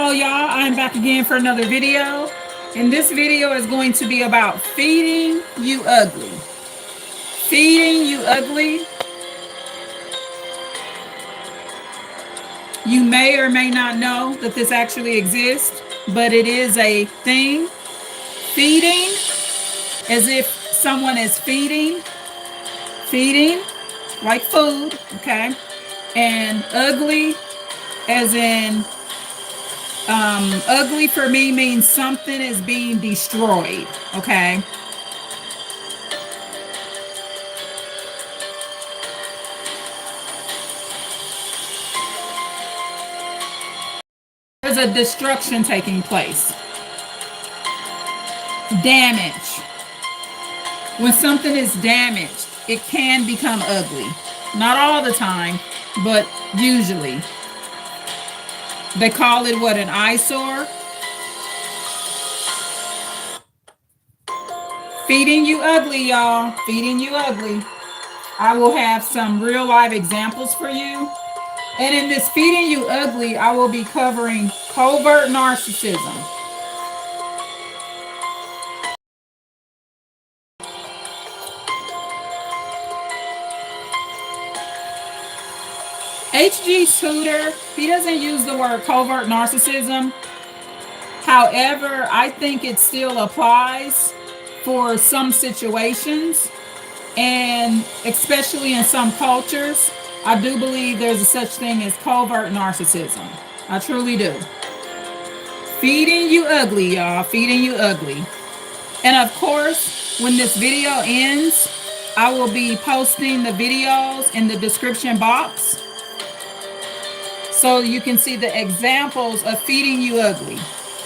Hello y'all, I'm back again for another video, and this video is going to be about feeding you ugly. Feeding you ugly. You may or may not know that this actually exists, but it is a thing. Feeding, as if someone is feeding like food, okay? And ugly, as in ugly for me means something is being destroyed, okay? There's a destruction taking place. Damage. When something is damaged, it can become ugly. Not all the time, but usually. They call it what, an eyesore? Feeding you ugly, y'all. Feeding you ugly. I will have some real life examples for you. And in this feeding you ugly, I will be covering covert narcissism. H.G. Tudor, he doesn't use the word covert narcissism. However, I think it still applies for some situations, and especially in some cultures. I do believe there's a such thing as covert narcissism. I truly do. Feeding you ugly, y'all. Feeding you ugly. And of course, when this video ends, I will be posting the videos in the description box, so you can see the examples of feeding you ugly,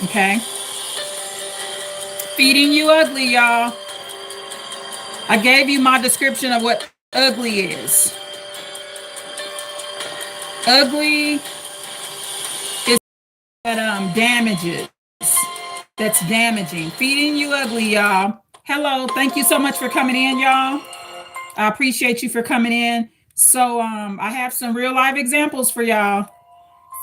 okay? Feeding you ugly, y'all. I gave you my description of what ugly is. Ugly is that damages, that's damaging. Feeding you ugly, y'all. Hello, thank you so much for coming in, y'all. I appreciate you for coming in. So I have some real life examples for y'all.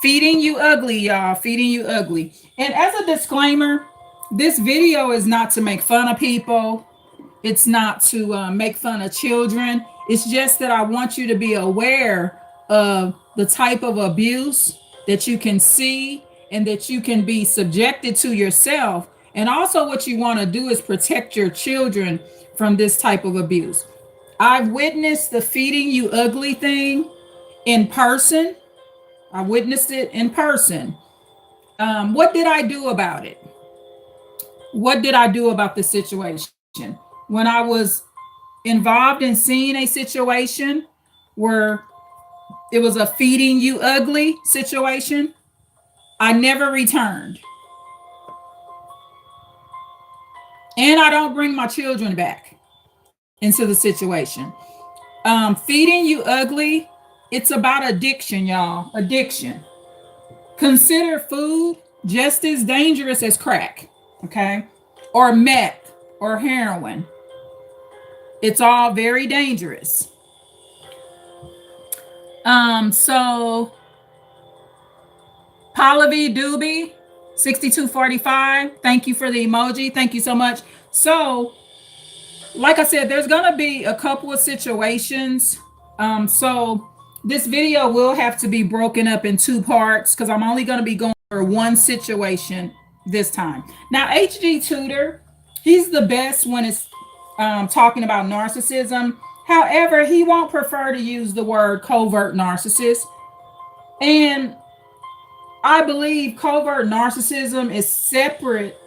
Feeding you ugly, y'all. Feeding you ugly. And as a disclaimer, this video is not to make fun of people. It's not to make fun of children. It's just that I want you to be aware of the type of abuse that you can see and that you can be subjected to yourself. And also what you want to do is protect your children from this type of abuse. I've witnessed the feeding you ugly thing in person. I witnessed it in person. What did I do about it? What did I do about the situation? When I was involved in seeing a situation where it was a feeding you ugly situation, I never returned. And I don't bring my children back into the situation. Feeding you ugly, it's about addiction, y'all. Addiction. Consider food just as dangerous as crack, okay? Or meth or heroin. It's all very dangerous. So Pallavi Doobie, 6245, thank you for the emoji. Thank you so much. So, like I said, there's gonna be a couple of situations. So this video will have to be broken up in two parts because I'm only gonna be going for one situation this time. Now, H.G. Tudor, he's the best when it's talking about narcissism. However, he won't prefer to use the word covert narcissist. And I believe covert narcissism is separate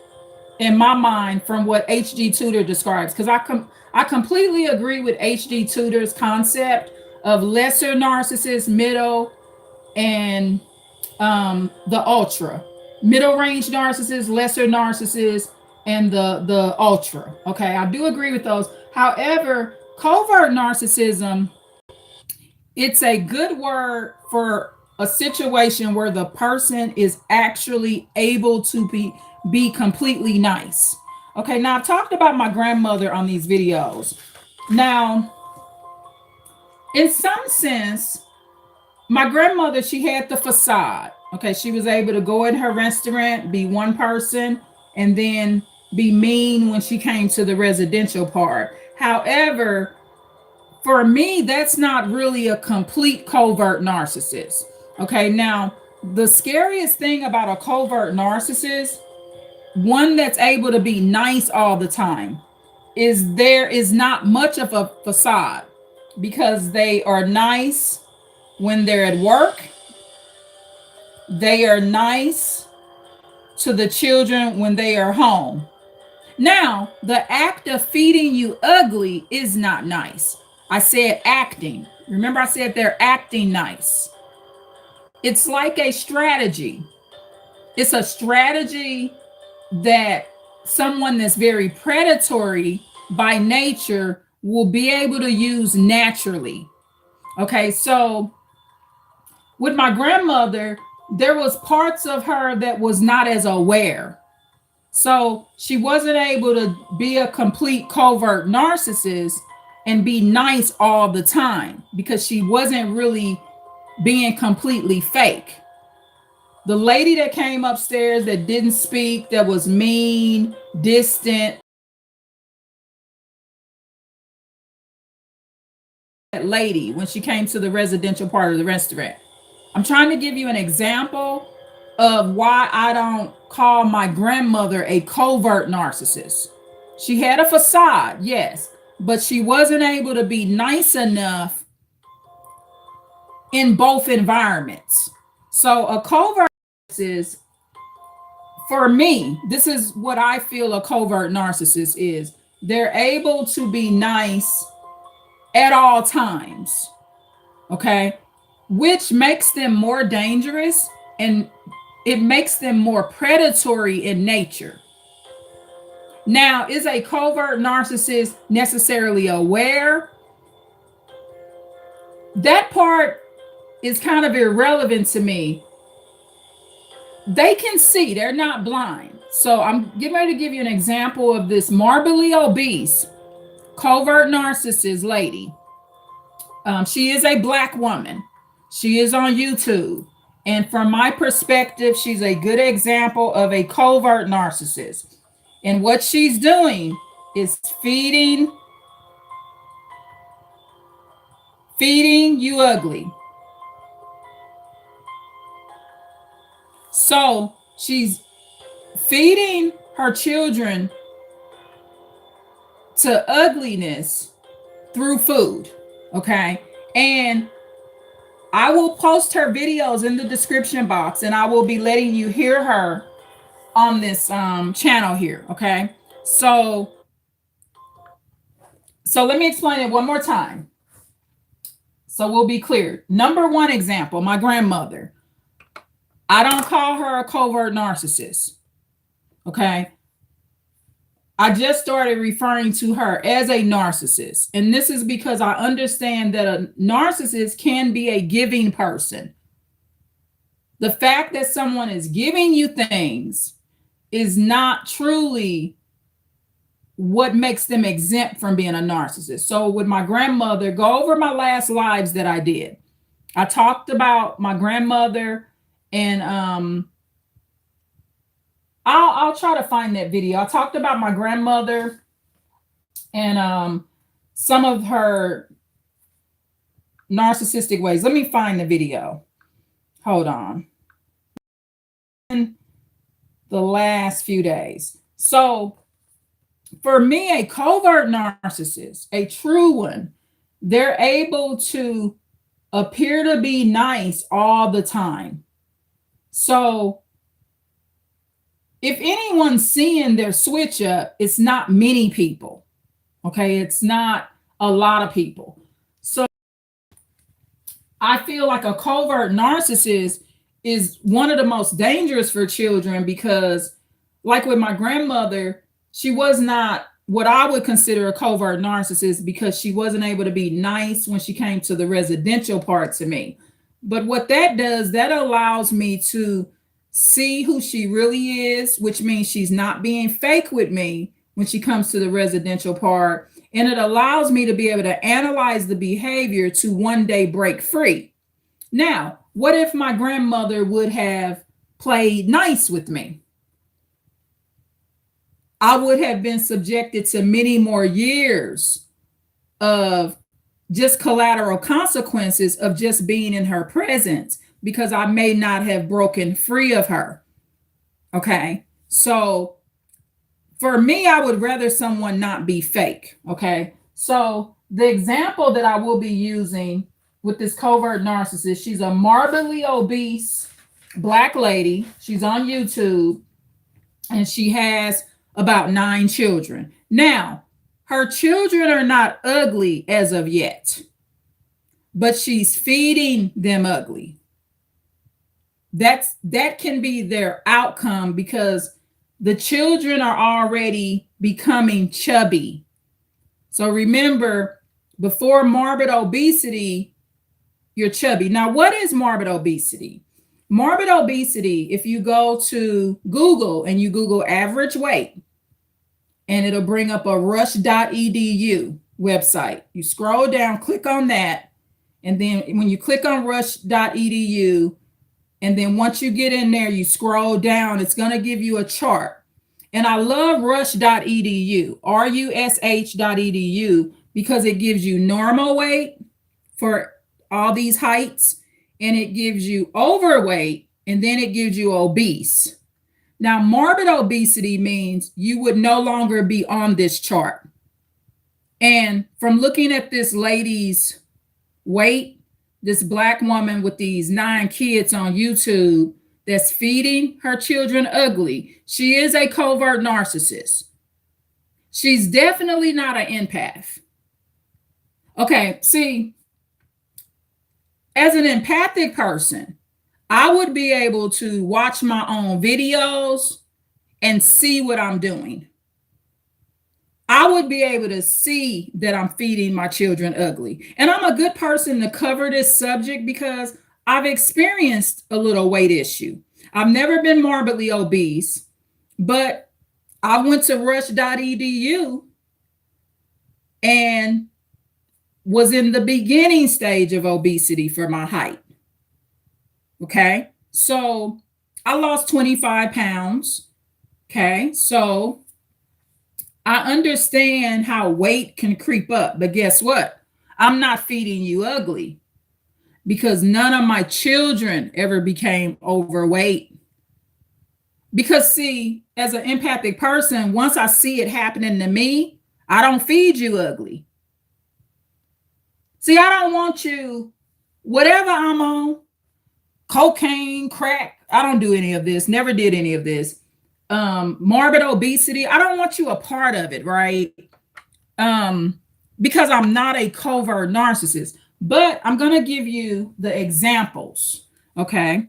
in my mind from what H.G. Tudor describes, because I completely agree with H.G. Tudor's concept of lesser narcissists, middle, and the ultra. Middle range narcissists, lesser narcissists, and the ultra. Okay, I do agree with those. However, covert narcissism, it's a good word for a situation where the person is actually able to be completely nice. Okay, now I've talked about my grandmother on these videos. Now, in some sense, my grandmother, she had the facade. Okay, she was able to go in her restaurant, be one person, and then be mean when she came to the residential part. However, for me, that's not really a complete covert narcissist. Okay, now the scariest thing about a covert narcissist, one that's able to be nice all the time, is there is not much of a facade, because they are nice when they're at work, they are nice to the children when they are home. Now, the act of feeding you ugly is not nice. I said acting. Remember, I said they're acting nice. It's like a strategy. It's a strategy that someone that's very predatory by nature will be able to use naturally. Okay, so with my grandmother, there was parts of her that was not as aware. So she wasn't able to be a complete covert narcissist and be nice all the time, because she wasn't really being completely fake. The lady that came upstairs that didn't speak, that was mean, distant, that lady when she came to the residential part of the restaurant. I'm trying to give you an example of why I don't call my grandmother a covert narcissist. She had a facade, yes, but she wasn't able to be nice enough in both environments. So a covert narcissist, for me, this is what I feel a covert narcissist is. They're able to be nice at all times, okay? Which makes them more dangerous, and it makes them more predatory in nature. Now, is a covert narcissist necessarily aware? That part is kind of irrelevant to me. They can see, they're not blind. So I'm getting ready to give you an example of this morbidly obese covert narcissist lady. She is a Black woman. She is on YouTube. And from my perspective, she's a good example of a covert narcissist. And what she's doing is feeding you ugly. So she's feeding her children to ugliness through food, okay? And I will post her videos in the description box, and I will be letting you hear her on this channel here, okay? So let me explain it one more time, so we'll be clear. Number one example, my grandmother. I don't call her a covert narcissist, okay? I just started referring to her as a narcissist. And this is because I understand that a narcissist can be a giving person. The fact that someone is giving you things is not truly what makes them exempt from being a narcissist. So with my grandmother, go over my last lives that I did. I talked about my grandmother, and I'll try to find that video. I talked about my grandmother and some of her narcissistic ways. Let me find the video. Hold on. In the last few days. So for me, a covert narcissist, a true one, they're able to appear to be nice all the time. So if anyone's seeing their switch up, it's not many people. Okay, it's not a lot of people. So I feel like a covert narcissist is one of the most dangerous for children, because like with my grandmother, she was not what I would consider a covert narcissist, because she wasn't able to be nice when she came to the residential part to me. But what that does, that allows me to see who she really is, which means she's not being fake with me when she comes to the residential part. And it allows me to be able to analyze the behavior to one day break free. Now, What if my grandmother would have played nice with me? I would have been subjected to many more years of just collateral consequences of just being in her presence because I may not have broken free of her. Okay. So for me, I would rather someone not be fake. Okay. So the example that I will be using with this covert narcissist, she's a morbidly obese Black lady. She's on YouTube and she has about 9 children. Now, her children are not ugly as of yet, but she's feeding them ugly. That can be their outcome because the children are already becoming chubby. So remember, before morbid obesity, you're chubby. Now, what is morbid obesity? Morbid obesity, if you go to Google and you Google average weight, and it'll bring up a rush.edu website. You scroll down, click on that, and then when you click on rush.edu, and then once you get in there, you scroll down, it's going to give you a chart. And I love rush.edu, rush.edu, because it gives you normal weight for all these heights, and it gives you overweight, and then it gives you obese. Now, morbid obesity means you would no longer be on this chart. And from looking at this lady's weight, this Black woman with these 9 kids on YouTube that's feeding her children ugly, she is a covert narcissist. She's definitely not an empath. Okay, see, as an empathic person, I would be able to watch my own videos and see what I'm doing. I would be able to see that I'm feeding my children ugly. And I'm a good person to cover this subject because I've experienced a little weight issue. I've never been morbidly obese, but I went to rush.edu and was in the beginning stage of obesity for my height. Okay, so I lost 25 pounds. Okay, so I understand how weight can creep up, but guess what? I'm not feeding you ugly because none of my children ever became overweight. Because see, as an empathic person, once I see it happening to me, I don't feed you ugly. See, I don't want you, whatever I'm on, cocaine, crack, I don't do any of this, never did any of this. Morbid obesity, I don't want you a part of it, right? Because I'm not a covert narcissist, but I'm going to give you the examples, okay?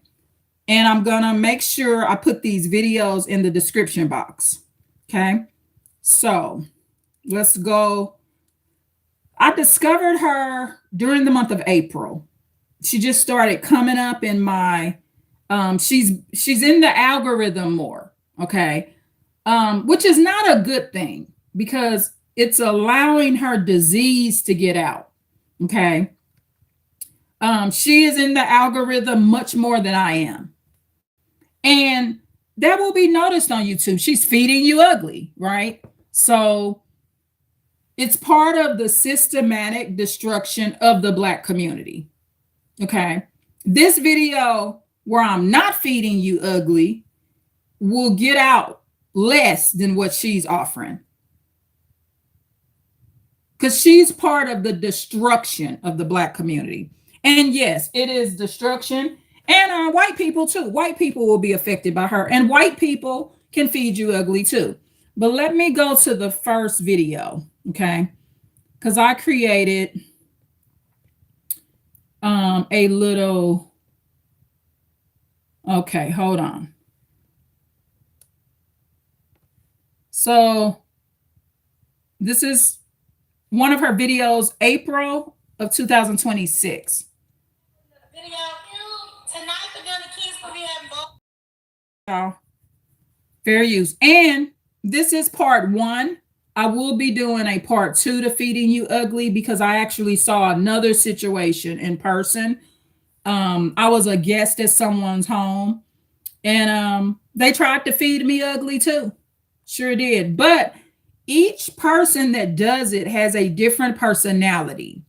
And I'm going to make sure I put these videos in the description box, okay? So let's go. I discovered her during the month of April. She just started coming up in my, she's in the algorithm more, okay? Which is not a good thing because it's allowing her disease to get out, okay? She is in the algorithm much more than I am. And that will be noticed on YouTube. She's feeding you ugly, right? So it's part of the systematic destruction of the Black community. Okay. This video where I'm not feeding you ugly will get out less than what she's offering. Because she's part of the destruction of the Black community. And yes, it is destruction. And white people too. White people will be affected by her. And white people can feed you ugly too. But let me go to the first video, okay? Because I created a little, okay, hold on. So this is one of her videos, April of 2026. Video. Tonight we're gonna kids will be having both. Fair use. And this is part 1. I will be doing a part 2 to feeding you ugly because I actually saw another situation in person I was a guest at someone's home, and they tried to feed me ugly too. Sure did. But each person that does it has a different personality.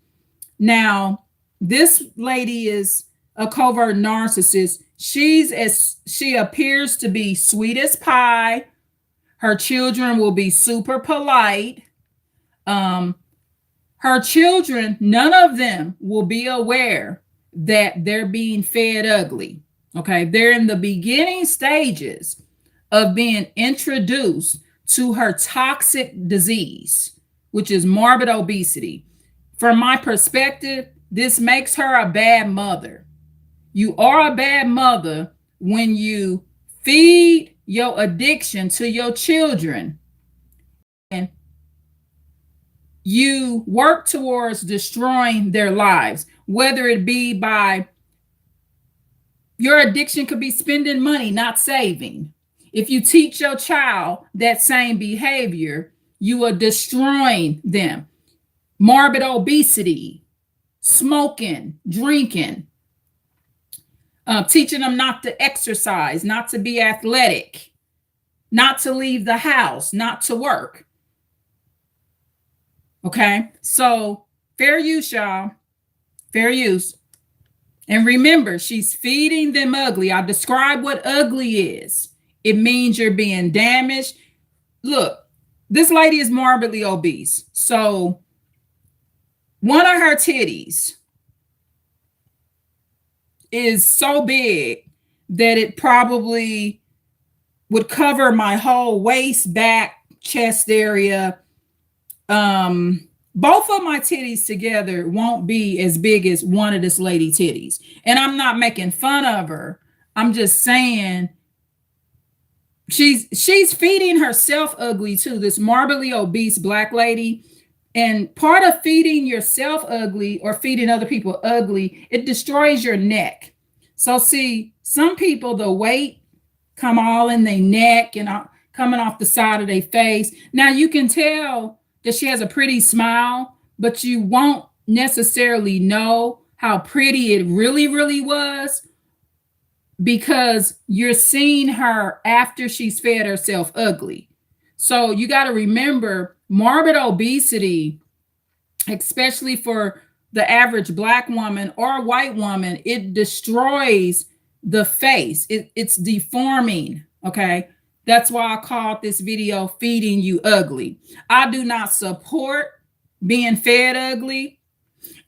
Now, this lady is a covert narcissist. She appears to be sweet as pie. Her children will be super polite. Um, Her children, none of them will be aware that they're being fed ugly. Okay. They're in the beginning stages of being introduced to her toxic disease, which is morbid obesity. From my perspective, this makes her a bad mother. You are a bad mother when you feed your addiction to your children and you work towards destroying their lives, whether it be by your addiction could be spending money, not saving. If you teach your child that same behavior, you are destroying them. Morbid obesity, smoking, drinking, teaching them not to exercise, not to be athletic, not to leave the house, not to work. Okay, so fair use, y'all. Fair use. And remember, she's feeding them ugly. I describe what ugly is. It means you're being damaged. Look, this lady is morbidly obese. So one of her titties is so big that it probably would cover my whole waist, back, chest area. Both of my titties together won't be as big as one of this lady titties. And I'm not making fun of her. I'm just saying she's feeding herself ugly too, this morbidly obese Black lady. And part of feeding yourself ugly or feeding other people ugly, it destroys your neck. So see, some people, the weight come all in their neck and coming off the side of their face. Now you can tell that she has a pretty smile, but you won't necessarily know how pretty it really, really was because you're seeing her after she's fed herself ugly. So you got to remember, morbid obesity, especially for the average Black woman or white woman, it destroys the face. It's deforming, okay? That's why I called this video Feeding You Ugly. I do not support being fed ugly.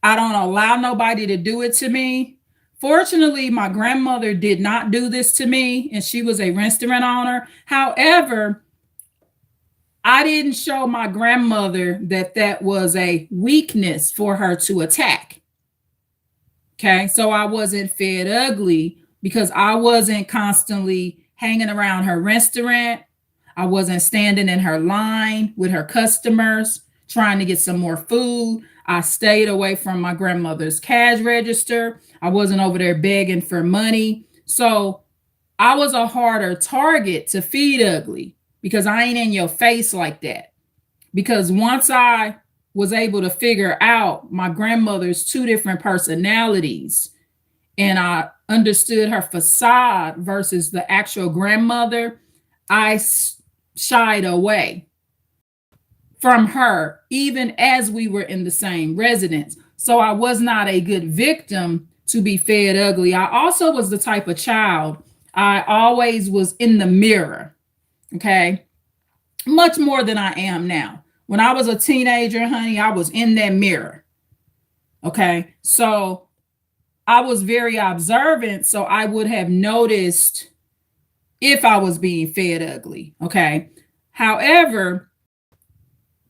I don't allow nobody to do it to me. Fortunately, my grandmother did not do this to me, and she was a restaurant owner. However, I didn't show my grandmother that that was a weakness for her to attack. Okay, so I wasn't fed ugly because I wasn't constantly hanging around her restaurant. I wasn't standing in her line with her customers trying to get some more food. I stayed away from my grandmother's cash register. I wasn't over there begging for money. So I was a harder target to feed ugly because I ain't in your face like that. Because once I was able to figure out my grandmother's two different personalities and I understood her facade versus the actual grandmother, I shied away from her, even as we were in the same residence. So I was not a good victim to be fed ugly. I also was the type of child, I always was in the mirror, okay? Much more than I am now. When I was a teenager, honey, I was in that mirror, okay? So I was very observant, so I would have noticed if I was being fed ugly, okay? However,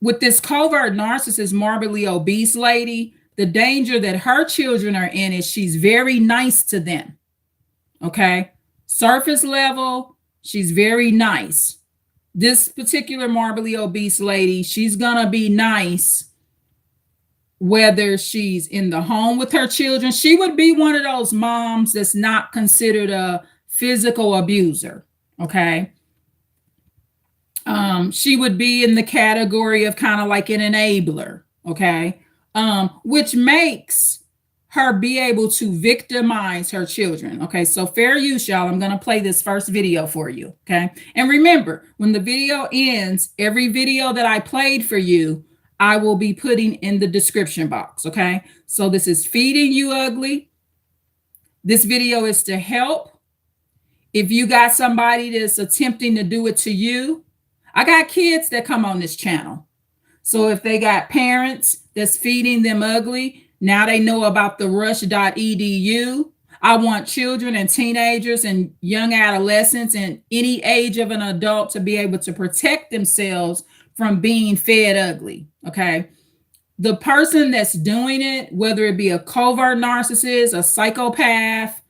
with this covert narcissist, morbidly obese lady, the danger that her children are in is she's very nice to them, okay? Surface level, she's very nice. This particular morbidly obese lady, she's gonna be nice whether she's in the home with her children. She would be one of those moms that's not considered a physical abuser, okay? She would be in the category of kind of like an enabler, okay? Which makes her be able to victimize her children. Okay, so fair use, y'all. I'm going to play this first video for you. Okay, and remember, when the video ends, every video that I played for you, I will be putting in the description box. Okay, so this is Feeding You Ugly. This video is to help. If you got somebody that's attempting to do it to you, I got kids that come on this channel. So if they got parents that's feeding them ugly, now they know about the rush.edu. I want children and teenagers and young adolescents and any age of an adult to be able to protect themselves from being fed ugly. Okay. The person that's doing it, whether it be a covert narcissist, a psychopath,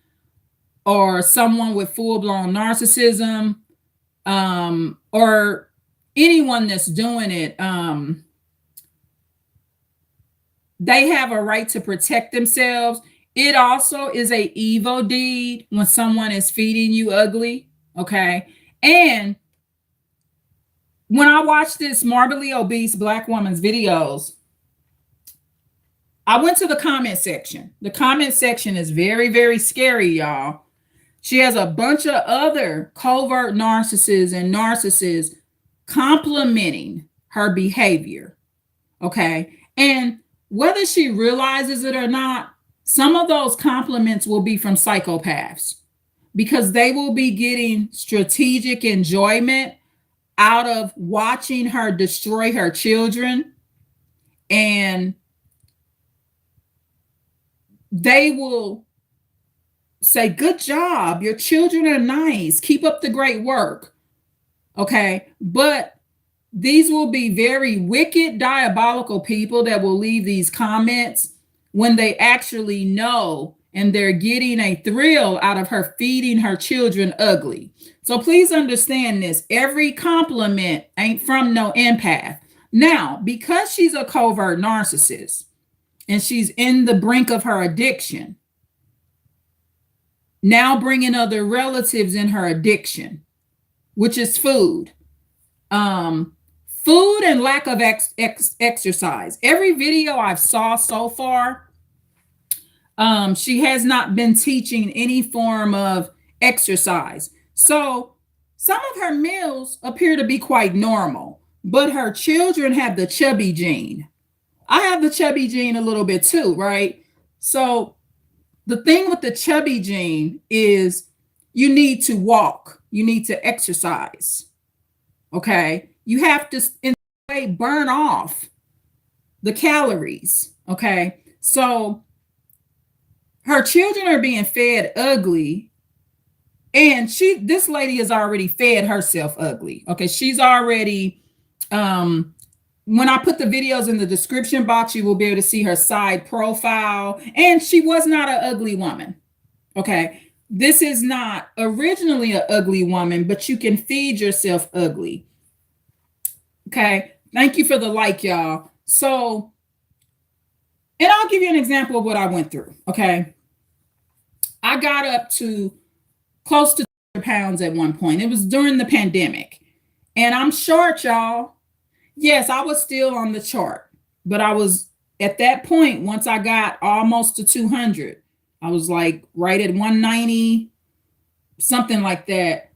or someone with full-blown narcissism, or anyone that's doing it, they have a right to protect themselves. It also is an evil deed when someone is feeding you ugly, okay? And when I watched this morbidly obese Black woman's videos, I went to the comment section. The comment section is very, very scary, y'all. She has a bunch of other covert narcissists and narcissists complimenting her behavior, okay? And whether she realizes it or not, some of those compliments will be from psychopaths because they will be getting strategic enjoyment out of watching her destroy her children, and they will say, good job, your children are nice, keep up the great work, okay? But these will be very wicked, diabolical people that will leave these comments when they actually know and they're getting a thrill out of her feeding her children ugly. So please understand this. Every compliment ain't from no empath. Now, because she's a covert narcissist and she's in the brink of her addiction, now bringing other relatives in her addiction, which is food. Food and lack of exercise. Every video I've saw so far, she has not been teaching any form of exercise. So some of her meals appear to be quite normal, but her children have the chubby gene. I have the chubby gene a little bit too, right? So the thing with the chubby gene is you need to walk, you need to exercise, okay? You have to, in a way, burn off the calories, okay? So her children are being fed ugly, and this lady has already fed herself ugly, okay? She's already, when I put the videos in the description box, you will be able to see her side profile, and she was not an ugly woman, okay? This is not originally an ugly woman, but you can feed yourself ugly. Okay, thank you for the like, y'all. So, and I'll give you an example of what I went through, okay? I got up to close to 200 pounds at one point. It was during the pandemic. And I'm short, y'all. Yes, I was still on the chart, but I was at that point, once I got almost to 200, I was like right at 190, something like that.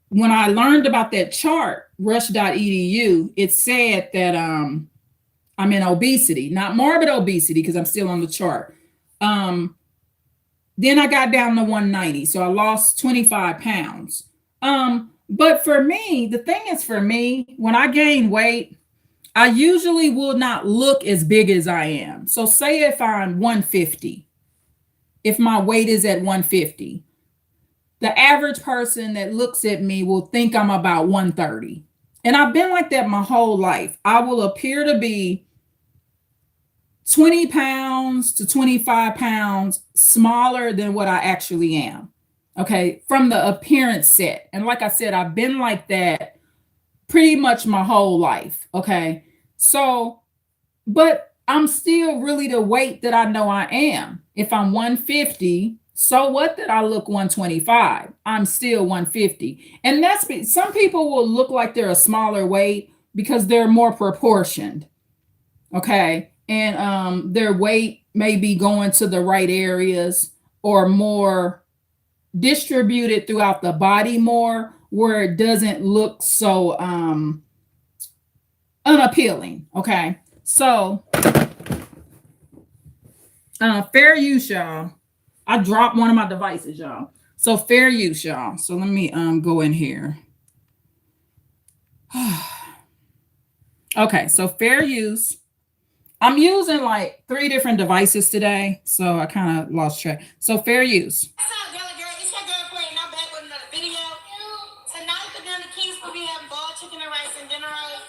When I learned about that chart, rush.edu, it said that I'm in obesity, not morbid obesity, because I'm still on the chart. Then I got down to 190, so I lost 25 pounds. But for me, the thing is, for me, when I gain weight, I usually will not look as big as I am. So say if I'm 150, if my weight is at 150, the average person that looks at me will think I'm about 130. And I've been like that my whole life. I will appear to be 20 pounds to 25 pounds smaller than what I actually am. Okay, from the appearance set. And like I said, I've been like that pretty much my whole life. Okay, so, but I'm still really the weight that I know I am. If I'm 150, so what that I look 125? I'm still 150. And that's, some people will look like they're a smaller weight because they're more proportioned. Okay, and their weight maybe going to the right areas or more distributed throughout the body more, where it doesn't look so unappealing. Okay. So fair use, y'all. I dropped one of my devices, y'all. So fair use, y'all. So let me go in here. Okay, so fair use. I'm using like 3 different devices today, so I kind of lost track. So fair use. What's up, Girl? It's your girl Queen. I'm back with another video. Tonight, the Gunna Kings will be having boiled chicken and rice and dinner rice.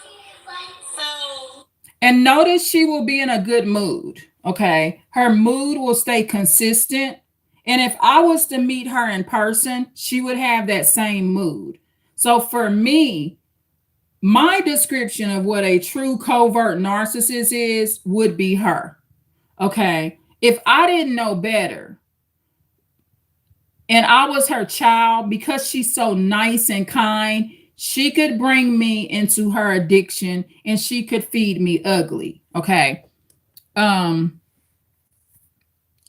So, and notice she will be in a good mood. Okay, her mood will stay consistent. And if I was to meet her in person, she would have that same mood. So for me, my description of what a true covert narcissist is would be her. Okay. If I didn't know better and I was her child, because she's so nice and kind, she could bring me into her addiction and she could feed me ugly. Okay.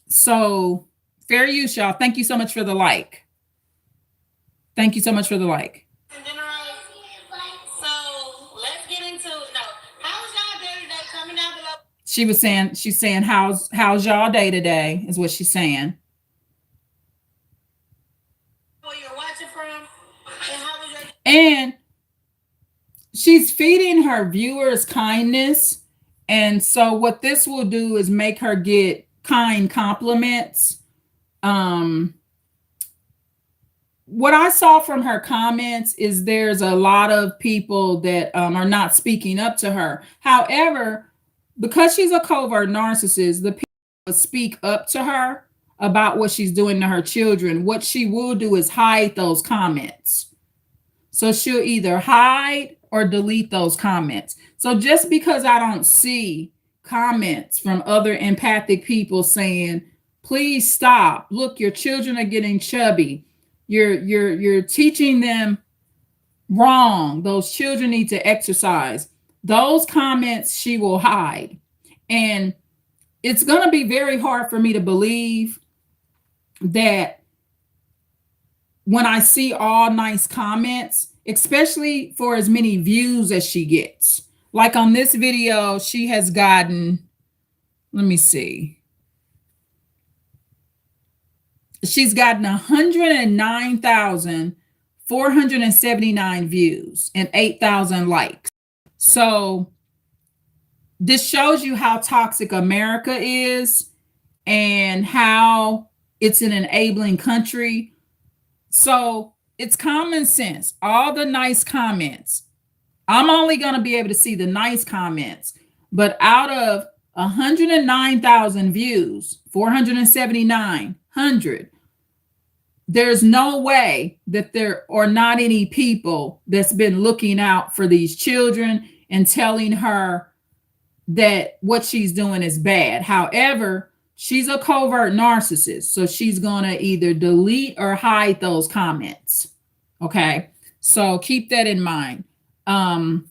So fair use, y'all. Thank you so much for the like. Thank you so much for the like. She was saying, she's saying, how's y'all day today, is what she's saying. Where you're watching from, and she's feeding her viewers kindness. And so what this will do is make her get kind compliments. What I saw from her comments is there's a lot of people that are not speaking up to her. However, because she's a covert narcissist, the people will speak up to her about what she's doing to her children. What she will do is hide those comments. So she'll either hide or delete those comments. So just because I don't see comments from other empathic people saying, please stop, look, your children are getting chubby, you're teaching them wrong, those children need to exercise, those comments she will hide. And it's going to be very hard for me to believe that when I see all nice comments, especially for as many views as she gets. Like on this video, she has gotten, let me see. She's gotten 109,479 views and 8,000 likes. So this shows you how toxic America is and how it's an enabling country. So it's common sense. All the nice comments, I'm only going to be able to see the nice comments, but out of 109,000 views, 479,100, there's no way that there are not any people that's been looking out for these children and telling her that what she's doing is bad. However, she's a covert narcissist, so she's going to either delete or hide those comments. Okay, so keep that in mind. And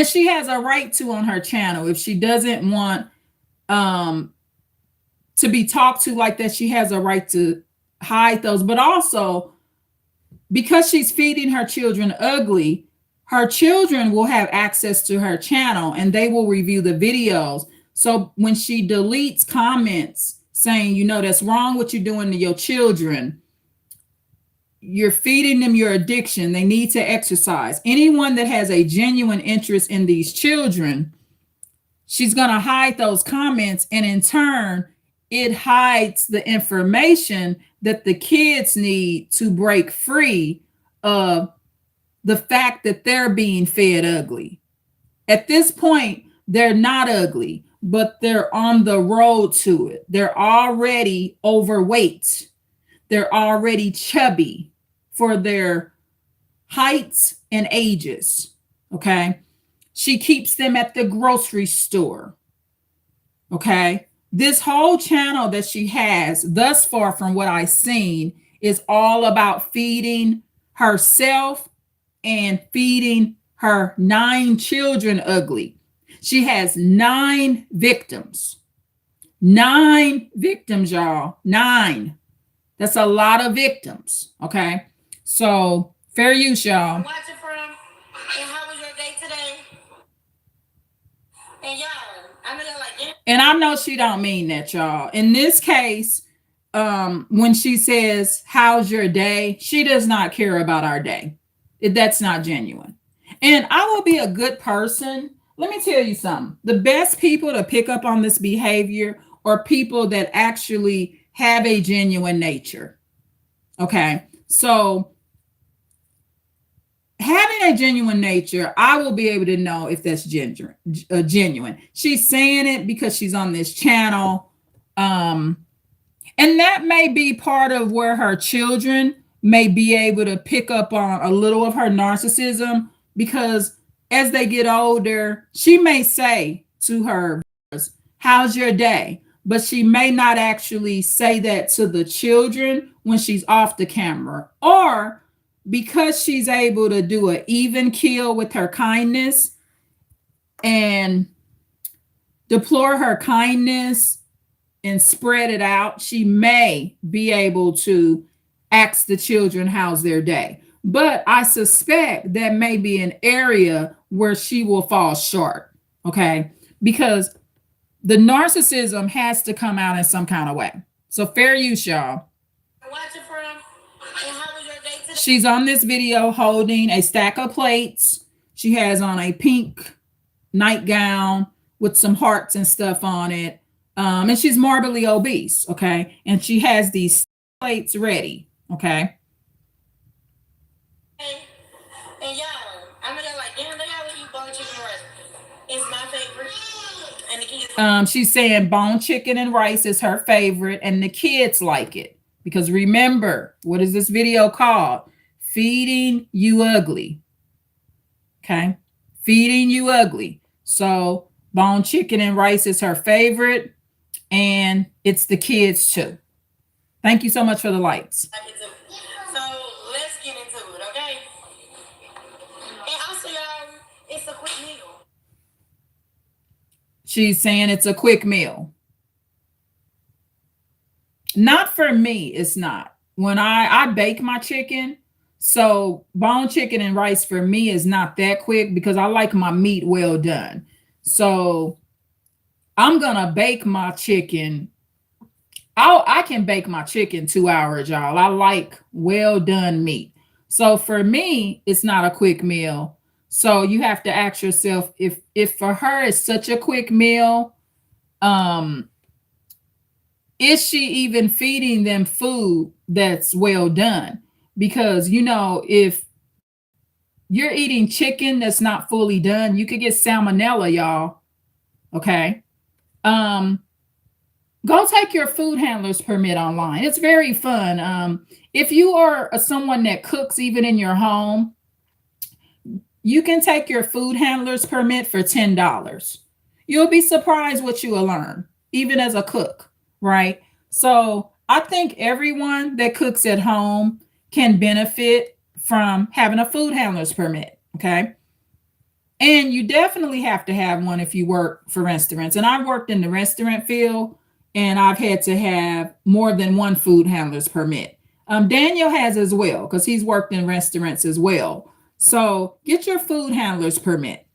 she has a right to on her channel. If she doesn't want to be talked to like that, she has a right to hide those. But also, because she's feeding her children ugly, her children will have access to her channel and they will review the videos. So when she deletes comments saying, you know, that's wrong what you're doing to your children, you're feeding them your addiction, they need to exercise. Anyone that has a genuine interest in these children, she's going to hide those comments, and in turn, it hides the information that the kids need to break free of the fact that they're being fed ugly. At this point, they're not ugly, but they're on the road to it. They're already overweight. They're already chubby for their heights and ages. Okay. She keeps them at the grocery store. Okay. This whole channel that she has thus far, from what I've seen, is all about feeding herself and feeding her 9 children ugly. She has 9 victims. 9 victims, y'all. 9. That's a lot of victims. Okay. So fair use, y'all. Watching from, and how was your day today? And y'all, I know they're like, yeah. And I know she don't mean that, y'all. In this case, when she says, how's your day? She does not care about our day. That's not genuine. And I will be a good person. Let me tell you something. The best people to pick up on this behavior are people that actually have a genuine nature. Okay. So having a genuine nature, I will be able to know if that's genuine. She's saying it because she's on this channel. And that may be part of where her children may be able to pick up on a little of her narcissism, because as they get older, she may say to her, how's your day? But she may not actually say that to the children when she's off the camera. Or because she's able to do an even kill with her kindness and deplore her kindness and spread it out, she may be able to ask the children how's their day. But I suspect that may be an area where she will fall short. Okay. Because the narcissism has to come out in some kind of way. So fair use, y'all. Watching from, and how was your day today? She's on this video holding a stack of plates. She has on a pink nightgown with some hearts and stuff on it. And she's morbidly obese. Okay. And she has these plates ready. Okay. And y'all, I mean, they're like, damn, they always eat bone chicken rice. It's my favorite. And the kids. She's saying bone chicken and rice is her favorite, and the kids like it. Because remember, what is this video called? Feeding You Ugly. Okay. Feeding You Ugly. So bone chicken and rice is her favorite, and it's the kids too. Thank you so much for the likes. So let's get into it, okay? And also, y'all, it's a quick meal. She's saying it's a quick meal. Not for me, it's not. When I bake my chicken, so bone chicken and rice for me is not that quick because I like my meat well done. So I'm gonna bake my chicken. I can bake my chicken 2 hours, y'all. I like well done meat. So for me, it's not a quick meal. So you have to ask yourself, if for her it's such a quick meal, is she even feeding them food that's well done? Because, you know, if you're eating chicken that's not fully done, you could get salmonella, y'all. Okay. Go take your food handler's permit online. It's very fun. If you are someone that cooks even in your home, you can take your food handler's permit for $10. You'll be surprised what you will learn, even as a cook, right? So I think everyone that cooks at home can benefit from having a food handler's permit, okay? And you definitely have to have one if you work for restaurants. And I've worked in the restaurant field, and I've had to have more than one food handler's permit. Daniel has as well, because he's worked in restaurants as well. So get your food handler's permit,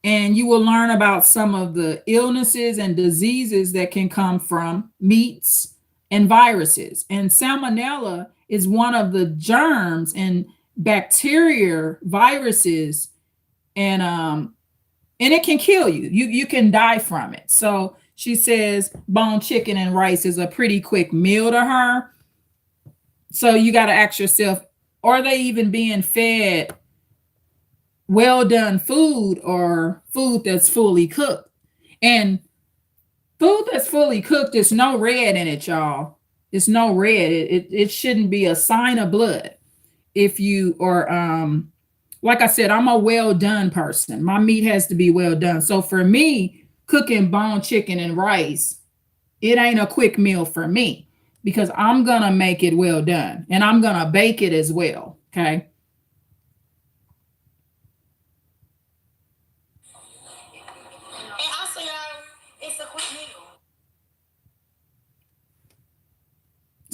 and you will learn about some of the illnesses and diseases that can come from meats and viruses. And salmonella is one of the germs and bacteria viruses, and it can kill you. You can die from it. So she says bone chicken and rice is a pretty quick meal to her. So you got to ask yourself, are they even being fed well done food or food that's fully cooked? And food that's fully cooked, there's no red in it, y'all. It's no red. It shouldn't be a sign of blood. If you are, like I said, I'm a well done person. My meat has to be well done. So for me, cooking bone chicken and rice, it ain't a quick meal for me, because I'm going to make it well done, and I'm going to bake it as well. Okay.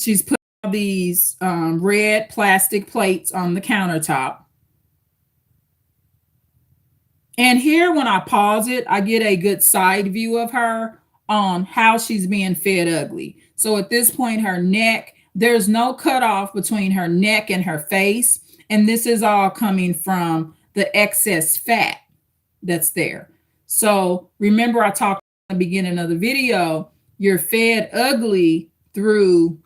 She's put all these red plastic plates on the countertop. And here, when I pause it, I get a good side view of her on how she's being fed ugly. So at this point, her neck, there's no cutoff between her neck and her face. And this is all coming from the excess fat that's there. So remember, I talked at the beginning of the video, you're fed ugly through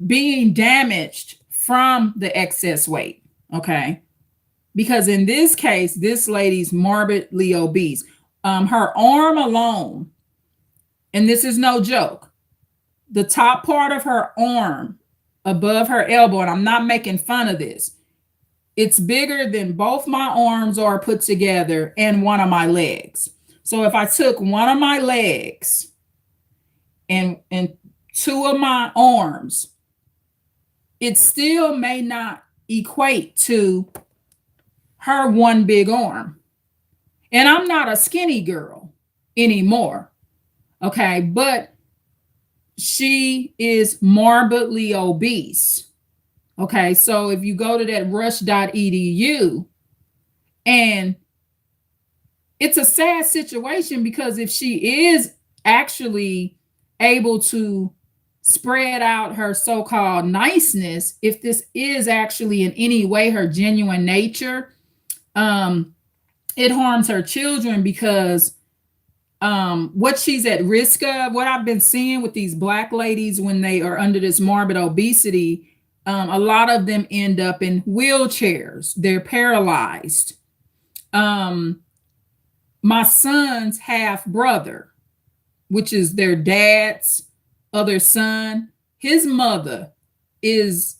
being damaged from the excess weight. Okay. Because in this case, this lady's morbidly obese. Her arm alone, and this is no joke, the top part of her arm above her elbow, and I'm not making fun of this, it's bigger than both my arms are put together and one of my legs. So if I took one of my legs and two of my arms, it still may not equate to her one big arm. And I'm not a skinny girl anymore. Okay. But she is morbidly obese. Okay. So if you go to that rush.edu, and it's a sad situation, because if she is actually able to spread out her so-called niceness, if this is actually in any way her genuine nature, it harms her children, because what she's at risk of, what I've been seeing with these Black ladies when they are under this morbid obesity, a lot of them end up in wheelchairs. They're paralyzed. My son's half brother, which is their dad's other son, his mother is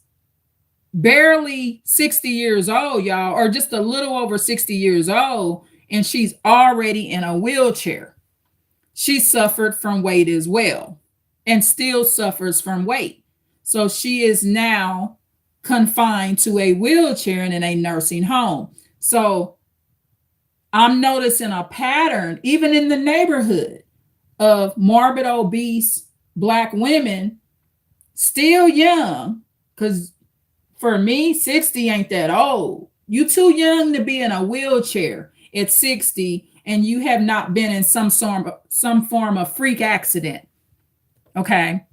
barely 60 years old, y'all, or just a little over 60 years old, and she's already in a wheelchair. She suffered from weight as well, and still suffers from weight. So she is now confined to a wheelchair and in a nursing home. So I'm noticing a pattern, even in the neighborhood, of morbid obese Black women, still young, because for me, 60 ain't that old. You too young to be in a wheelchair at 60, and you have not been in some form of freak accident. Okay.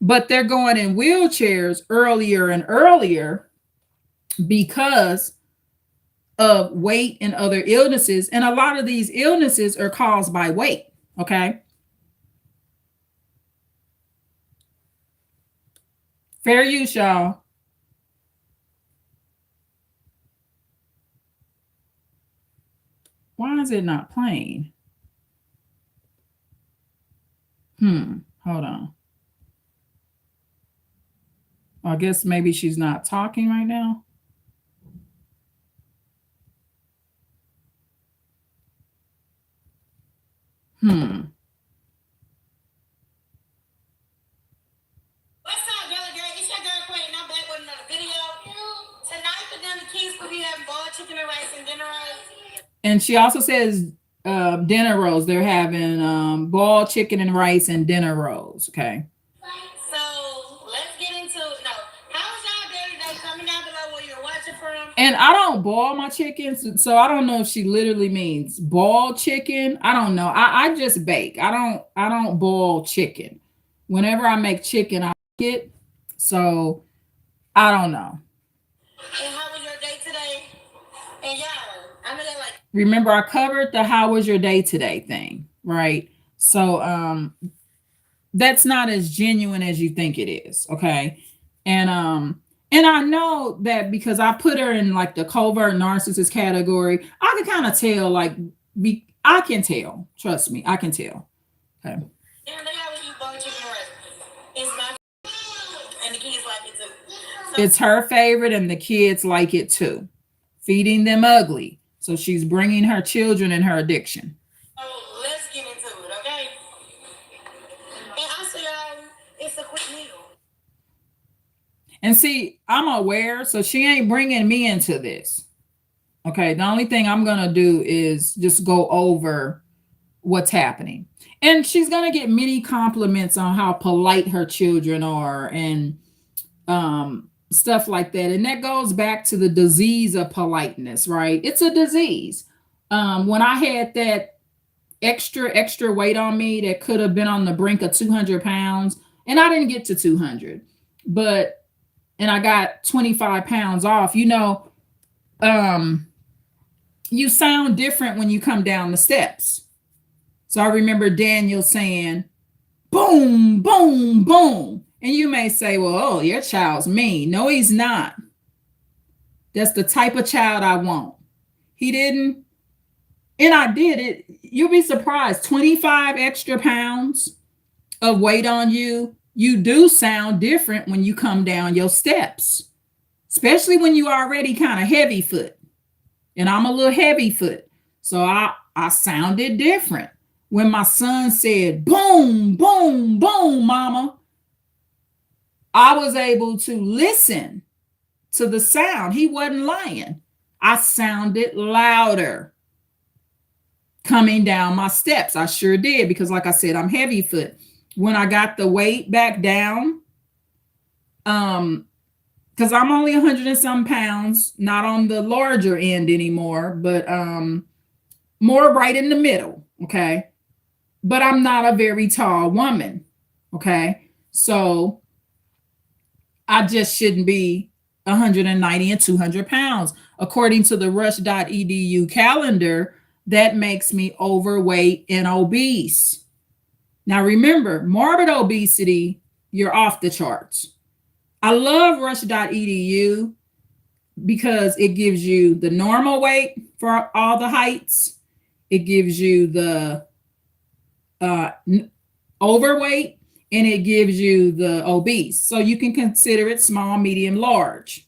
But they're going in wheelchairs earlier and earlier because of weight and other illnesses. And a lot of these illnesses are caused by weight. Okay. Fair use, y'all. Why is it not playing? Hold on. I guess maybe she's not talking right now. What's up, Yellow Girl? It's your girl Queen. I'm back with another video. Tonight for dinner, the kids will be having boiled chicken and rice and dinner rolls. And she also says dinner rolls. They're having boiled chicken and rice and dinner rolls. Okay. So let's get into it. No, how was y'all day today? Comment down below where you're watching from. And I don't boil my chickens, so I don't know if she literally means boiled chicken. I don't know. I just bake. I don't boil chicken. Whenever I make chicken, I make it. So I don't know. And how was your day today? And y'all, I'm gonna like. Remember, I covered the "How was your day today" thing, right? So that's not as genuine as you think it is. Okay. And I know that because I put her in like the covert narcissist category, I can kind of tell, I can tell. Trust me, I can tell. Okay. And they always eat boiled chicken and rice. It's my and the kids like it too. So It's her favorite, and the kids like it too. Feeding them ugly. So she's bringing her children in her addiction. let's get into it, okay? And also, y'all, it's a quick meal. And see, I'm aware, so she ain't bringing me into this. Okay, the only thing I'm going to do is just go over what's happening. And she's going to get many compliments on how polite her children are and stuff like that. And that goes back to the disease of politeness, right? It's a disease. When I had that extra weight on me that could have been on the brink of 200 pounds, and I didn't get to 200, but and I got 25 pounds off, um, you sound different when you come down the steps. So I remember Daniel saying, boom, boom, boom. And you may say, well, oh, your child's mean. No, he's not. That's the type of child I want. He didn't, and I did it. You'll be surprised. 25 extra pounds of weight on you. You do sound different when you come down your steps, especially when you already kind of heavy foot. And I'm a little heavy foot. So I sounded different. When my son said, boom, boom, boom, mama, I was able to listen to the sound. He wasn't lying. I sounded louder coming down my steps. I sure did, because like I said, I'm heavy foot. When I got the weight back down, because I'm only 100 and some pounds, not on the larger end anymore, but more right in the middle, okay? But I'm not a very tall woman, okay? So I just shouldn't be 190 and 200 pounds. According to the rush.edu calendar, that makes me overweight and obese. Now remember, morbid obesity, you're off the charts. I love rush.edu because it gives you the normal weight for all the heights. It gives you the overweight, and it gives you the obese. So you can consider it small, medium, large.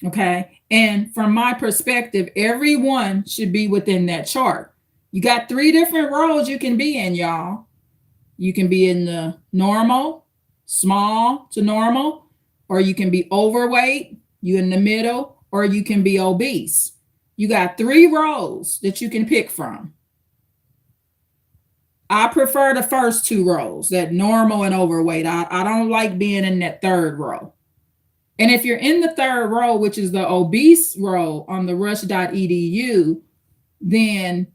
Okay. And from my perspective, everyone should be within that chart. You got 3 different roles you can be in, y'all. You can be in the normal, small to normal, or you can be overweight, you in the middle, or you can be obese. You got 3 roles that you can pick from. I prefer the first 2 rows, that normal and overweight. I don't like being in that 3rd row. And if you're in the 3rd row, which is the obese row on the rush.edu, then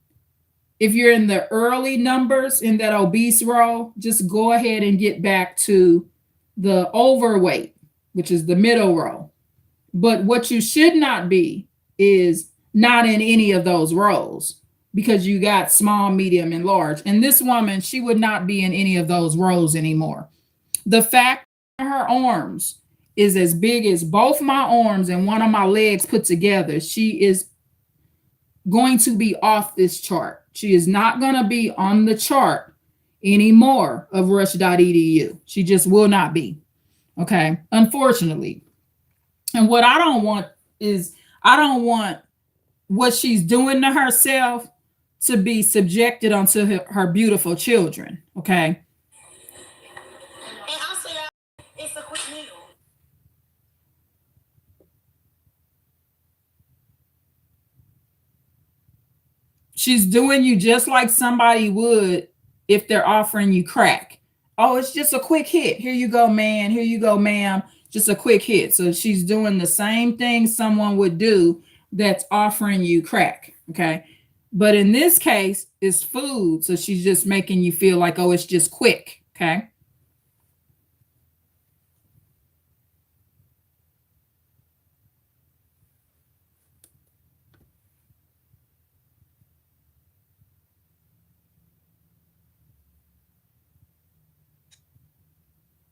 if you're in the early numbers in that obese row, just go ahead and get back to the overweight, which is the middle row. But what you should not be is not in any of those rows, because you got small, medium, and large. And this woman, she would not be in any of those rows anymore. The fact that her arms is as big as both my arms and one of my legs put together, she is going to be off this chart. She is not going to be on the chart anymore of rush.edu. She just will not be. Okay. Unfortunately. And what I don't want is, I don't want what she's doing to herself to be subjected onto her beautiful children. Okay. And also, it's a quick meal. She's doing you just like somebody would if they're offering you crack. Oh, it's just a quick hit. Here you go, man. Here you go, ma'am. Just a quick hit. So she's doing the same thing someone would do that's offering you crack. Okay. But in this case, it's food. So she's just making you feel like, oh, it's just quick. Okay.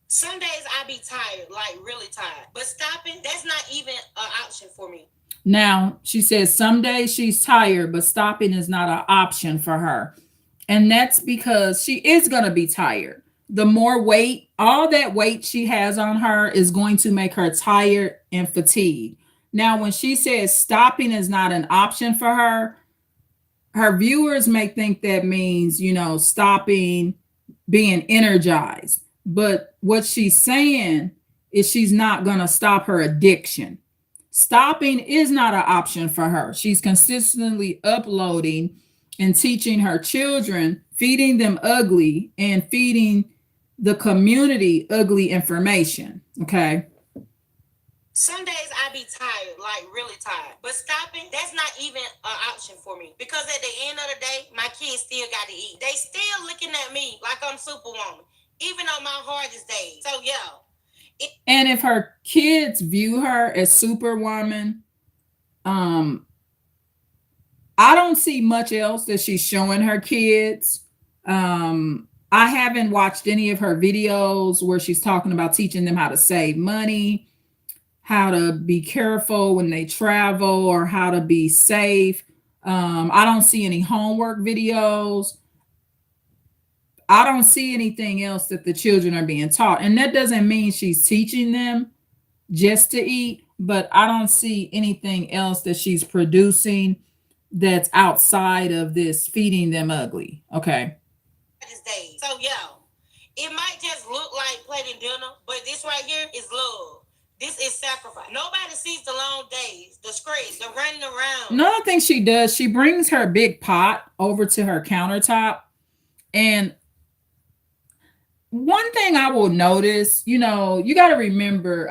Some days I be tired, like really tired. But stopping, that's not even an option for me. Now, she says some days she's tired, but stopping is not an option for her. And that's because she is going to be tired. The more weight, all that weight she has on her is going to make her tired and fatigued. Now, when she says stopping is not an option for her, her viewers may think that means, stopping being energized. But what she's saying is she's not going to stop her addiction. Stopping is not an option for her. She's consistently uploading and teaching her children, feeding them ugly and feeding the community ugly information. Okay. Some days I be tired, like really tired. But stopping, that's not even an option for me. Because at the end of the day, my kids still got to eat. They still looking at me like I'm Superwoman, even on my hardest days. So, yeah. And if her kids view her as Superwoman, um, I don't see much else that she's showing her kids. I haven't watched any of her videos where she's talking about teaching them how to save money, how to be careful when they travel, or how to be safe. I don't see any homework videos. I don't see anything else that the children are being taught. And that doesn't mean she's teaching them just to eat, but I don't see anything else that she's producing that's outside of this feeding them ugly. Okay. So yeah, it might just look like plating dinner, but this right here is love. This is sacrifice. Nobody sees the long days, the stress, the running around. Another thing she does, she brings her big pot over to her countertop. And one thing I will notice, you know, you got to remember,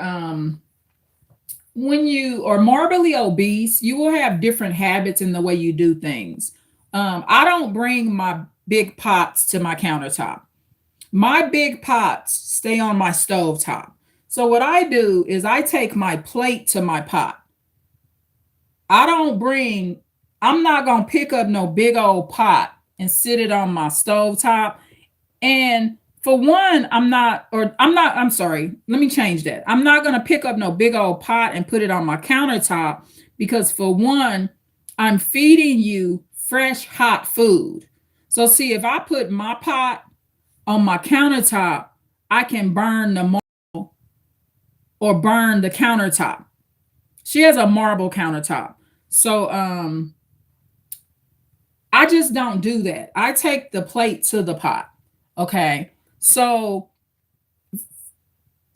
when you are morbidly obese, you will have different habits in the way you do things. I don't bring my big pots to my countertop. My big pots stay on my stove top. So what I do is I take my plate to my pot. I'm not going to pick up no big old pot and sit it on my stove top. And for one, I'm sorry, let me change that. I'm not going to pick up no big old pot and put it on my countertop because, for one, I'm feeding you fresh, hot food. So, see, if I put my pot on my countertop, I can burn the marble or burn the countertop. She has a marble countertop. So, I just don't do that. I take the plate to the pot. Okay. So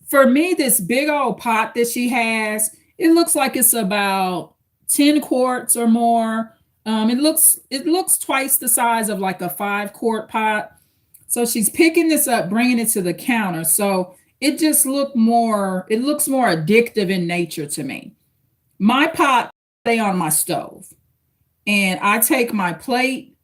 for me, this big old pot that she has, it looks like it's about 10 quarts or more. It looks twice the size of like a 5-quart pot. So she's picking this up, bringing it to the counter. So it looks more addictive in nature to me. My pot stay on my stove, and I take my plate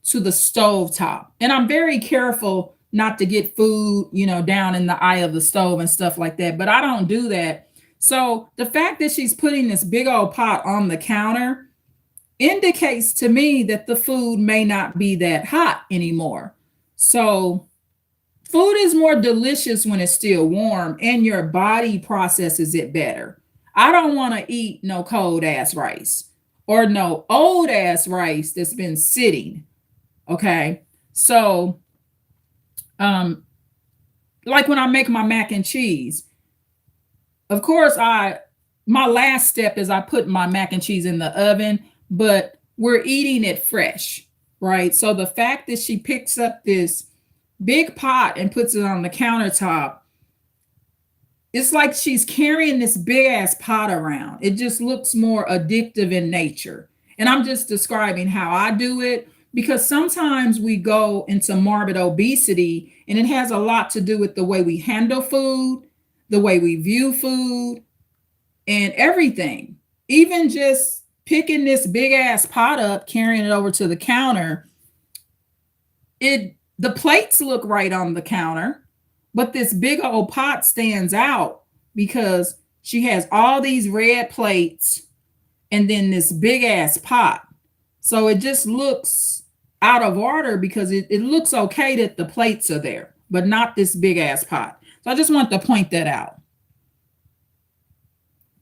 to the stove top. And I'm very careful not to get food, down in the eye of the stove and stuff like that. But I don't do that. So the fact that she's putting this big old pot on the counter indicates to me that the food may not be that hot anymore. So food is more delicious when it's still warm and your body processes it better. I don't want to eat no cold ass rice or no old ass rice that's been sitting. Okay. So, like when I make my mac and cheese, of course, my last step is I put my mac and cheese in the oven, but we're eating it fresh, right? So the fact that she picks up this big pot and puts it on the countertop, it's like she's carrying this big ass pot around. It just looks more addictive in nature. And I'm just describing how I do it because sometimes we go into morbid obesity and it has a lot to do with the way we handle food, the way we view food, and everything. Even just picking this big ass pot up, carrying it over to the counter, the plates look right on the counter, but this big old pot stands out because she has all these red plates and then this big ass pot. So it just looks out of order because it looks okay that the plates are there, but not this big ass pot. So I just want to point that out.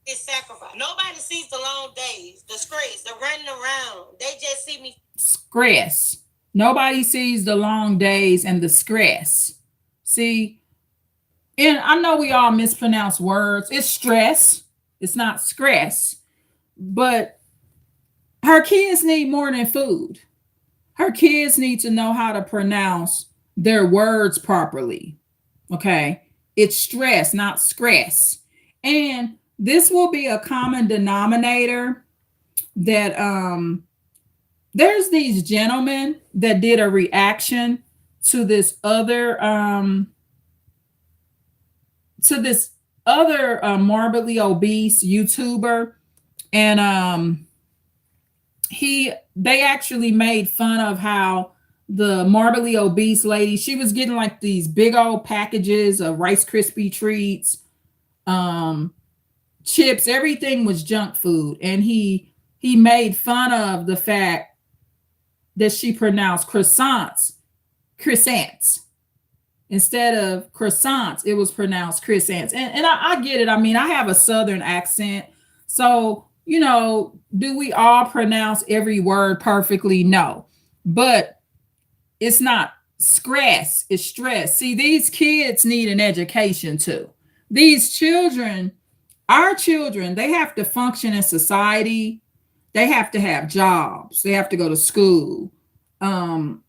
It's sacrifice. Nobody sees the long days, the stress, the running around. They just see me. Stress. Nobody sees the long days and the stress. See, and I know we all mispronounce words. It's stress. It's not stress. But her kids need more than food. Her kids need to know how to pronounce their words properly. Okay. It's stress, not stress. And this will be a common denominator that there's these gentlemen that did a reaction to this other to this other morbidly obese YouTuber, and he they actually made fun of how the morbidly obese lady, she was getting like these big old packages of Rice Krispie treats, um chips, everything was junk food, and he made fun of the fact that she pronounced croissants instead of croissants. It was pronounced croissants, and I get it. I mean, I have a southern accent, so do we all pronounce every word perfectly? No, but it's not stress, it's stress. See, these kids need an education too. These children, our children, they have to function in society. They have to have jobs. They have to go to school. Um,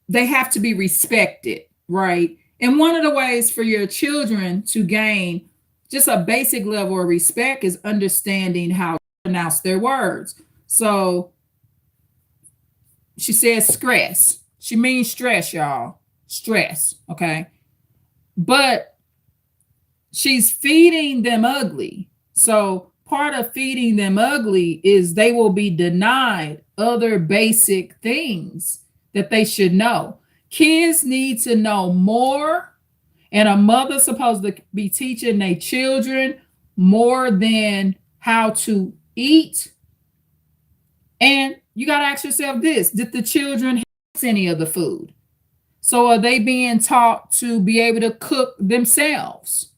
they have to be respected, right? And one of the ways for your children to gain just a basic level of respect is understanding how to pronounce their words. So she says stress. She means stress, y'all. Stress, okay? But she's feeding them ugly. So part of feeding them ugly is they will be denied other basic things that they should know. Kids need to know more, and a mother's supposed to be teaching their children more than how to eat. And you got to ask yourself this: did the children have any of the food? So are they being taught to be able to cook themselves?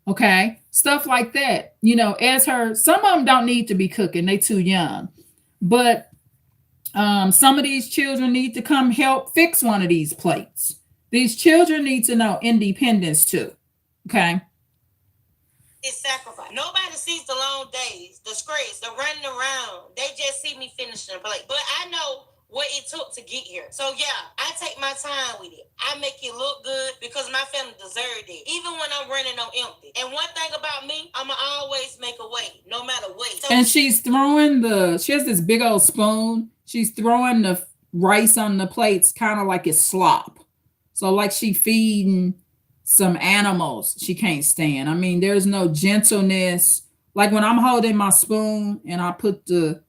Okay, stuff like that. As her, some of them don't need to be cooking; they too young. But some of these children need to come help fix one of these plates. These children need to know independence too. Okay. It's sacrifice. Nobody sees the long days, the stress, the running around. They just see me finishing the plate. But I know what it took to get here. So yeah, I take my time with it. I make it look good because my family deserved it. Even when I'm running on empty. And one thing about me, I'ma always make a way, no matter what. So, and she's throwing she has this big old spoon. She's throwing the rice on the plates kind of like it's slop. So like she feeding some animals she can't stand. I mean, there's no gentleness. Like when I'm holding my spoon and I put the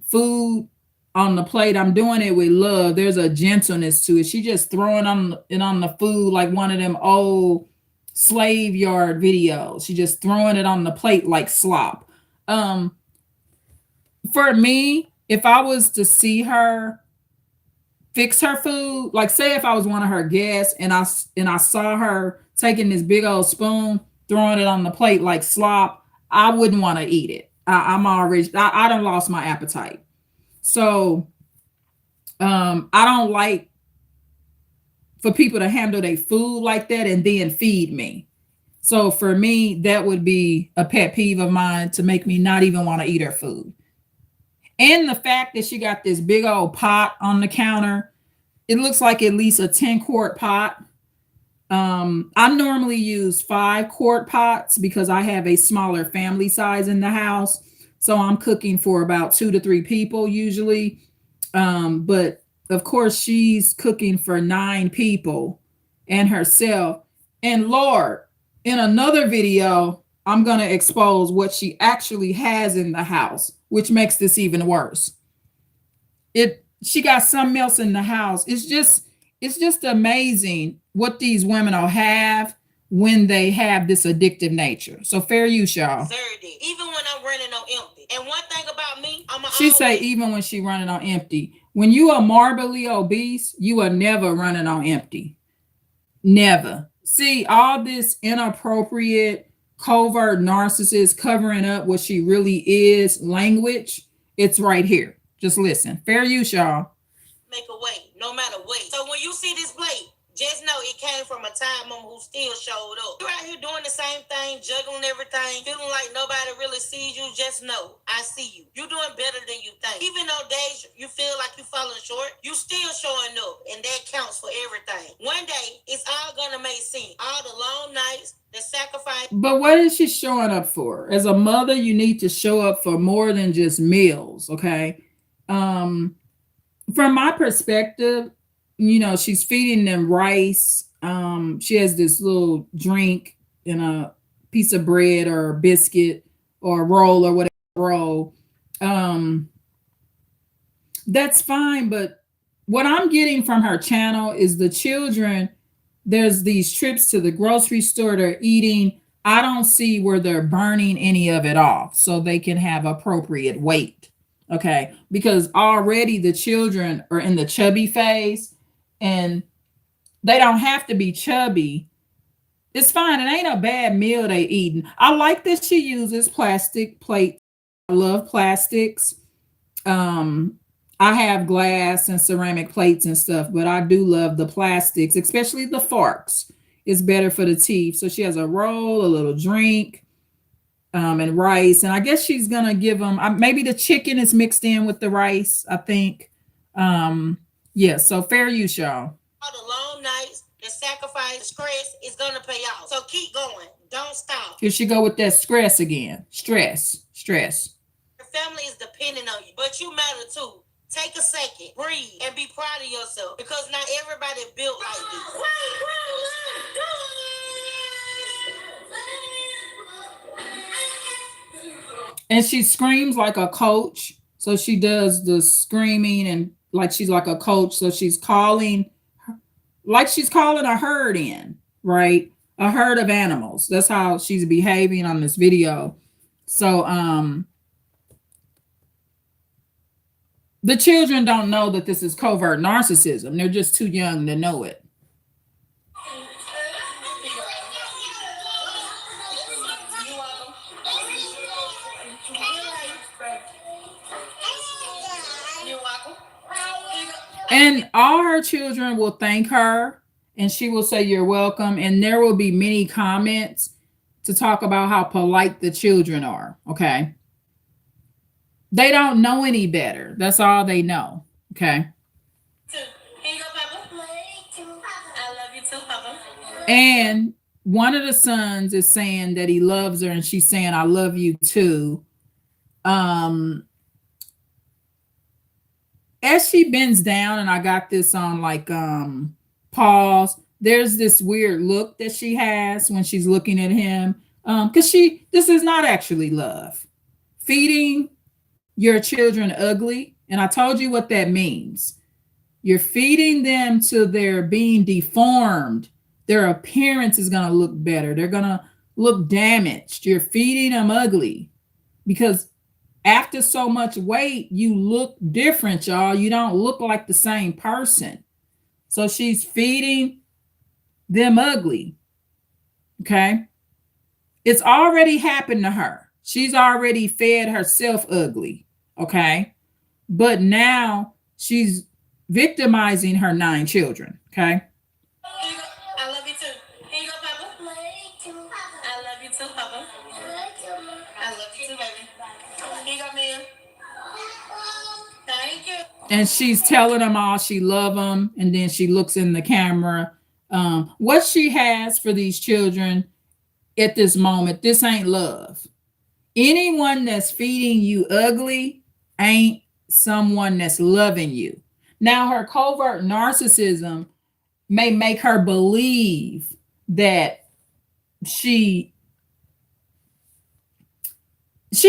food on the plate, I'm doing it with love. There's a gentleness to it. She just throwing it on the food like one of them old slave yard videos. She just throwing it on the plate like slop. For me, if I was to see her fix her food, like say if I was one of her guests and I saw her taking this big old spoon, throwing it on the plate like slop, I wouldn't want to eat it. I done lost my appetite. So I don't like for people to handle their food like that and then feed me. So for me, that would be a pet peeve of mine to make me not even want to eat her food. And the fact that she got this big old pot on the counter, it looks like at least a 10-quart pot. I normally use 5-quart pots because I have a smaller family size in the house. So I'm cooking for about 2 to 3 people usually. But of course, she's cooking for 9 people and herself. And Lord, in another video, I'm going to expose what she actually has in the house, which makes this even worse. She got something else in the house. It's just amazing what these women will have when they have this addictive nature. So fair use, y'all. Even when I'm running on empty. And one thing about me, she say even when she running on empty. When you are morbidly obese, you are never running on empty. Never. See, all this inappropriate, covert narcissist covering up what she really is language, it's right here. Just listen. Fair use, y'all. Make a way, no matter what. So when you see this plate, just know it came from a time mom who still showed up. You're out here doing the same thing, juggling everything, feeling like nobody really sees you. Just know, I see you. You're doing better than you think. Even though days you feel like you're falling short, you still showing up, and that counts for everything. One day, it's all gonna make sense. All the long nights, the sacrifice. But what is she showing up for? As a mother, you need to show up for more than just meals, okay? Um, from my perspective, she's feeding them rice. She has this little drink and a piece of bread or a biscuit or a roll or whatever roll. Um, that's fine, but what I'm getting from her channel is the children, there's these trips to the grocery store, they're eating. I don't see where they're burning any of it off so they can have appropriate weight. Okay. Because already the children are in the chubby phase and they don't have to be chubby. It's fine. It ain't a bad meal they eating. I like that she uses plastic plate. I love plastics. um I have glass and ceramic plates and stuff, but I do love the plastics, especially the forks. It's better for the teeth. So she has a roll, a little drink, and rice. And I guess she's gonna give them. Maybe the chicken is mixed in with the rice. I think. Yeah. So fair use, y'all. All the long nights, the sacrifice, the stress is gonna pay off. So keep going. Don't stop. Here she go with that stress again. Stress. Your family is depending on you, but you matter too. Take a second, breathe, and be proud of yourself because not everybody built like this. And she screams like a coach. So she does the screaming and like she's like a coach. So she's calling, like she's calling a herd in, right? A herd of animals. That's how she's behaving on this video. So the children don't know that this is covert narcissism. They're just too young to know it. And all her children will thank her and she will say, "You're welcome." And there will be many comments to talk about how polite the children are. Okay. They don't know any better. That's all they know. Okay. And one of the sons is saying that he loves her and she's saying, "I love you too." As she bends down, and I got this on like pause, there's this weird look that she has when she's looking at him. Because this is not actually love. Feeding your children ugly, and I told you what that means. You're feeding them to their being deformed. Their appearance is going to look better. They're going to look damaged. You're feeding them ugly because after so much weight, you look different, y'all. You don't look like the same person. So she's feeding them ugly. Okay. It's already happened to her. She's already fed herself ugly. Okay. But now she's victimizing her 9 children. Okay. I love you too. Here you go, Papa. I love you too, Papa. I love you too, baby. Here you go, man. Thank you. And she's telling them all she love them. And then she looks in the camera. What she has for these children at this moment, this ain't love. Anyone that's feeding you ugly ain't someone that's loving you. Now, her covert narcissism may make her believe that she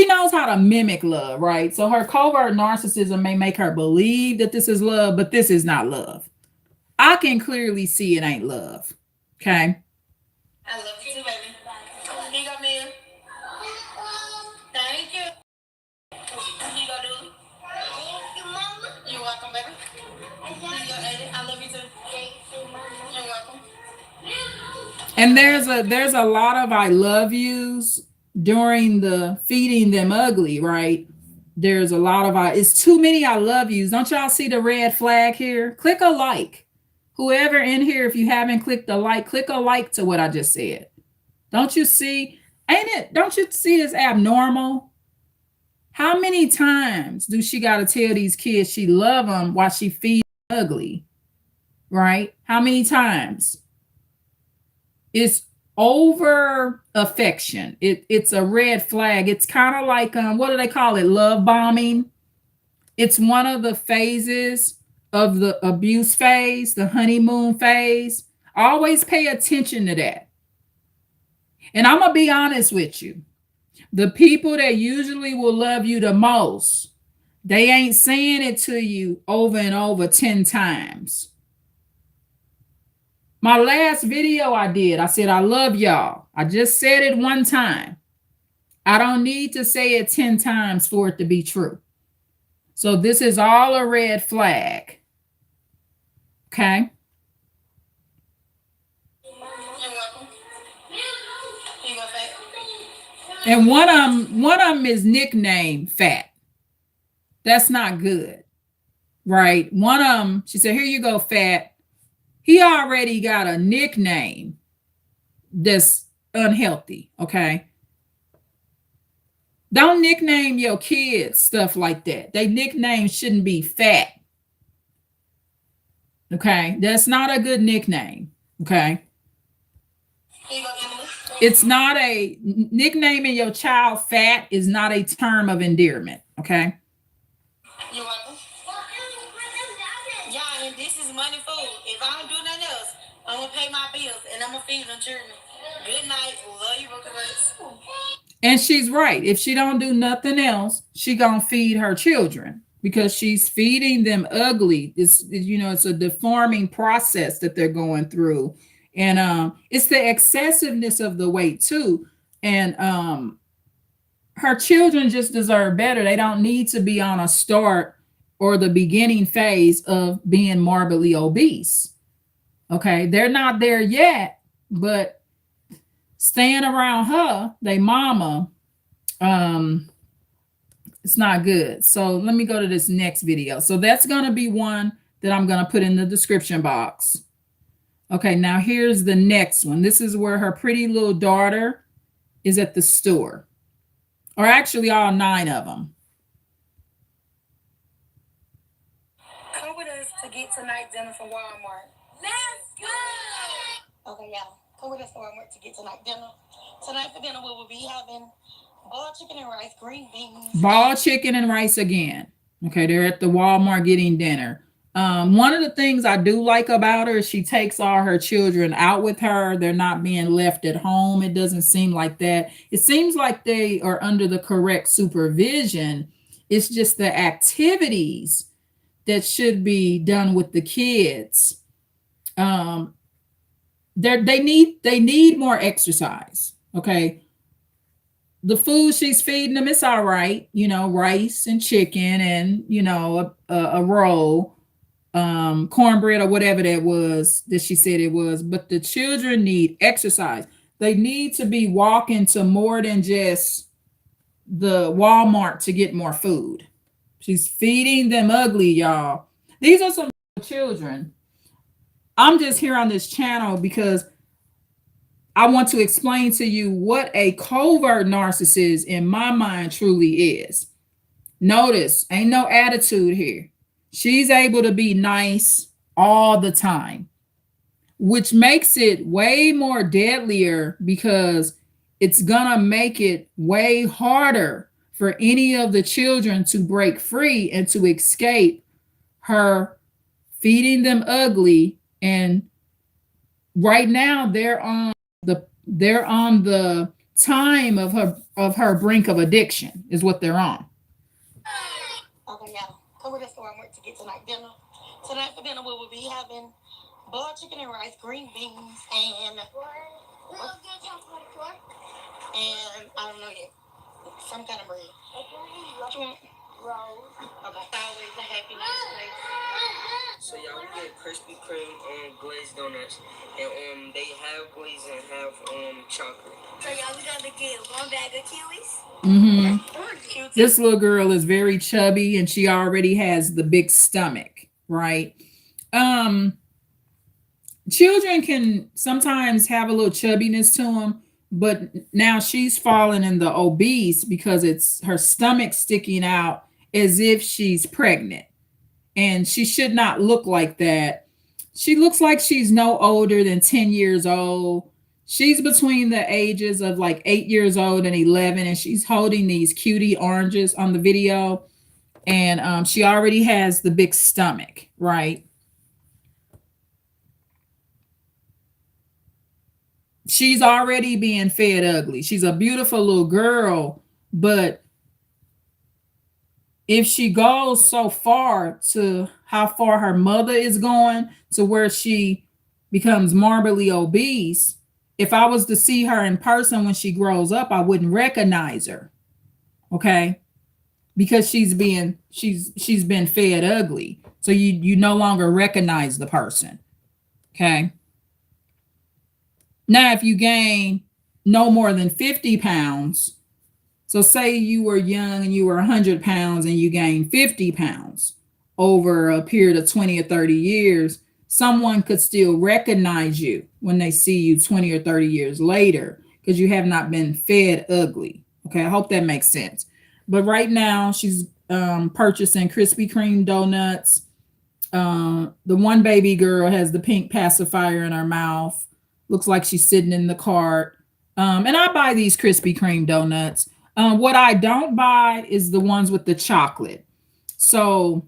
knows how to mimic love, right? So her covert narcissism may make her believe that this is love, but this is not love. I can clearly see it ain't love. Okay. I love you too, baby. Here you go, man. Thank you. Here you go, Dooley. Thank you, Mama. You're welcome, baby. Here you go, Eddie. I love you too. Thank you, Mama. You're welcome. And there's a lot of I love yous during the feeding them ugly, right? There's a lot of it's too many I love yous. Don't y'all see the red flag here? Click a like. Whoever in here, if you haven't clicked a like, click a like to what I just said. Don't you see? Don't you see it's abnormal? How many times do she got to tell these kids she love them while she feeds ugly? Right? How many times? It's over affection. It's a red flag. It's kind of like what do they call it? Love bombing. It's one of the phases of the abuse phase, the honeymoon phase. Always pay attention to that. And I'm going to be honest with you. The people that usually will love you the most, they ain't saying it to you over and over 10 times. My last video I did, I said, I love y'all. I just said it one time. I don't need to say it 10 times for it to be true. So this is all a red flag. Okay. And one of them is nicknamed Fat. That's not good. Right? One of them, she said, here you go, Fat. He already got a nickname that's unhealthy. Okay. Don't nickname your kids stuff like that. They nickname shouldn't be Fat. Okay. That's not a good nickname. Okay. It's not a nicknaming your child Fat is not a term of endearment. Okay. You're welcome. Yeah, and this is money food. If I don't do nothing else, I'm gonna pay my bills and I'm gonna feed them children. Good night. Love you, Brooklyn. And she's right. If she don't do nothing else, she gonna feed her children because she's feeding them ugly. It's it's a deforming process that they're going through, and it's the excessiveness of the weight too. And her children just deserve better. They don't need to be on a start or the beginning phase of being morbidly obese. Okay, they're not there yet, but staying around her, they mama, it's not good. So let me go to this next video. So that's going to be one that I'm going to put in the description box. Okay, now here's the next one. This is where her pretty little daughter is at the store. Or actually all 9 of them. Come with us to get tonight dinner from Walmart. Let's go! Okay, y'all. Come with us to Walmart to get tonight dinner. Tonight for dinner we will be having boiled chicken and rice, green beans. Boiled chicken and rice again. Okay, they're at the Walmart getting dinner. One of the things I do like about her is she takes all her children out with her. They're not being left at home. It doesn't seem like that. It seems like they are under the correct supervision. It's just the activities that should be done with the kids. They need more exercise. Okay. The food she's feeding them, it's all right. Rice and chicken and, a roll. Cornbread or whatever that was that she said it was, but the children need exercise. They need to be walking to more than just the Walmart to get more food. She's feeding them ugly, y'all. These are some children. I'm just here on this channel because I want to explain to you what a covert narcissist in my mind truly is. Notice, ain't no attitude here. She's able to be nice all the time, which makes it way more deadlier because it's gonna make it way harder for any of the children to break free and to escape her feeding them ugly. And right now they're on the time of her brink of addiction is what they're on. Okay, y'all. Come with us to Walmart to get tonight dinner. Tonight for dinner we will be having boiled chicken and rice, green beans, and I don't know yet. Some kind of bread. What you want? Rolls. Okay. Always a happy nice place. So y'all get Krispy Kreme glazed donuts, and they have glaze and have chocolate. So y'all we gotta get 1 bag of kiwis. Mm-hmm. This little girl is very chubby and she already has the big stomach, right? Children can sometimes have a little chubbiness to them, but now she's fallen in the obese because it's her stomach sticking out as if she's pregnant. And she should not look like that. She looks like she's no older than 10 years old. She's between the ages of like 8 years old and 11, and she's holding these cutie oranges on the video. and she already has the big stomach, right? She's already being fed ugly. She's a beautiful little girl, but if she goes so far to how far her mother is going to where she becomes morbidly obese, if I was to see her in person when she grows up, I wouldn't recognize her. Okay? Because she's been fed ugly. So you no longer recognize the person. Okay? Now if you gain no more than 50 pounds, so say you were young and you were 100 pounds and you gained 50 pounds over a period of 20 or 30 years, someone could still recognize you when they see you 20 or 30 years later because you have not been fed ugly. Okay, I hope that makes sense. But right now, she's purchasing Krispy Kreme donuts. The one baby girl has the pink pacifier in her mouth. Looks like she's sitting in the cart. And I buy these Krispy Kreme donuts. What I don't buy is the ones with the chocolate. So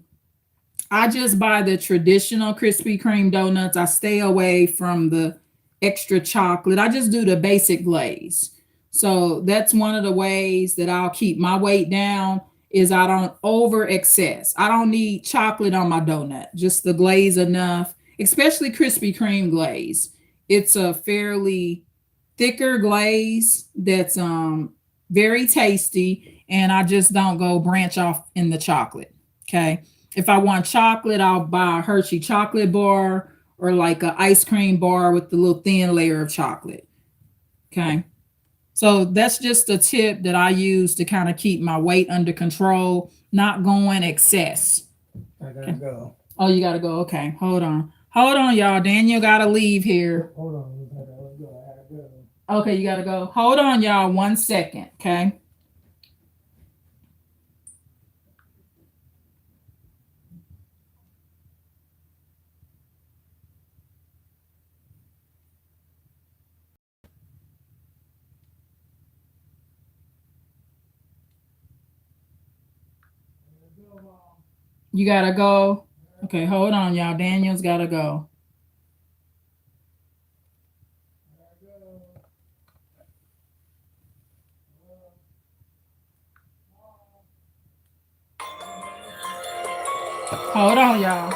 I just buy the traditional Krispy Kreme donuts. I stay away from the extra chocolate. I just do the basic glaze. So that's one of the ways that I'll keep my weight down is I don't over excess. I don't need chocolate on my donut, just the glaze enough, especially Krispy Kreme glaze. It's a fairly thicker glaze that's very tasty, and I just don't go branch off in the chocolate. Okay. If I want chocolate, I'll buy a Hershey chocolate bar or like an ice cream bar with the little thin layer of chocolate. Okay. So that's just a tip that I use to kind of keep my weight under control, not going excess. I gotta go. Oh, you gotta go. Okay. Hold on. Hold on, y'all. Daniel gotta leave here. Hold on. I gotta go. Okay, you gotta go. Hold on, y'all. 1 second. Okay. You gotta go. Okay, hold on, y'all. Daniel's gotta go. Hold on, y'all.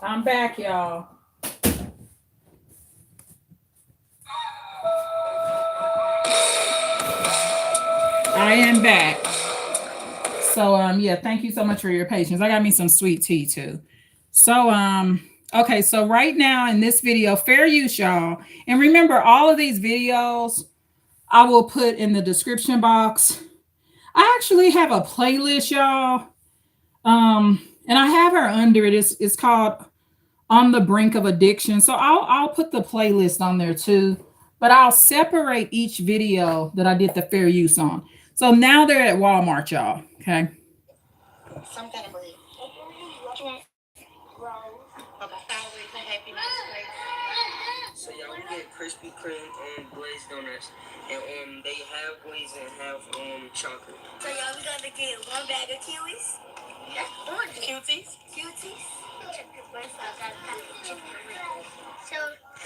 I'm back, y'all. I am back. So yeah, thank you so much for your patience. I got me some sweet tea too. So okay, so right now in this video, fair use, y'all. And remember, all of these videos I will put in the description box. I actually have a playlist, y'all. And I have her under it. It's called On the Brink of Addiction. So I'll put the playlist on there too. but I'll separate each video that I did the fair use on. So now they're at Walmart, y'all. Okay. Some kind of bread. What you want? Rolls. Okay. Strawberries and happiness. So y'all we get Krispy Kreme glazed donuts, and they have glazed and have chocolate. So y'all we gotta get one bag of kiwis. Cuties. Cuties. So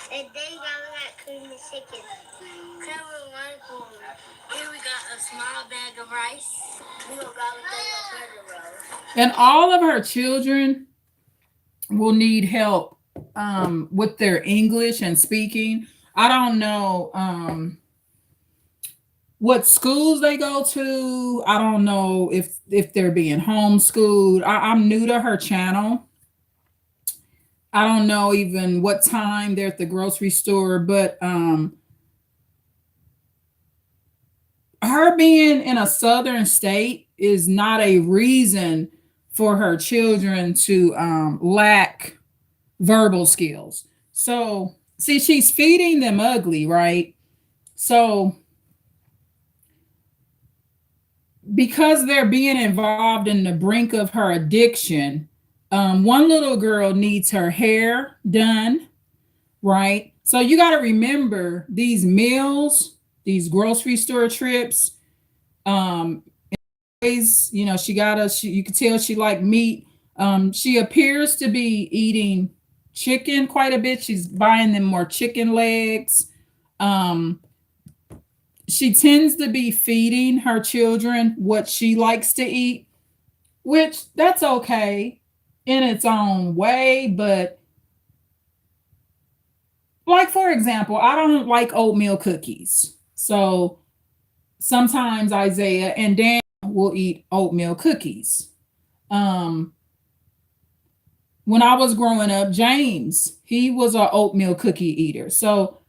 and then y'all got cream and chicken. Cream and one bowl. Here we got a small bag of rice. We got a burger roll. And all of her children will need help with their English and speaking. I don't know what schools they go to. I don't know if they're being homeschooled. I'm new to her channel. I don't know even what time they're at the grocery store, but her being in a southern state is not a reason for her children to lack verbal skills. So, see, she's feeding them ugly, right? So, because they're being involved in the brink of her addiction, one little girl needs her hair done, right? So you got to remember these meals, these grocery store trips. You know, you can tell she like meat. She appears to be eating chicken quite a bit. She's buying them more chicken legs. She tends to be feeding her children what she likes to eat, which that's okay in its own way. But like, for example, I don't like oatmeal cookies. So sometimes Isaiah and Dan will eat oatmeal cookies. When I was growing up, James, he was an oatmeal cookie eater. So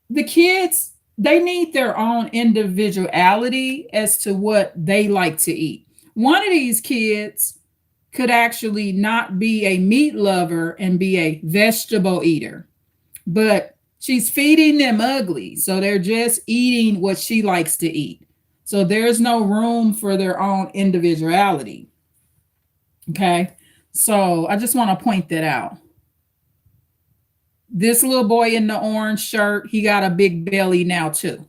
the kids, they need their own individuality as to what they like to eat. One of these kids could actually not be a meat lover and be a vegetable eater, but she's feeding them ugly. So they're just eating what she likes to eat. So there's no room for their own individuality. Okay. So I just want to point that out. This little boy in the orange shirt, he got a big belly now too.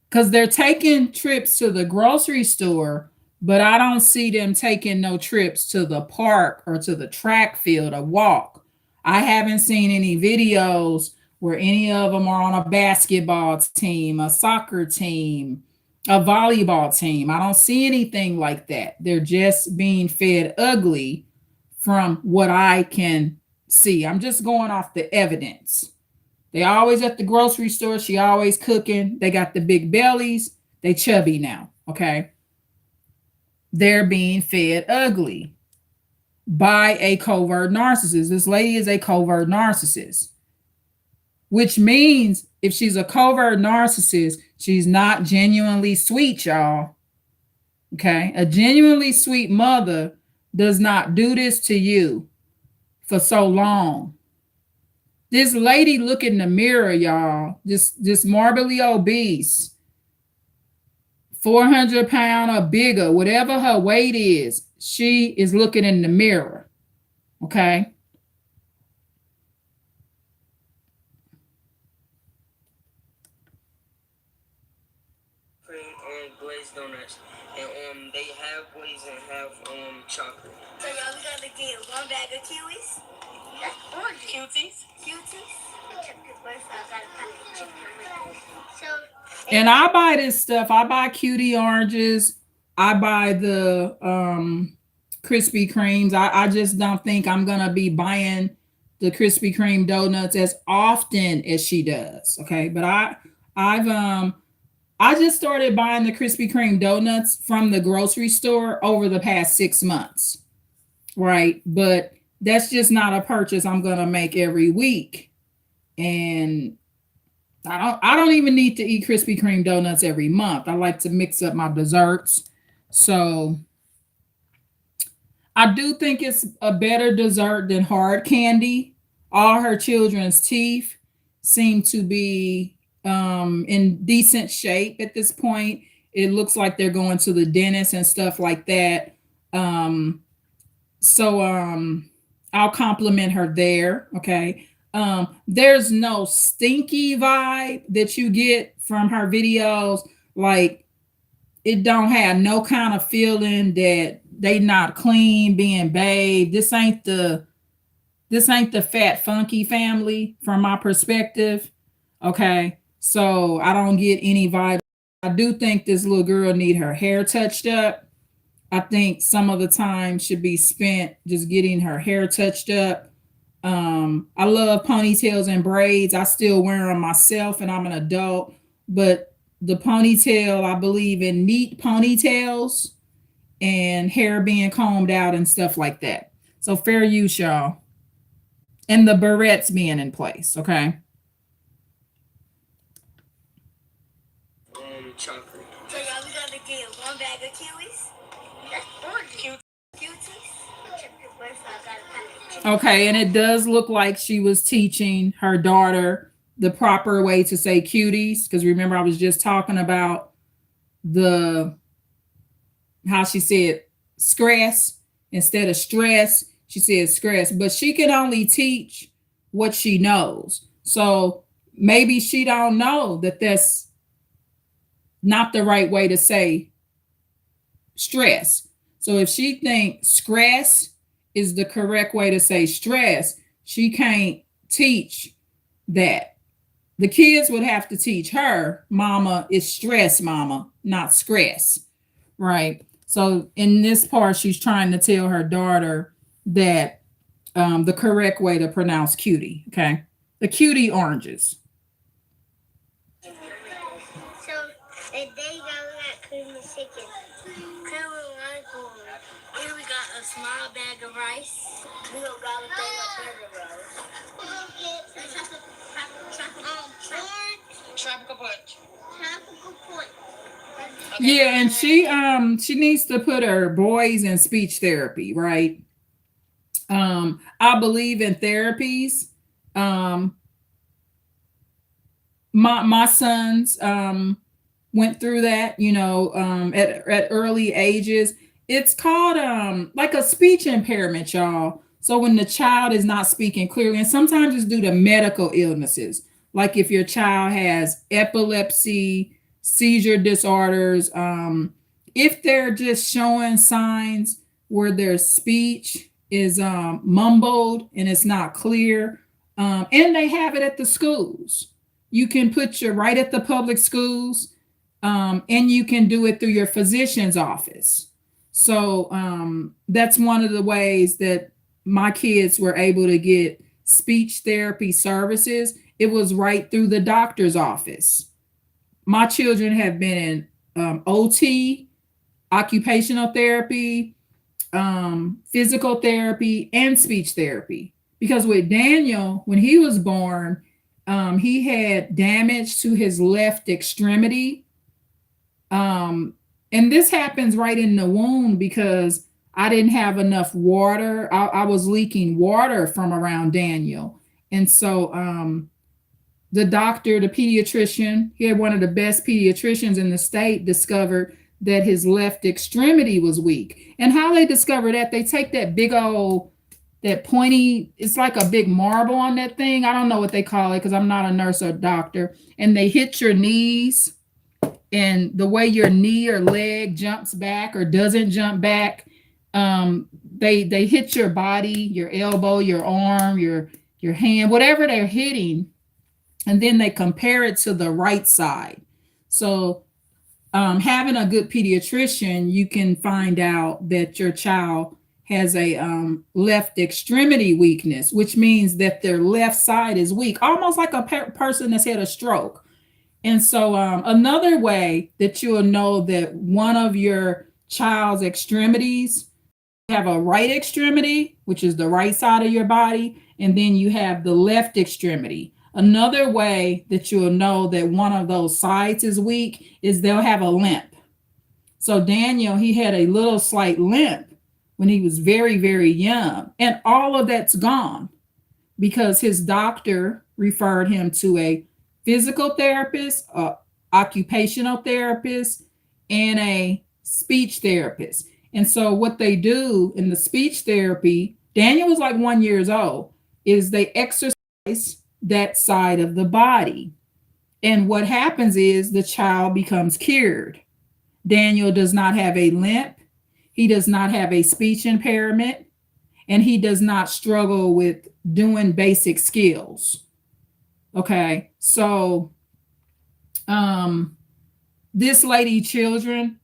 Because they're taking trips to the grocery store, but I don't see them taking no trips to the park or to the track field to walk. I haven't seen any videos where any of them are on a basketball team, a soccer team, a volleyball team. I don't see anything like that. They're just being fed ugly from what I can see. I'm just going off the evidence. They always at the grocery store. She always cooking. They got the big bellies. They chubby now. Okay. They're being fed ugly by a covert narcissist. This lady is a covert narcissist, which means if she's a covert narcissist, she's not genuinely sweet, y'all. Okay. A genuinely sweet mother does not do this to you for so long. This lady look in the mirror, y'all, just morbidly obese, 400 pound or bigger, whatever her weight is, she is looking in the mirror. Okay. Cream and glazed donuts, and they have glazed and have chocolate. So y'all we gotta get one bag of kiwis. Cuties. So And I buy this stuff. I buy cutie oranges. I buy the Krispy Kremes. I just don't think I'm gonna be buying the Krispy Kreme donuts as often as she does. Okay, but I just started buying the Krispy Kreme donuts from the grocery store over the past 6 months. Right, but that's just not a purchase I'm gonna make every week. And I don't even need to eat Krispy Kreme donuts every month. I like to mix up my desserts. So I do think it's a better dessert than hard candy. All her children's teeth seem to be in decent shape at this point. It looks like they're going to the dentist and stuff like that. Um, so I'll compliment her there. Okay. There's no stinky vibe that you get from her videos. Like, it don't have no kind of feeling that they not clean, being bathed. This ain't the fat funky family from my perspective. Okay. So I don't get any vibe. I do think this little girl need her hair touched up. I think some of the time should be spent just getting her hair touched up. I love ponytails and braids. I still wear them myself and I'm an adult, but the ponytail, I believe in neat ponytails and hair being combed out and stuff like that. So fair use, y'all. And the barrettes being in place, okay? Chocolate. So y'all, we gonna get one bag of kiwis. That's 4 cuties. Okay, and it does look like she was teaching her daughter the proper way to say cuties, because remember I was just talking about the how she said stress instead of stress. She said stress, but she can only teach what she knows. So maybe she don't know that that's not the right way to say stress. So if she thinks stress is the correct way to say stress, she can't teach that. The kids would have to teach her, mama is stress, mama, not stress, right? So in this part, she's trying to tell her daughter that the correct way to pronounce cutie, okay? The cutie oranges. So they got cream and chicken. Cream and rice. Here we got a small bag of rice. We gonna go with the burger rolls. We're gonna get Tropical punch. tropical punch. Yeah, and she needs to put her boys in speech therapy, right? I believe in therapies. My sons went through that, at early ages. It's called like a speech impairment, y'all. So when the child is not speaking clearly, and sometimes it's due to medical illnesses, like if your child has epilepsy, seizure disorders, if they're just showing signs where their speech is mumbled and it's not clear, and they have it at the schools. You can put your right at the public schools, and you can do it through your physician's office. So that's one of the ways that my kids were able to get speech therapy services. It was right through the doctor's office. My children have been in OT, occupational therapy, physical therapy, and speech therapy. Because with Daniel, when he was born, he had damage to his left extremity. And this happens right in the womb because I didn't have enough water. I was leaking water from around Daniel. And so the doctor, the pediatrician, he had one of the best pediatricians in the state, discovered that his left extremity was weak. And how they discover that, they take that big old, that pointy, it's like a big marble on that thing. I don't know what they call it because I'm not a nurse or doctor. And they hit your knees, and the way your knee or leg jumps back or doesn't jump back, they hit your body, your elbow, your arm, your hand, whatever they're hitting, and then they compare it to the right side. So having a good pediatrician, you can find out that your child has a left extremity weakness, which means that their left side is weak, almost like a person that's had a stroke. And so another way that you'll know that one of your child's extremities, you have a right extremity, which is the right side of your body, and then you have the left extremity. Another way that you'll know that one of those sides is weak is they'll have a limp. So Daniel, he had a little slight limp when he was very, very young, and all of that's gone. because his doctor referred him to a physical therapist, a occupational therapist, and a speech therapist. And so what they do in the speech therapy, Daniel was like 1 year old, is they exercise that side of the body. And what happens is the child becomes cured. Daniel does not have a limp. He does not have a speech impairment, and he does not struggle with doing basic skills. Okay. So, this lady children,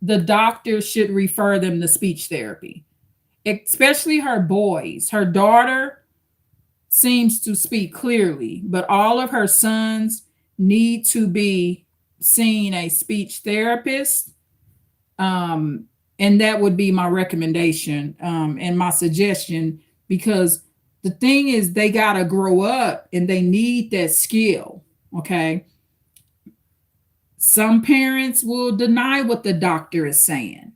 the doctor should refer them to speech therapy, especially her boys. Her daughter seems to speak clearly, but all of her sons need to be seeing a speech therapist. And that would be my recommendation, and my suggestion, because the thing is, they got to grow up and they need that skill. Okay. Some parents will deny what the doctor is saying.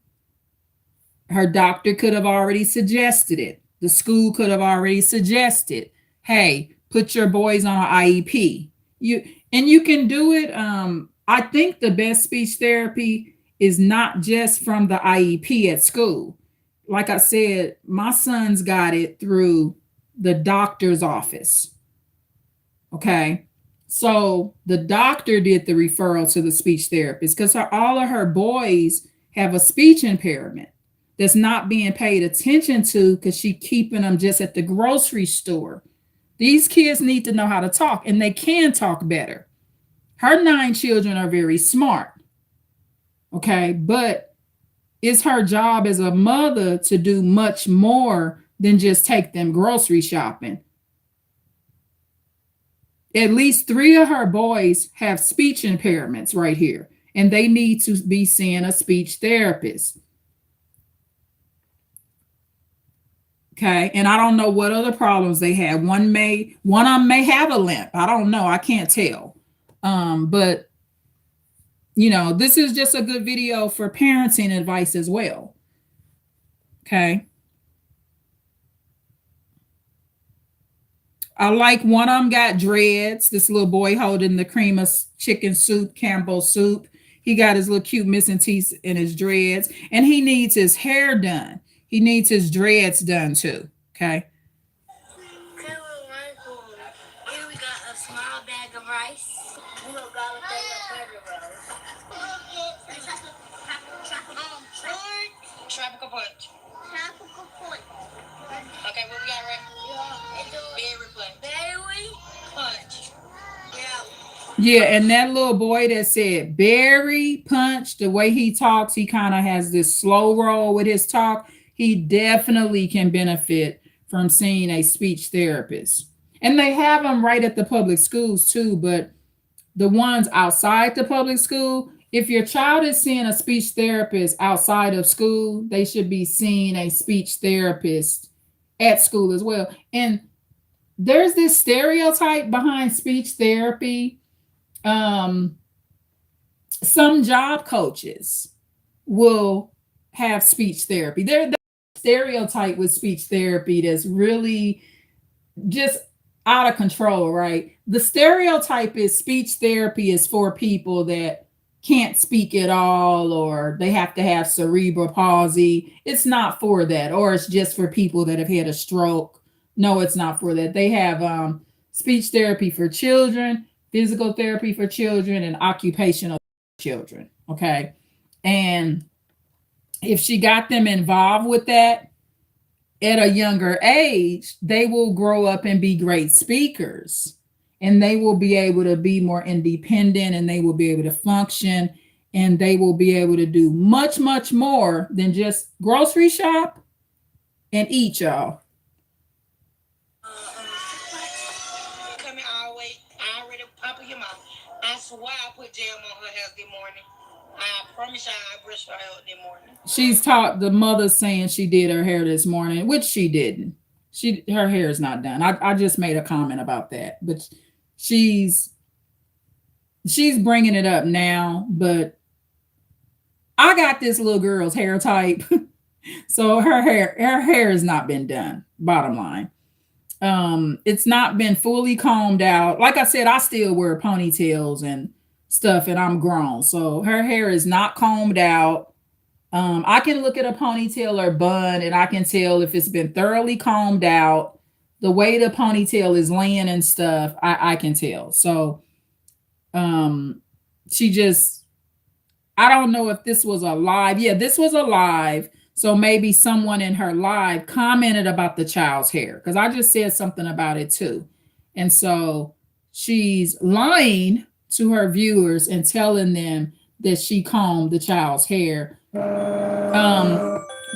Her doctor could have already suggested it. The school could have already suggested, hey, put your boys on an IEP. You can do it. I think the best speech therapy is not just from the IEP at school. Like I said, my sons got it through the doctor's office. Okay. So the doctor did the referral to the speech therapist because all of her boys have a speech impairment that's not being paid attention to because she's keeping them just at the grocery store. These kids need to know how to talk, and they can talk better. Her 9 children are very smart. Okay. But it's her job as a mother to do much more than just take them grocery shopping. At least 3 of her boys have speech impairments right here, and they need to be seeing a speech therapist. Okay. And I don't know what other problems they have. One of them may have a limp. I don't know. I can't tell. But this is just a good video for parenting advice as well. Okay. I like one of them got dreads. This little boy holding the cream of chicken soup, Campbell soup. He got his little cute missing teeth in his dreads, and he needs his hair done. He needs his dreads done too. Okay. Here we got a small bag of rice. We gonna go with the Tropical punch. tropical punch. Okay, what we got right? Berry punch. Berry Punch. Yeah. Yeah, and that little boy that said berry punch, the way he talks, he kind of has this slow roll with his talk. He definitely can benefit from seeing a speech therapist. And they have them right at the public schools too, but the ones outside the public school, if your child is seeing a speech therapist outside of school, they should be seeing a speech therapist at school as well. And there's this stereotype behind speech therapy. Some job coaches will have speech therapy. There's a stereotype with speech therapy that's really just out of control, right? The stereotype is speech therapy is for people that can't speak at all, or they have to have cerebral palsy. It's not for that. Or it's just for people that have had a stroke. No, it's not for that. They have speech therapy for children, physical therapy for children, and occupational children. Okay. And if she got them involved with that at a younger age, they will grow up and be great speakers, and they will be able to be more independent, and they will be able to function, and they will be able to do much, much more than just grocery shop and eat, y'all. Coming all the way, I already popping your mouth. I swear I put jam on her hair this morning. I promise you I brushed her hair this morning. She's taught the mother saying she did her hair this morning, which she didn't. Her hair is not done. I just made a comment about that, but she's bringing it up now. But I got this little girl's hair type, so her hair has not been done. Bottom line. It's not been fully combed out. Like I said, I still wear ponytails and stuff, and I'm grown. So her hair is not combed out. I can look at a ponytail or bun and I can tell if it's been thoroughly combed out. The way the ponytail is laying and stuff, I can tell. So um she just, I don't know if this was a live. Yeah, this was a live. So maybe someone in her live commented about the child's hair because I just said something about it too. And so she's lying to her viewers and telling them that she combed the child's hair.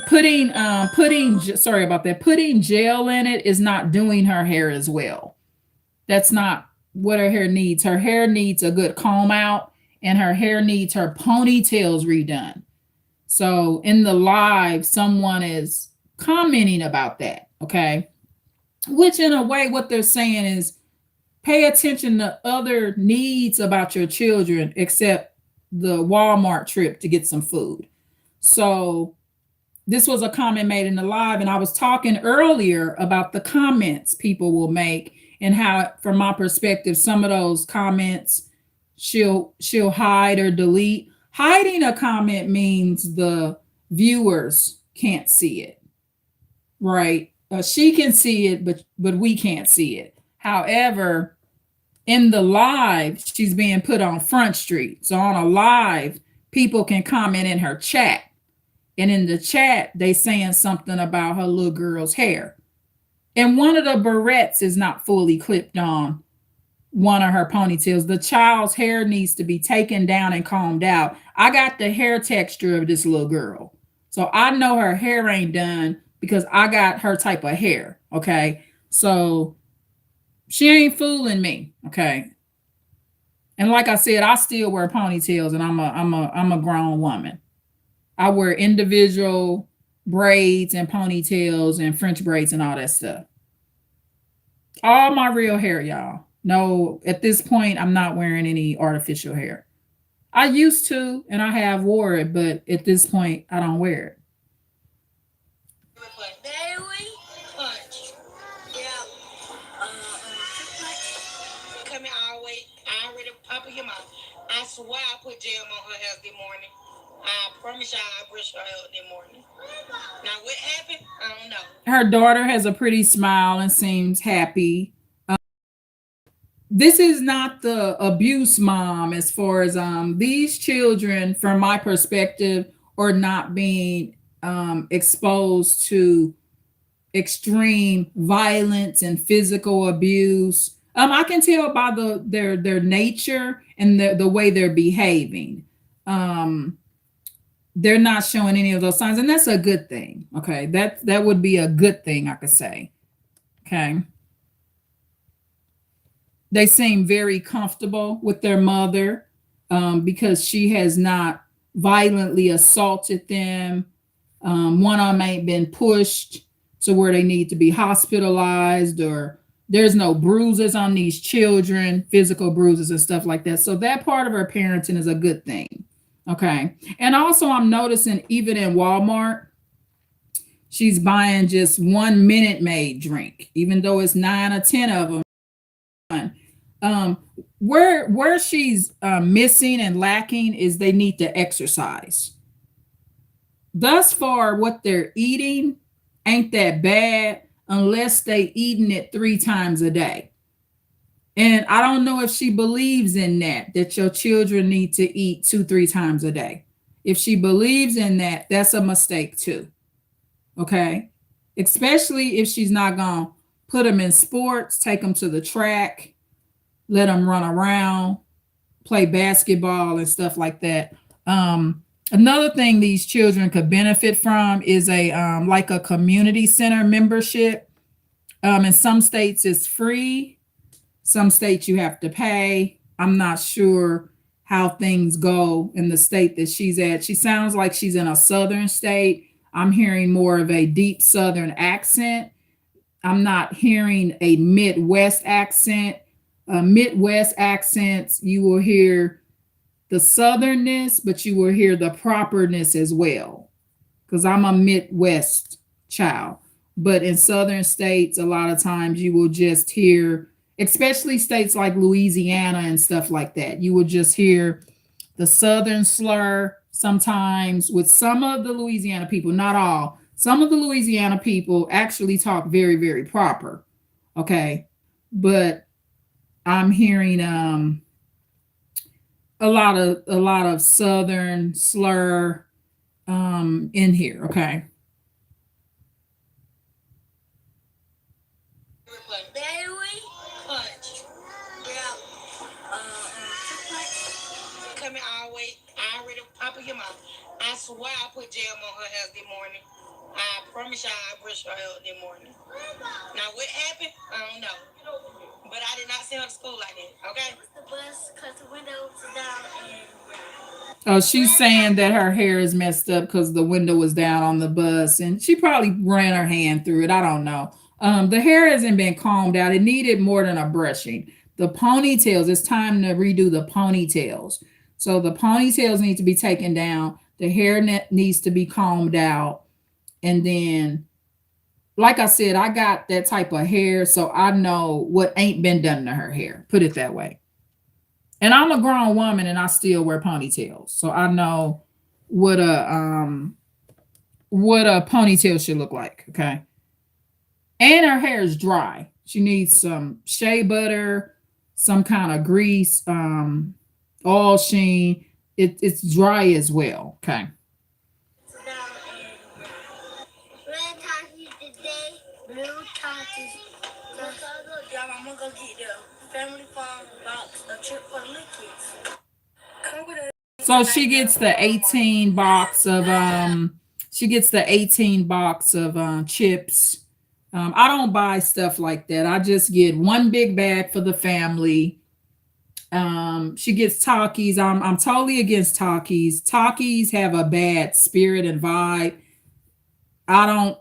Putting sorry about that. Putting gel in it is not doing her hair as well. That's not what her hair needs. Her hair needs a good comb out and her hair needs her ponytails redone. So in the live, someone is commenting about that. Okay. Which in a way, what they're saying is pay attention to other needs about your children except the Walmart trip to get some food. So this was a comment made in the live, and I was talking earlier about the comments people will make and how, from my perspective, some of those comments she'll hide or delete. Hiding a comment means the viewers can't see it, right? She can see it, but we can't see it. However, in the live, she's being put on Front Street. So on a live, people can comment in her chat. And in the chat, they saying something about her little girl's hair. And one of the barrettes is not fully clipped on one of her ponytails. The child's hair needs to be taken down and combed out. I got the hair texture of this little girl. So I know her hair ain't done because I got her type of hair. Okay. So she ain't fooling me. Okay. And like I said, I still wear ponytails and I'm a grown woman. I wear individual braids and ponytails and French braids and all that stuff. All my real hair, y'all. No, at this point, I'm not wearing any artificial hair. I used to, and I have wore it, but at this point, I don't wear it. Berry punch. Yeah. Come here all the way. I already pop in your mouth. I swear I put jam on her hair this morning. I promise y'all I brush her hair this morning. Now what happened? I don't know. Her daughter has a pretty smile and seems happy. This is not the abuse mom as far as these children, from my perspective, are not being exposed to extreme violence and physical abuse. I can tell by their nature and the way they're behaving. They're not showing any of those signs, and that's a good thing. Okay, that would be a good thing, I could say. Okay. They seem very comfortable with their mother because she has not violently assaulted them. One of them ain't been pushed to where they need to be hospitalized, or there's no bruises on these children, physical bruises and stuff like that. So that part of her parenting is a good thing. Okay. And also I'm noticing even in Walmart, she's buying just 1 Minute Maid drink, even though it's 9 or 10 of them. Where she's missing and lacking is they need to exercise. Thus far, what they're eating ain't that bad unless they eating it 3 times a day. And I don't know if she believes in that your children need to eat 2-3 times a day. If she believes in that, that's a mistake too. Okay. Especially if she's not going to put them in sports, take them to the track, let them run around, play basketball and stuff like that. Another thing these children could benefit from is a like a community center membership. In some states it's free. Some states you have to pay. I'm not sure how things go in the state that she's at. She sounds like she's in a southern state. I'm hearing more of a deep southern accent. I'm not hearing a Midwest accent. Midwest accents, you will hear the southernness, but you will hear the properness as well, because I'm a Midwest child. But in southern states, a lot of times you will just hear, especially states like Louisiana and stuff like that, you will just hear the southern slur sometimes with some of the Louisiana people, not all. Some of the Louisiana people actually talk very, very proper. Okay. But I'm hearing a lot of southern slur in here. Okay. Battery. Punch. Yeah. Come in all the way. I already pop in your mouth. I swear I put jam on her hair this morning. I promise y'all I brushed her hair this morning. Now what happened? I don't know. But I did not send her to school like that. Okay? The bus, cause the window was down and. Oh, she's saying that her hair is messed up because the window was down on the bus and she probably ran her hand through it. I don't know. The hair hasn't been combed out. It needed more than a brushing. The ponytails, it's time to redo the ponytails. So the ponytails need to be taken down. The hair needs to be combed out. And then, like I said, I got that type of hair, so I know what ain't been done to her hair. Put it that way. And I'm a grown woman and I still wear ponytails. So I know what a ponytail should look like. Okay. And her hair is dry. She needs some shea butter, some kind of grease, oil sheen. It's dry as well. Okay. Red toddies today, blue toddies. I'm gonna go get the family farm box of chip for the kids. So she gets the 18 box of chips. I don't buy stuff like that. I just get one big bag for the family. She gets Takis. I'm totally against Takis. Takis have a bad spirit and vibe. I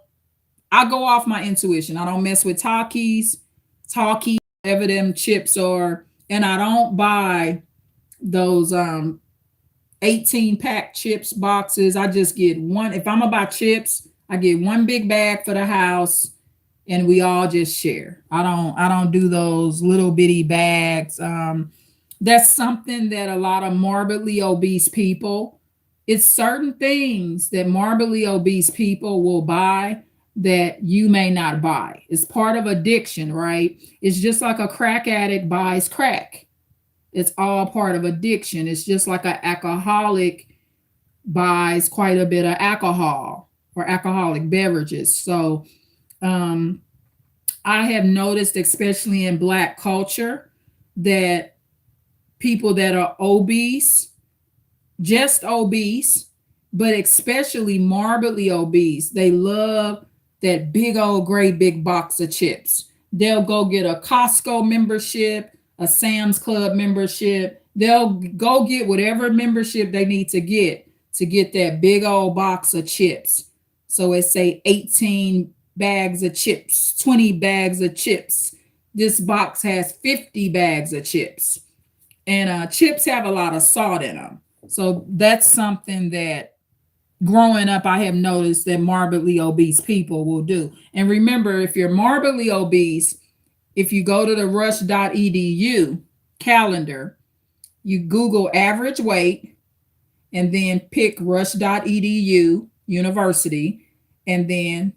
go off my intuition. I don't mess with Takis, whatever them chips are, and I don't buy those 18 pack chips boxes. I just get one. If I'm gonna buy chips, I get one big bag for the house and we all just share. I don't do those little bitty bags. That's something that a lot of morbidly obese people, it's certain things that morbidly obese people will buy that you may not buy. It's part of addiction, right? It's just like a crack addict buys crack. It's all part of addiction. It's just like an alcoholic buys quite a bit of alcohol or alcoholic beverages. So I have noticed, especially in Black culture, that people that are obese, just obese, but especially morbidly obese, they love that big old great big box of chips. They'll go get a Costco membership, a Sam's Club membership. They'll go get whatever membership they need to get that big old box of chips. So it say 18 bags of chips, 20 bags of chips. This box has 50 bags of chips. And chips have a lot of salt in them. So that's something that growing up, I have noticed that morbidly obese people will do. And remember, if you're morbidly obese, if you go to the rush.edu calendar, you Google average weight and then pick rush.edu university and then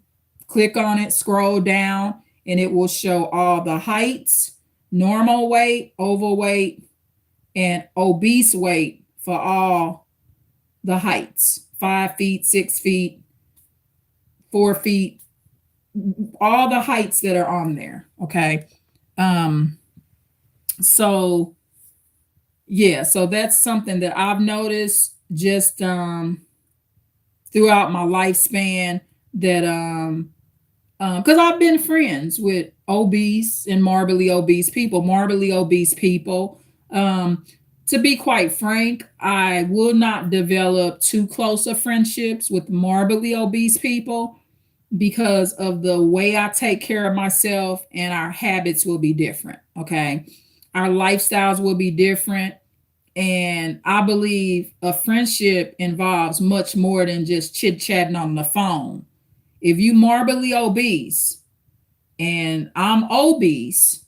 click on it, scroll down, and it will show all the heights, normal weight, overweight, and obese weight for all the heights, 5 feet, 6 feet, 4 feet, all the heights that are on there. Okay. So yeah, so that's something that I've noticed just throughout my lifespan that because I've been friends with obese and morbidly obese people. To be quite frank, I will not develop too close of friendships with morbidly obese people because of the way I take care of myself, and our habits will be different. Okay. Our lifestyles will be different. And I believe a friendship involves much more than just chit chatting on the phone. if you morbidly obese and I'm obese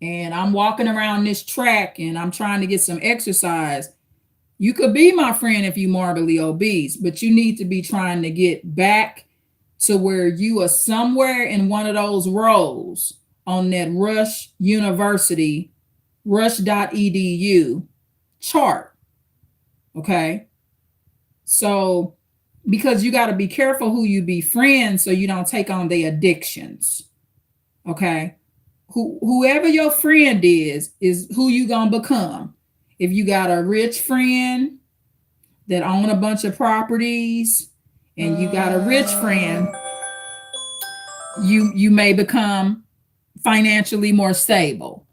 and I'm walking around this track and I'm trying to get some exercise, you could be my friend if you morbidly obese, but you need to be trying to get back to where you are somewhere in one of those roles on that Rush University, rush.edu chart. Okay. So, because you got to be careful who you befriend so you don't take on their addictions. Okay. Whoever your friend is who you going to become. If you got a rich friend that own a bunch of properties and you got a rich friend, you may become financially more stable,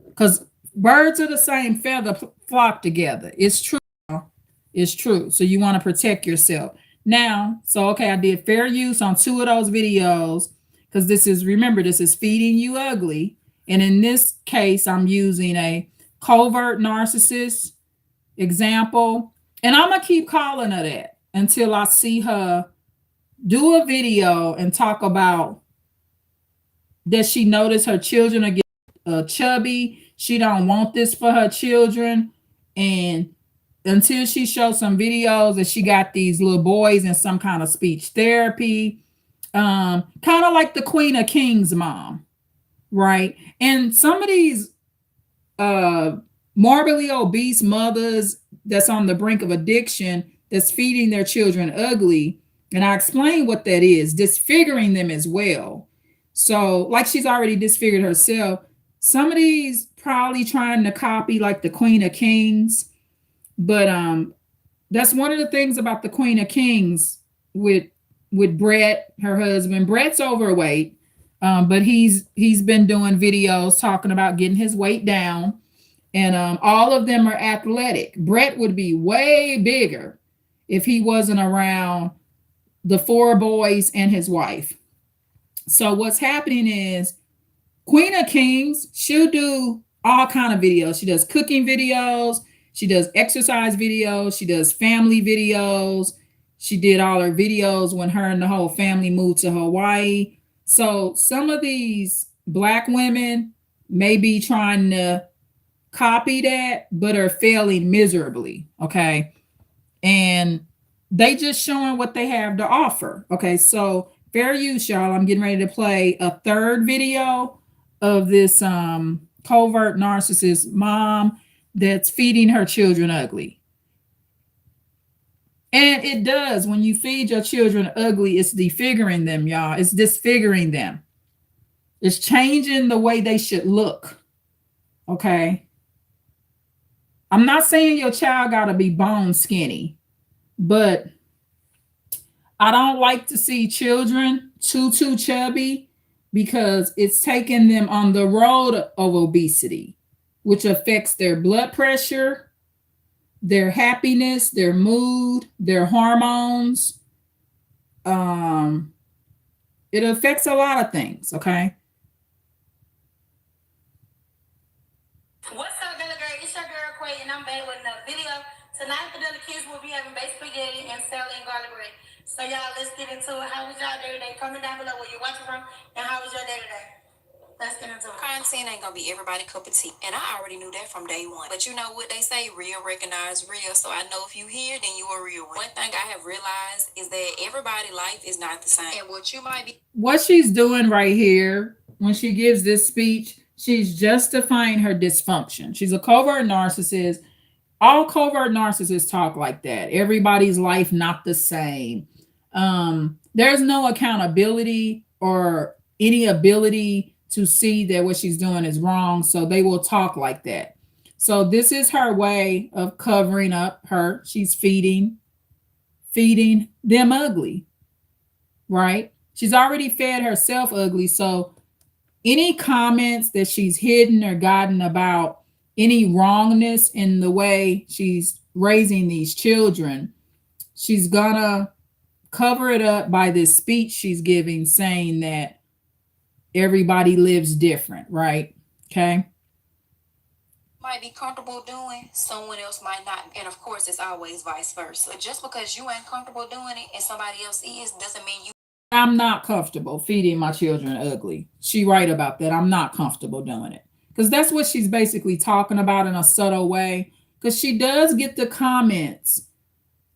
because birds of the same feather flock together. It's true. It's true. So you want to protect yourself. Now, so okay, I did fair use on 2 of those videos because this is, remember, this is feeding you ugly. And in this case, I'm using a covert narcissist example. And I'm going to keep calling her that until I see her do a video and talk about that she noticed her children are getting chubby. She don't want this for her children. And until she shows some videos that she got these little boys in some kind of speech therapy, kind of like the Queen of Kings mom, right? And some of these morbidly obese mothers that's on the brink of addiction, that's feeding their children ugly, and I explain what that is, disfiguring them as well. So like she's already disfigured herself, some of these probably trying to copy like the Queen of Kings. But that's one of the things about the Queen of Kings with Brett, her husband. Brett's overweight, but he's been doing videos talking about getting his weight down, and all of them are athletic. Brett would be way bigger if he wasn't around the 4 boys and his wife. So what's happening is Queen of Kings, she'll do all kind of videos. She does cooking videos. She does exercise videos. She does family videos. She did all her videos when her and the whole family moved to Hawaii. So some of these Black women may be trying to copy that, but are failing miserably. Okay. And they just showing what they have to offer. Okay. So fair use, y'all. I'm getting ready to play a 3rd video of this covert narcissist mom that's feeding her children ugly. And it does. When you feed your children ugly, it's disfiguring them, y'all. It's disfiguring them. It's changing the way they should look. Okay. I'm not saying your child got to be bone skinny, but I don't like to see children too chubby, because it's taking them on the road of obesity, which affects their blood pressure, their happiness, their mood, their hormones. It affects a lot of things, okay? What's up, Della Girl? It's your girl, Quay, and I'm back with another video. Tonight, the Della Kids will be having baked spaghetti and salad and garlic bread. So, y'all, let's get into it. How was y'all day today? Comment down below where you're watching from, and how was your day today? Let's get into it. Content ain't gonna be everybody's cup of tea, and I already knew that from day one. But you know what they say, real recognize real. So I know if you here, then you a real one. One thing I have realized is that everybody's life is not the same, and what you might be, what she's doing right here when she gives this speech, she's justifying her dysfunction. She's a covert narcissist. All covert narcissists talk like that. Everybody's life not the same. There's no accountability or any ability to see that what she's doing is wrong. So they will talk like that. So this is her way of covering up her. She's feeding them ugly, right? She's already fed herself ugly. So any comments that she's hidden or gotten about any wrongness in the way she's raising these children, she's gonna cover it up by this speech she's giving saying that everybody lives different, right? Okay. might be comfortable doing, someone else might not. And of course, it's always vice versa. Just because you ain't comfortable doing it and somebody else is, doesn't mean you I'm not comfortable feeding my children ugly. She right about that. I'm not comfortable doing it. Because that's what she's basically talking about in a subtle way. Because she does get the comments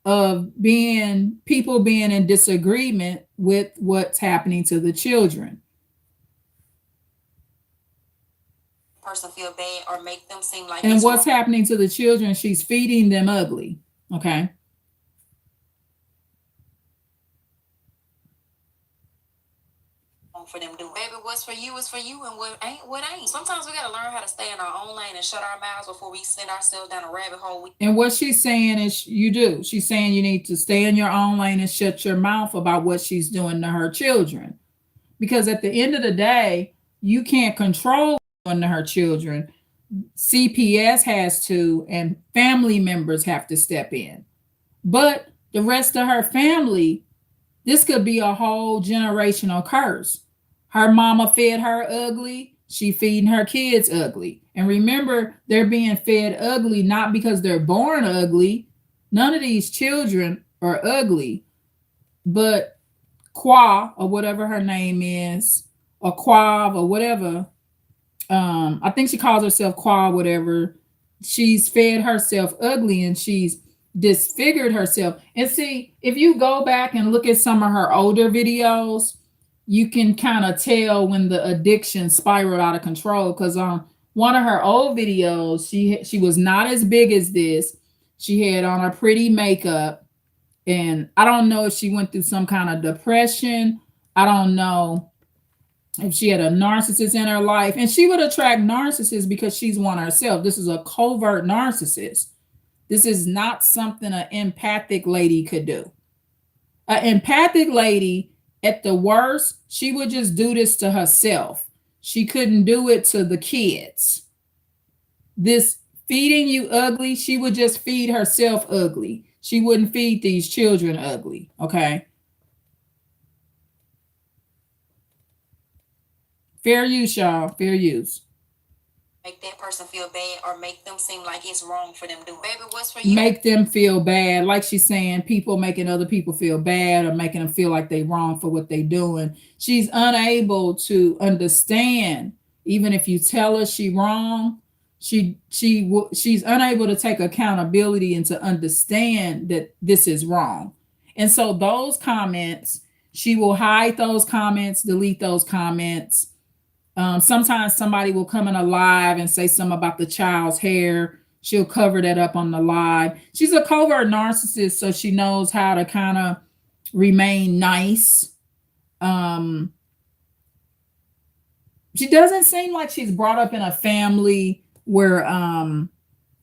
of being people being in disagreement with what's happening to the children. Person feel bad or make them seem like And it's what's wrong happening to the children, she's feeding them ugly. Okay. for them to do. Baby, what's for you is for you, and what ain't. Sometimes we gotta learn how to stay in our own lane and shut our mouths before we send ourselves down a rabbit hole. And what she's saying is you do. She's saying you need to stay in your own lane and shut your mouth about what she's doing to her children. Because at the end of the day, you can't control what's doing to her children. CPS has to, and family members have to step in. But the rest of her family, this could be a whole generational curse. Her mama fed her ugly, she feeding her kids ugly. And remember, they're being fed ugly not because they're born ugly. None of these children are ugly, but Qua, or whatever her name is, or Quav, or whatever. I think she calls herself Qua, whatever. She's fed herself ugly and she's disfigured herself. And see, if you go back and look at some of her older videos, you can kind of tell when the addiction spiraled out of control. Because on one of her old videos, she was not as big as this. She had on her pretty makeup. And I don't know if she went through some kind of depression. I don't know if she had a narcissist in her life. And she would attract narcissists because she's one herself. This is a covert narcissist. This is not something an empathic lady could do. An empathic lady, at the worst, she would just do this to herself. She couldn't do it to the kids. This feeding you ugly, she would just feed herself ugly. She wouldn't feed these children ugly, okay? Fair use, y'all. Fair use. Make that person feel bad or make them seem like it's wrong for them to do. Baby, what's for you? Make them feel bad. Like she's saying, people making other people feel bad or making them feel like they're wrong for what they're doing. She's unable to understand, even if you tell her she's wrong, she's unable to take accountability and to understand that this is wrong. And so those comments, she will hide those comments, delete those comments. Sometimes somebody will come in a live and say something about the child's hair. She'll cover that up on the live. She's a covert narcissist, so she knows how to kind of remain nice. She doesn't seem like she's brought up in a family where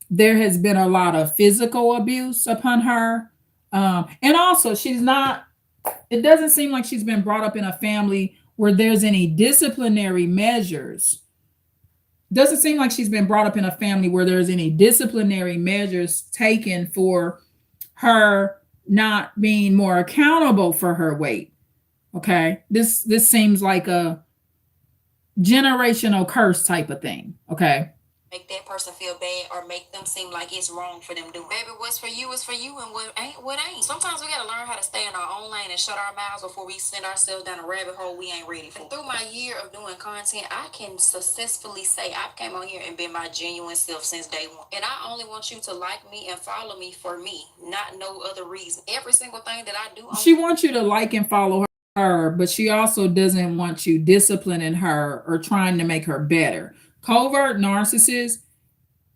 there has been a lot of physical abuse upon her. And also, it doesn't seem like she's been brought up in a family where there's any disciplinary measures. Doesn't seem like she's been brought up in a family where there's any disciplinary measures taken for her not being more accountable for her weight. Okay. This seems like a generational curse type of thing. Okay. Make that person feel bad or make them seem like it's wrong for them to do. Baby, what's for you is for you, and what ain't. Sometimes we gotta learn how to stay in our own lane and shut our mouths before we send ourselves down a rabbit hole we ain't ready for. And through my year of doing content, I can successfully say I've came on here and been my genuine self since day one. And I only want you to like me and follow me for me, not no other reason. Every single thing that I do, she wants you to like and follow her, but she also doesn't want you disciplining her or trying to make her better. Covert narcissists,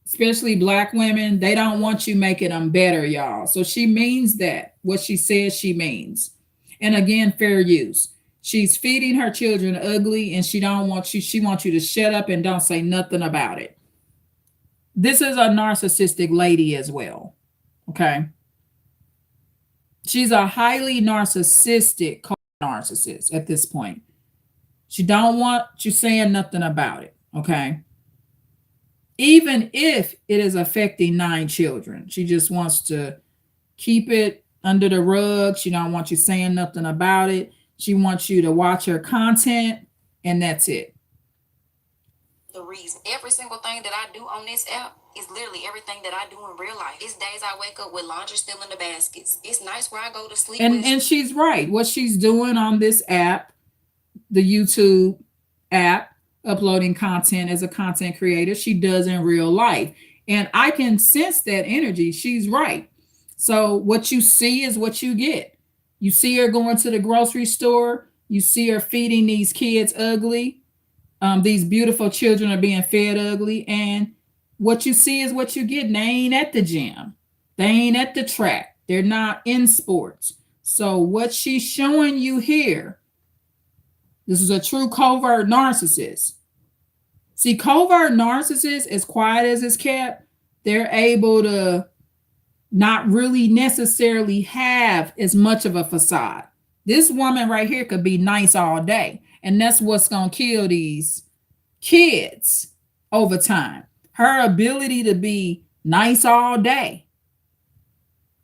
especially Black women, they don't want you making them better, y'all. So she means that, what she says she means. And again, fair use. She's feeding her children ugly and she wants you to shut up and don't say nothing about it. This is a narcissistic lady as well. Okay. She's a highly narcissistic narcissist at this point. She don't want you saying nothing about it. Okay. Even if it is affecting 9 children, she just wants to keep it under the rug. She don't want you saying nothing about it. She wants you to watch her content, and that's it. The reason every single thing that I do on this app is literally everything that I do in real life. It's days I wake up with laundry still in the baskets. It's nights where I go to sleep. And she's right. What she's doing on this app, the YouTube app, uploading content as a content creator, she does in real life. And I can sense that energy. She's right. So what you see is what you get. You see her going to the grocery store. You see her feeding these kids ugly. These beautiful children are being fed ugly. And what you see is what you get. They ain't at the gym. They ain't at the track. They're not in sports. So what she's showing you here, this is a true covert narcissist. See, covert narcissists, as quiet as it's kept, they're able to not really necessarily have as much of a facade. This woman right here could be nice all day. And that's what's going to kill these kids over time. Her ability to be nice all day.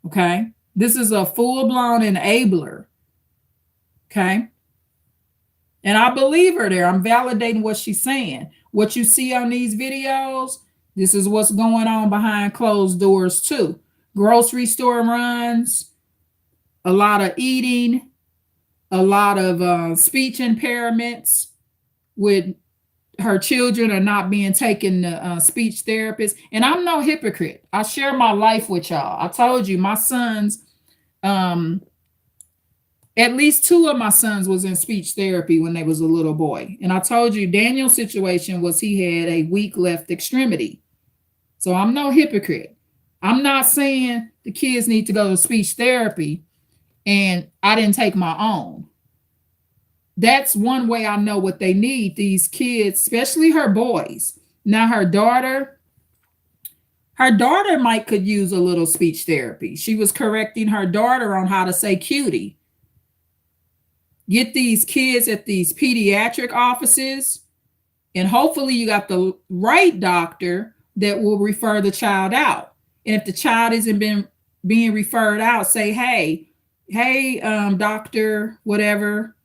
Okay. This is a full-blown enabler. Okay. And I believe her there. I'm validating what she's saying. What you see on these videos, this is what's going on behind closed doors too. Grocery store runs, a lot of eating, a lot of speech impairments with her children are not being taken to speech therapists. And I'm no hypocrite. I share my life with y'all. I told you my sons, at least 2 of my sons was in speech therapy when they was a little boy. And I told you Daniel's situation was he had a weak left extremity. So I'm no hypocrite. I'm not saying the kids need to go to speech therapy and I didn't take my own. That's one way I know what they need, these kids, especially her boys. Now her daughter might could use a little speech therapy. She was correcting her daughter on how to say cutie. Get these kids at these pediatric offices, and hopefully you got the right doctor that will refer the child out. And if the child isn't being referred out, say, hey, doctor, whatever,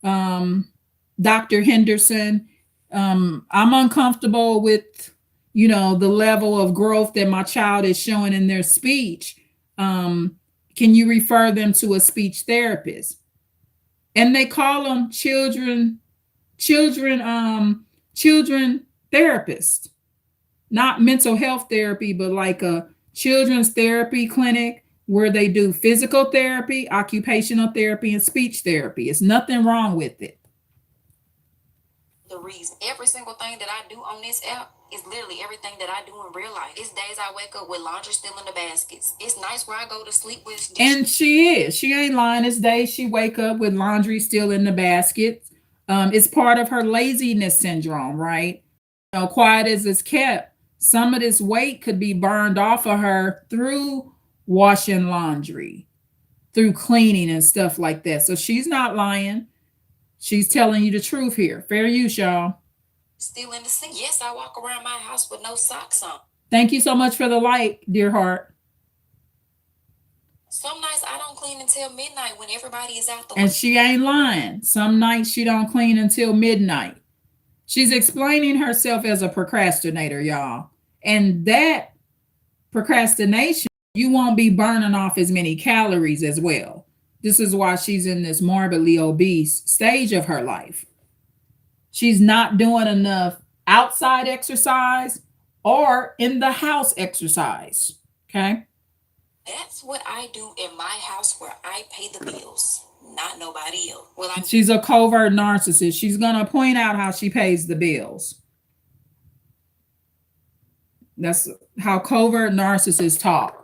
Dr. Henderson, I'm uncomfortable with, the level of growth that my child is showing in their speech. Can you refer them to a speech therapist? And they call them children therapist, not mental health therapy, but like a children's therapy clinic where they do physical therapy, occupational therapy, and speech therapy. It's nothing wrong with it. The reason every single thing that I do on this app is literally everything that I do in real life. It's days I wake up with laundry still in the baskets. It's nights where I go to sleep with. And she ain't lying. It's days she wake up with laundry still in the basket. It's part of her laziness syndrome, right? Quiet as it's kept, some of this weight could be burned off of her through washing laundry, through cleaning and stuff like that. So she's not lying. She's telling you the truth here. Fair use, y'all. Still in the sink. Yes, I walk around my house with no socks on. Thank you so much for the like, dear heart. Some nights I don't clean until midnight when everybody is out the And she ain't lying. Some nights she don't clean until midnight. She's explaining herself as a procrastinator, y'all. And that procrastination, you won't be burning off as many calories as well. This is why she's in this morbidly obese stage of her life. She's not doing enough outside exercise or in the house exercise. Okay. That's what I do in my house where I pay the bills, not nobody else. Well, she's a covert narcissist. She's going to point out how she pays the bills. That's how covert narcissists talk.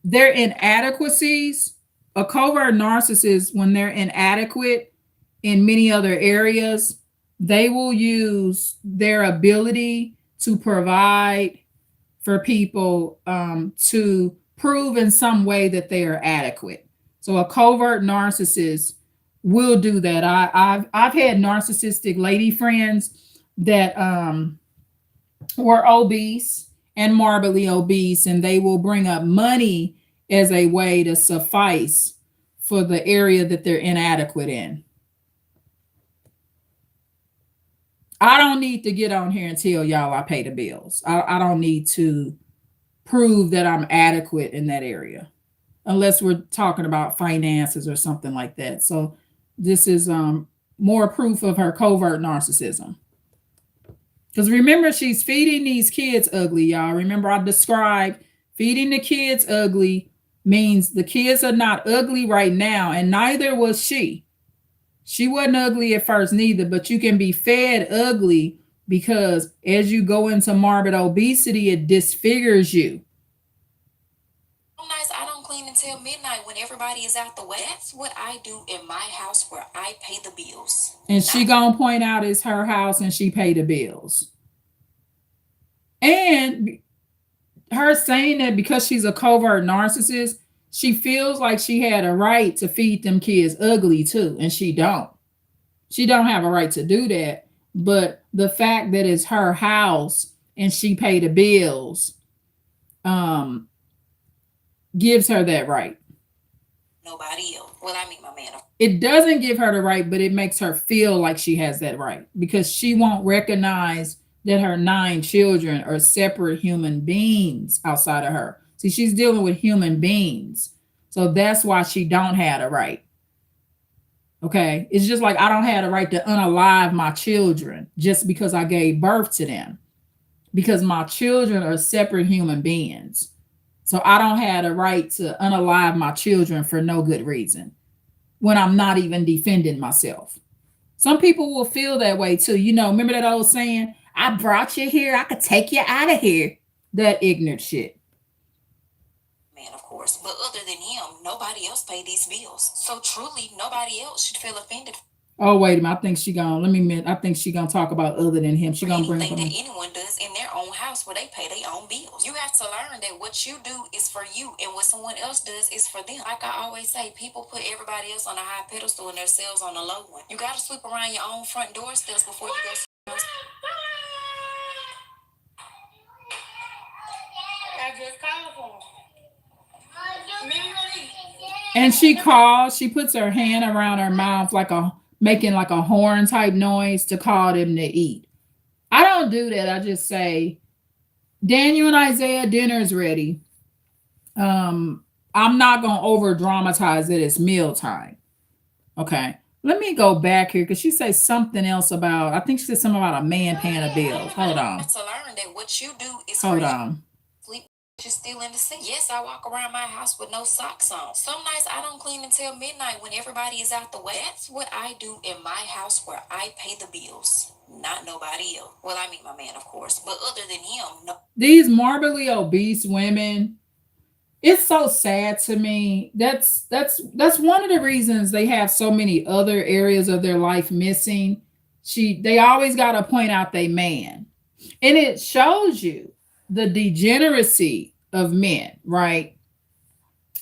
Their inadequacies, a covert narcissist, when they're inadequate in many other areas, they will use their ability to provide for people to prove in some way that they are adequate. So a covert narcissist will do that. I've had narcissistic lady friends that were obese and morbidly obese, and they will bring up money as a way to suffice for the area that they're inadequate in. I don't need to get on here and tell y'all I pay the bills. I don't need to prove that I'm adequate in that area, unless we're talking about finances or something like that. So this is more proof of her covert narcissism. Because remember, she's feeding these kids ugly, y'all. Remember, I described feeding the kids ugly means the kids are not ugly right now, and neither was she. She wasn't ugly at first, neither, but you can be fed ugly because as you go into morbid obesity, it disfigures you. Nights I don't clean until midnight when everybody is out the way. That's what I do in my house where I pay the bills. And she gonna point out it's her house and she pay the bills. And her saying that because she's a covert narcissist, she feels like she had a right to feed them kids ugly too, and she don't. She don't have a right to do that. But the fact that it's her house and she pay the bills, gives her that right. Nobody else. Well, I mean, my man. It doesn't give her the right, but it makes her feel like she has that right because she won't recognize that her 9 children are separate human beings outside of her. See, she's dealing with human beings. So that's why she don't have a right. Okay. It's just like I don't have the right to unalive my children just because I gave birth to them, because my children are separate human beings. So I don't have the right to unalive my children for no good reason when I'm not even defending myself. Some people will feel that way too. You know, remember that old saying, I brought you here, I could take you out of here. That ignorant shit. Man, of course. But other than him, nobody else paid these bills. So truly, nobody else should feel offended. Oh, wait a minute. I think she gonna talk about other than him. She gonna bring up anything that anyone does in their own house where they pay their own bills. You have to learn that what you do is for you and what someone else does is for them. Like I always say, people put everybody else on a high pedestal and themselves on a low one. You gotta sweep around your own front doorsteps before you go. I just called for him. And she calls, she puts her hand around her mouth making like a horn type noise to call them to eat. I don't do that. I just say, Daniel and Isaiah, dinner's ready. I'm not gonna over dramatize it. It's mealtime. Okay. Let me go back here because she says something else about, I think she said something about a man paying a bill. Hold on. To learn that what you do is Hold on. Sleep is still in the sink. Yes, I walk around my house with no socks on. Some nights I don't clean until midnight when everybody is out the way. That's what I do in my house where I pay the bills, not nobody else. Well, I mean my man, of course, but other than him, no. These morbidly obese women, it's so sad to me. That's one of the reasons they have so many other areas of their life missing. They always got to point out they man. And it shows you the degeneracy of men, right?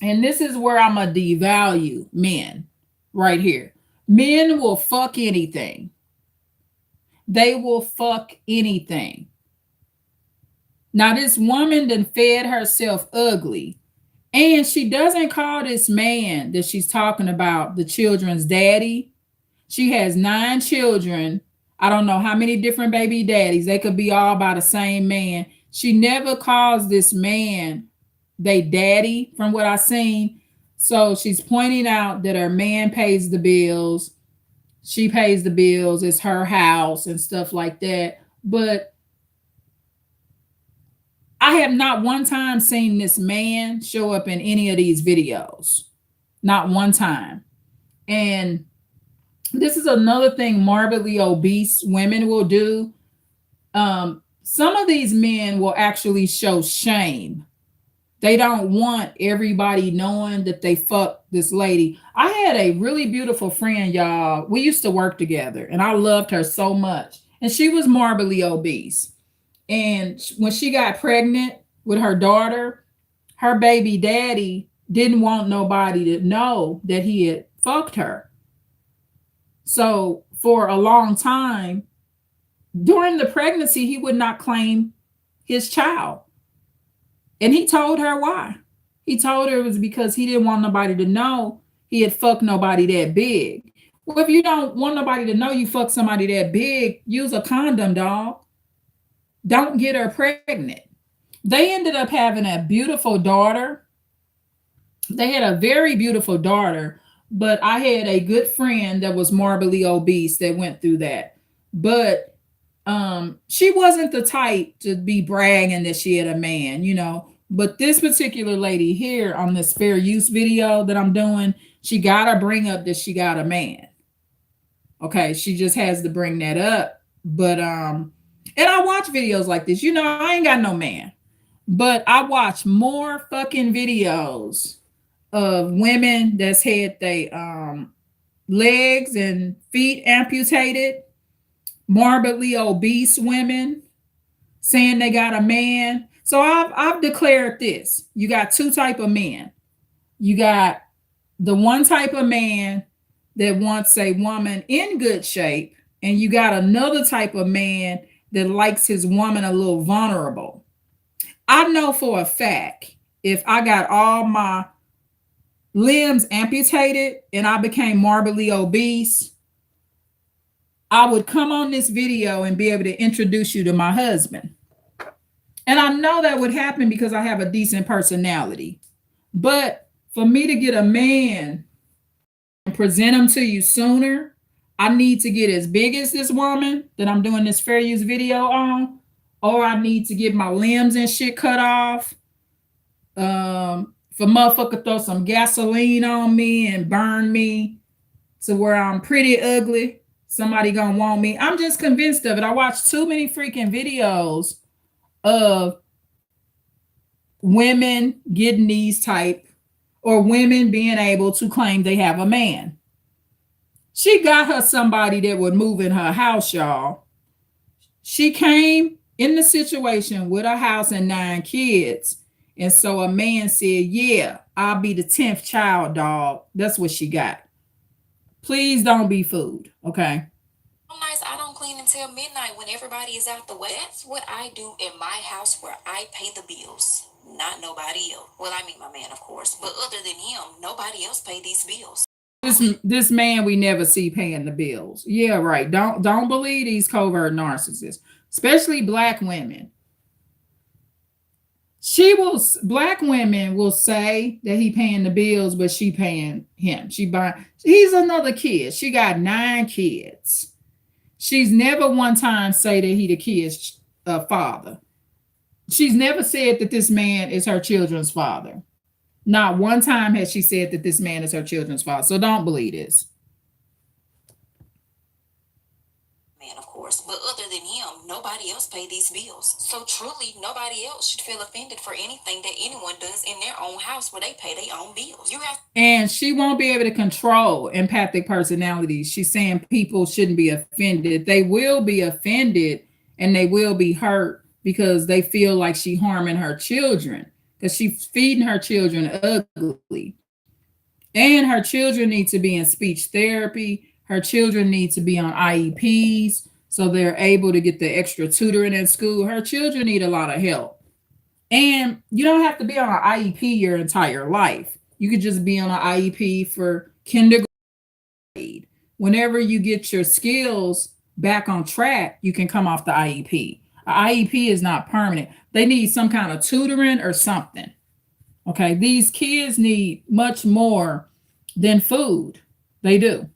And this is where I'm going to devalue men right here. Men will fuck anything. They will fuck anything. Now, this woman done fed herself ugly. And she doesn't call this man that she's talking about the children's daddy. She has 9 children. I don't know how many different baby daddies. They could be all by the same man. She never calls this man they daddy from what I've seen. So she's pointing out that her man pays the bills. She pays the bills. It's her house and stuff like that. But I have not one time seen this man show up in any of these videos. Not one time. And this is another thing morbidly obese women will do. Some of these men will actually show shame. They don't want everybody knowing that they fucked this lady. I had a really beautiful friend, y'all. We used to work together and I loved her so much. And she was morbidly obese. And when she got pregnant with her daughter, her baby daddy didn't want nobody to know that he had fucked her. So for a long time, during the pregnancy, he would not claim his child. And he told her why. He told her it was because he didn't want nobody to know he had fucked nobody that big. Well, if you don't want nobody to know you fuck somebody that big, use a condom, dog. Don't get her pregnant. They ended up having a beautiful daughter. They had a very beautiful daughter, but I had a good friend that was morbidly obese that went through that. But she wasn't the type to be bragging that she had a man, you know. But this particular lady here on this fair use video that I'm doing, she gotta bring up that she got a man. Okay, she just has to bring that up. But and I watch videos like this. You know, I ain't got no man. But I watch more fucking videos of women that's had their legs and feet amputated, morbidly obese women saying they got a man. So I've declared this. You got two type of men. You got the one type of man that wants a woman in good shape, and you got another type of man that likes his woman a little vulnerable. I know for a fact if I got all my limbs amputated and I became morbidly obese, I would come on this video and be able to introduce you to my husband. And I know that would happen because I have a decent personality. But for me to get a man and present him to you sooner, I need to get as big as this woman that I'm doing this fair use video on, or I need to get my limbs and shit cut off. For motherfucker throw some gasoline on me and burn me to where I'm pretty ugly, somebody gonna want me. I'm just convinced of it. I watched too many freaking videos of women getting these type, or women being able to claim they have a man. She got her somebody that would move in her house, y'all. She came in the situation with a house and 9 kids. And so a man said, yeah, I'll be the 10th child, dog. That's what she got. Please don't be fooled, okay? Nights I don't clean until midnight when everybody is out the way. That's what I do in my house where I pay the bills, not nobody else. Well, I mean my man, of course, but other than him, nobody else pay these bills. This man we never see paying the bills. Yeah, right. Don't believe these covert narcissists, especially black women. Black women will say that he paying the bills, but she paying him. He's another kid. She got 9 kids. She's never one time say that he the kid's father. She's never said that this man is her children's father. Not one time has she said that this man is her children's father. So don't believe this. Man, of course, but other than him, nobody else pay these bills. So truly, nobody else should feel offended for anything that anyone does in their own house where they pay their own bills. And she won't be able to control empathic personalities. She's saying people shouldn't be offended. They will be offended and they will be hurt because they feel like she's harming her children, because she's feeding her children ugly. And her children need to be in speech therapy. Her children need to be on IEPs so they're able to get the extra tutoring in school. Her children need a lot of help. And you don't have to be on an IEP your entire life. You could just be on an IEP for kindergarten. Whenever you get your skills back on track, you can come off the IEP. An IEP is not permanent. They need some kind of tutoring or something. Okay, these kids need much more than food. They do.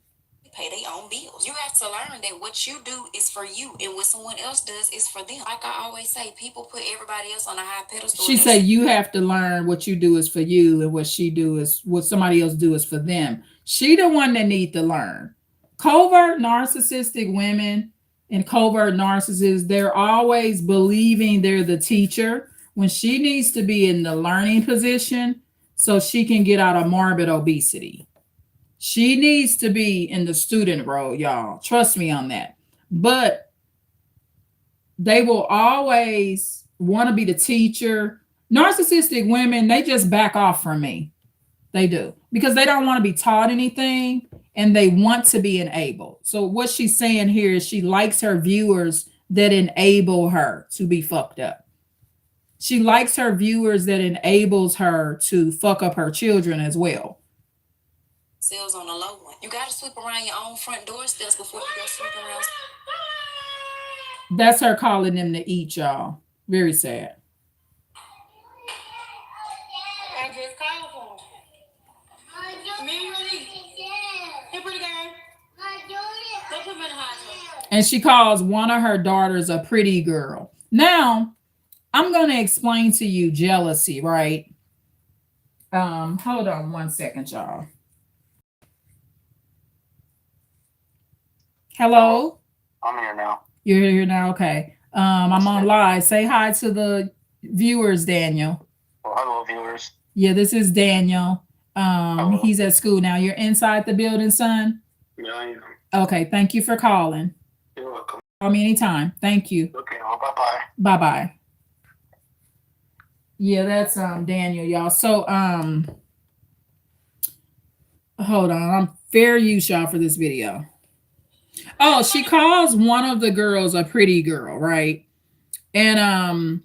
Pay their own bills. You have to learn that what you do is for you and what someone else does is for them. Like I always say, people put everybody else on a high pedestal. She said you have to learn what you do is for you and what she do is what somebody else do is for them. She the one that need to learn. Covert narcissistic women and covert narcissists, they're always believing they're the teacher when she needs to be in the learning position so she can get out of morbid obesity. She needs to be in the student role, y'all. Trust me on that. But they will always want to be the teacher. Narcissistic women, they just back off from me. They do. Because they don't want to be taught anything and they want to be enabled. So what she's saying here is she likes her viewers that enable her to be fucked up. She likes her viewers that enables her to fuck up her children as well. Sells on the low one. You gotta sweep around your own front doorsteps before you go sweep around. That's her calling them to eat, y'all. Very sad. I just called for him. Me, ready? Hey, pretty girl. Go put him in the hospital. And she calls one of her daughters a pretty girl. Now, I'm going to explain to you jealousy, right? Hold on one second, y'all. Hello? I'm here now. You're here now? Okay. I'm on live. Say hi to the viewers, Daniel. Well, hello, viewers. Yeah, this is Daniel. Hello. He's at school now. You're inside the building, son? Yeah, I am. Okay, thank you for calling. You're welcome. Call me anytime. Thank you. Okay, well, bye-bye. Bye-bye. Yeah, that's Daniel, y'all. So hold on. I'm fair use, y'all, for this video. Oh, she calls one of the girls a pretty girl, right? And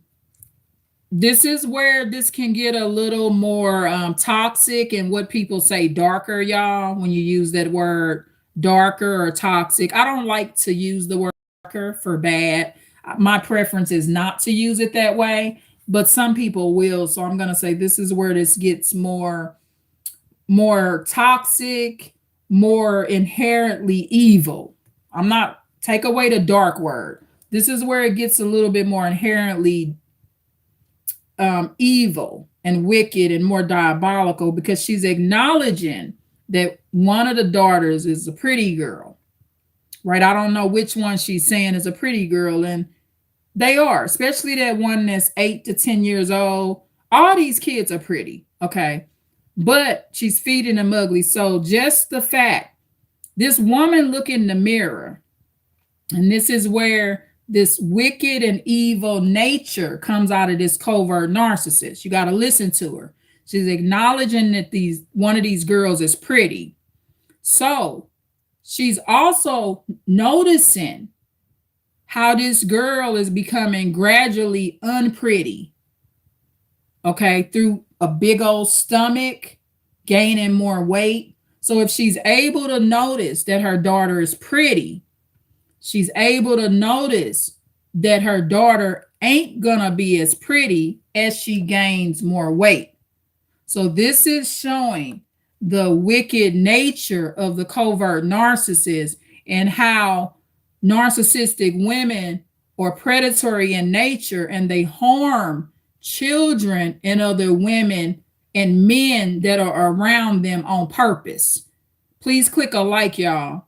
this is where this can get a little more toxic and what people say darker, y'all, when you use that word darker or toxic. I don't like to use the word darker for bad. My preference is not to use it that way, but some people will. So I'm going to say this is where this gets more toxic, more inherently evil. I'm not, take away the dark word. This is where it gets a little bit more inherently evil and wicked and more diabolical, because she's acknowledging that one of the daughters is a pretty girl, right? I don't know which one she's saying is a pretty girl, and they are, especially that one that's 8 to 10 years old. All these kids are pretty, okay? But she's feeding them ugly. So just the fact, this woman look in the mirror, and this is where this wicked and evil nature comes out of this covert narcissist. You got to listen to her. She's acknowledging that one of these girls is pretty. So she's also noticing how this girl is becoming gradually unpretty. Okay, through a big old stomach, gaining more weight. So if she's able to notice that her daughter is pretty, she's able to notice that her daughter ain't gonna be as pretty as she gains more weight. So this is showing the wicked nature of the covert narcissist and how narcissistic women are predatory in nature, and they harm children and other women and men that are around them on purpose. Please click a like, y'all.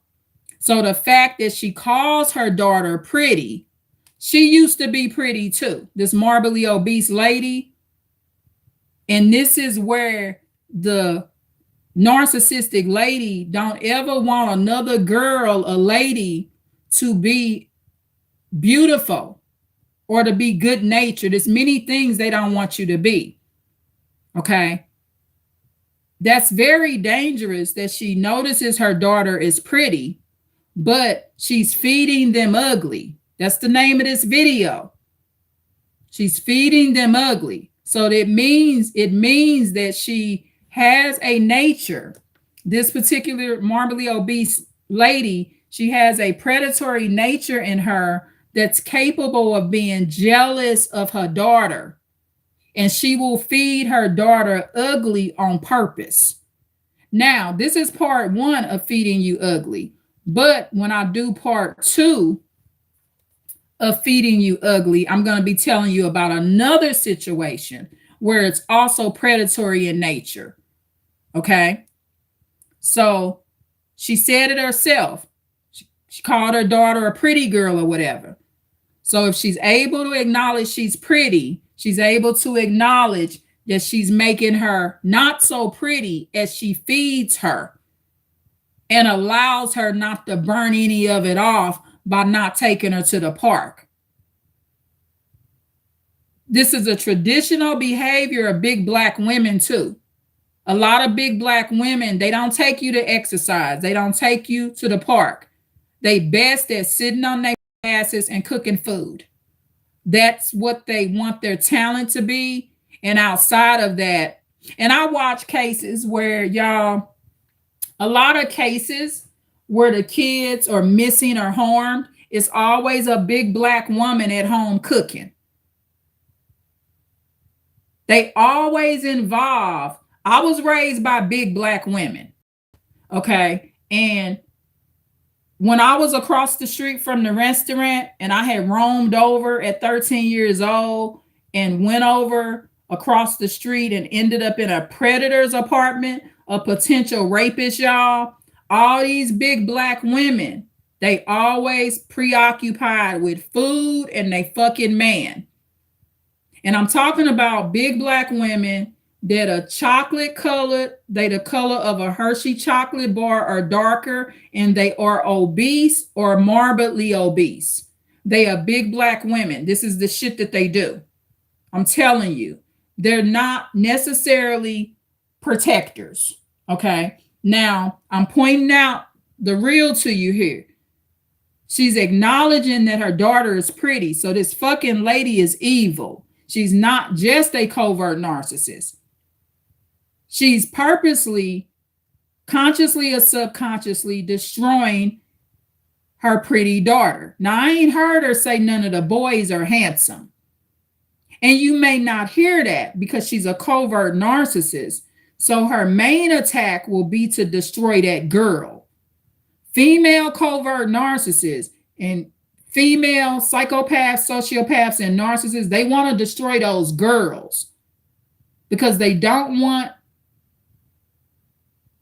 So the fact that she calls her daughter pretty, she used to be pretty too, this marbly obese lady. And this is where the narcissistic lady don't ever want another girl, a lady, to be beautiful or to be good natured. There's many things they don't want you to be. Okay. That's very dangerous that she notices her daughter is pretty, but she's feeding them ugly. That's the name of this video. She's feeding them ugly. So it means that she has a nature. This particular marbly obese lady, she has a predatory nature in her that's capable of being jealous of her daughter. And she will feed her daughter ugly on purpose. Now, this is part 1 of feeding you ugly. But when I do part 2 of feeding you ugly, I'm going to be telling you about another situation where it's also predatory in nature. Okay? So she said it herself. She called her daughter a pretty girl or whatever. So if she's able to acknowledge she's pretty, she's able to acknowledge that she's making her not so pretty as she feeds her and allows her not to burn any of it off by not taking her to the park. This is a traditional behavior of big Black women too. A lot of big Black women, they don't take you to exercise. They don't take you to the park. They best at sitting on their asses and cooking food. That's what they want their talent to be. And outside of that, and I watch cases where y'all, A lot of cases where the kids are missing or harmed, it's always a big black woman at home cooking. They always involve. I was raised by big black women. Okay. And when I was across the street from the restaurant and I had roamed over at 13 years old and went over across the street and ended up in a predator's apartment, a potential rapist, y'all, all these big black women, they always preoccupied with food and they fucking man. And I'm talking about big black women that are chocolate colored, they the color of a Hershey chocolate bar or darker, and they are obese or morbidly obese. They are big black women. This is the shit that they do. I'm telling you, they're not necessarily protectors. Okay. Now I'm pointing out the real to you here. She's acknowledging that her daughter is pretty. So this fucking lady is evil. She's not just a covert narcissist. She's purposely, consciously or subconsciously destroying her pretty daughter. Now, I ain't heard her say none of the boys are handsome. And you may not hear that because she's a covert narcissist. So her main attack will be to destroy that girl. Female covert narcissists and female psychopaths, sociopaths, and narcissists, they want to destroy those girls because they don't want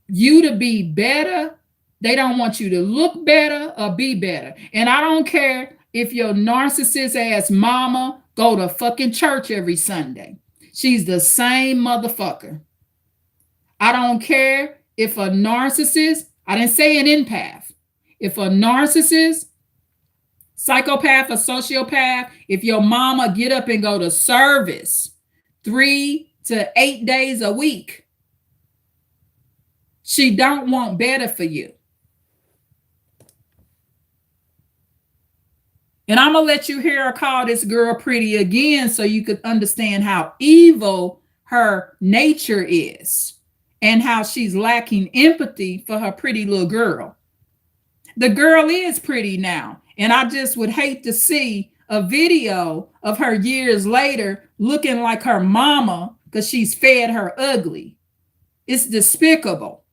you to be better. They don't want you to look better or be better. And I don't care if your narcissist ass mama go to fucking church every Sunday. She's the same motherfucker. I don't care if a narcissist, I didn't say an empath, if a narcissist, psychopath or sociopath, if your mama get up and go to service 3 to 8 days a week, she don't want better for you. And I'm going to let you hear her call this girl pretty again so you could understand how evil her nature is and how she's lacking empathy for her pretty little girl. The girl is pretty now. And I just would hate to see a video of her years later looking like her mama because she's fed her ugly. It's despicable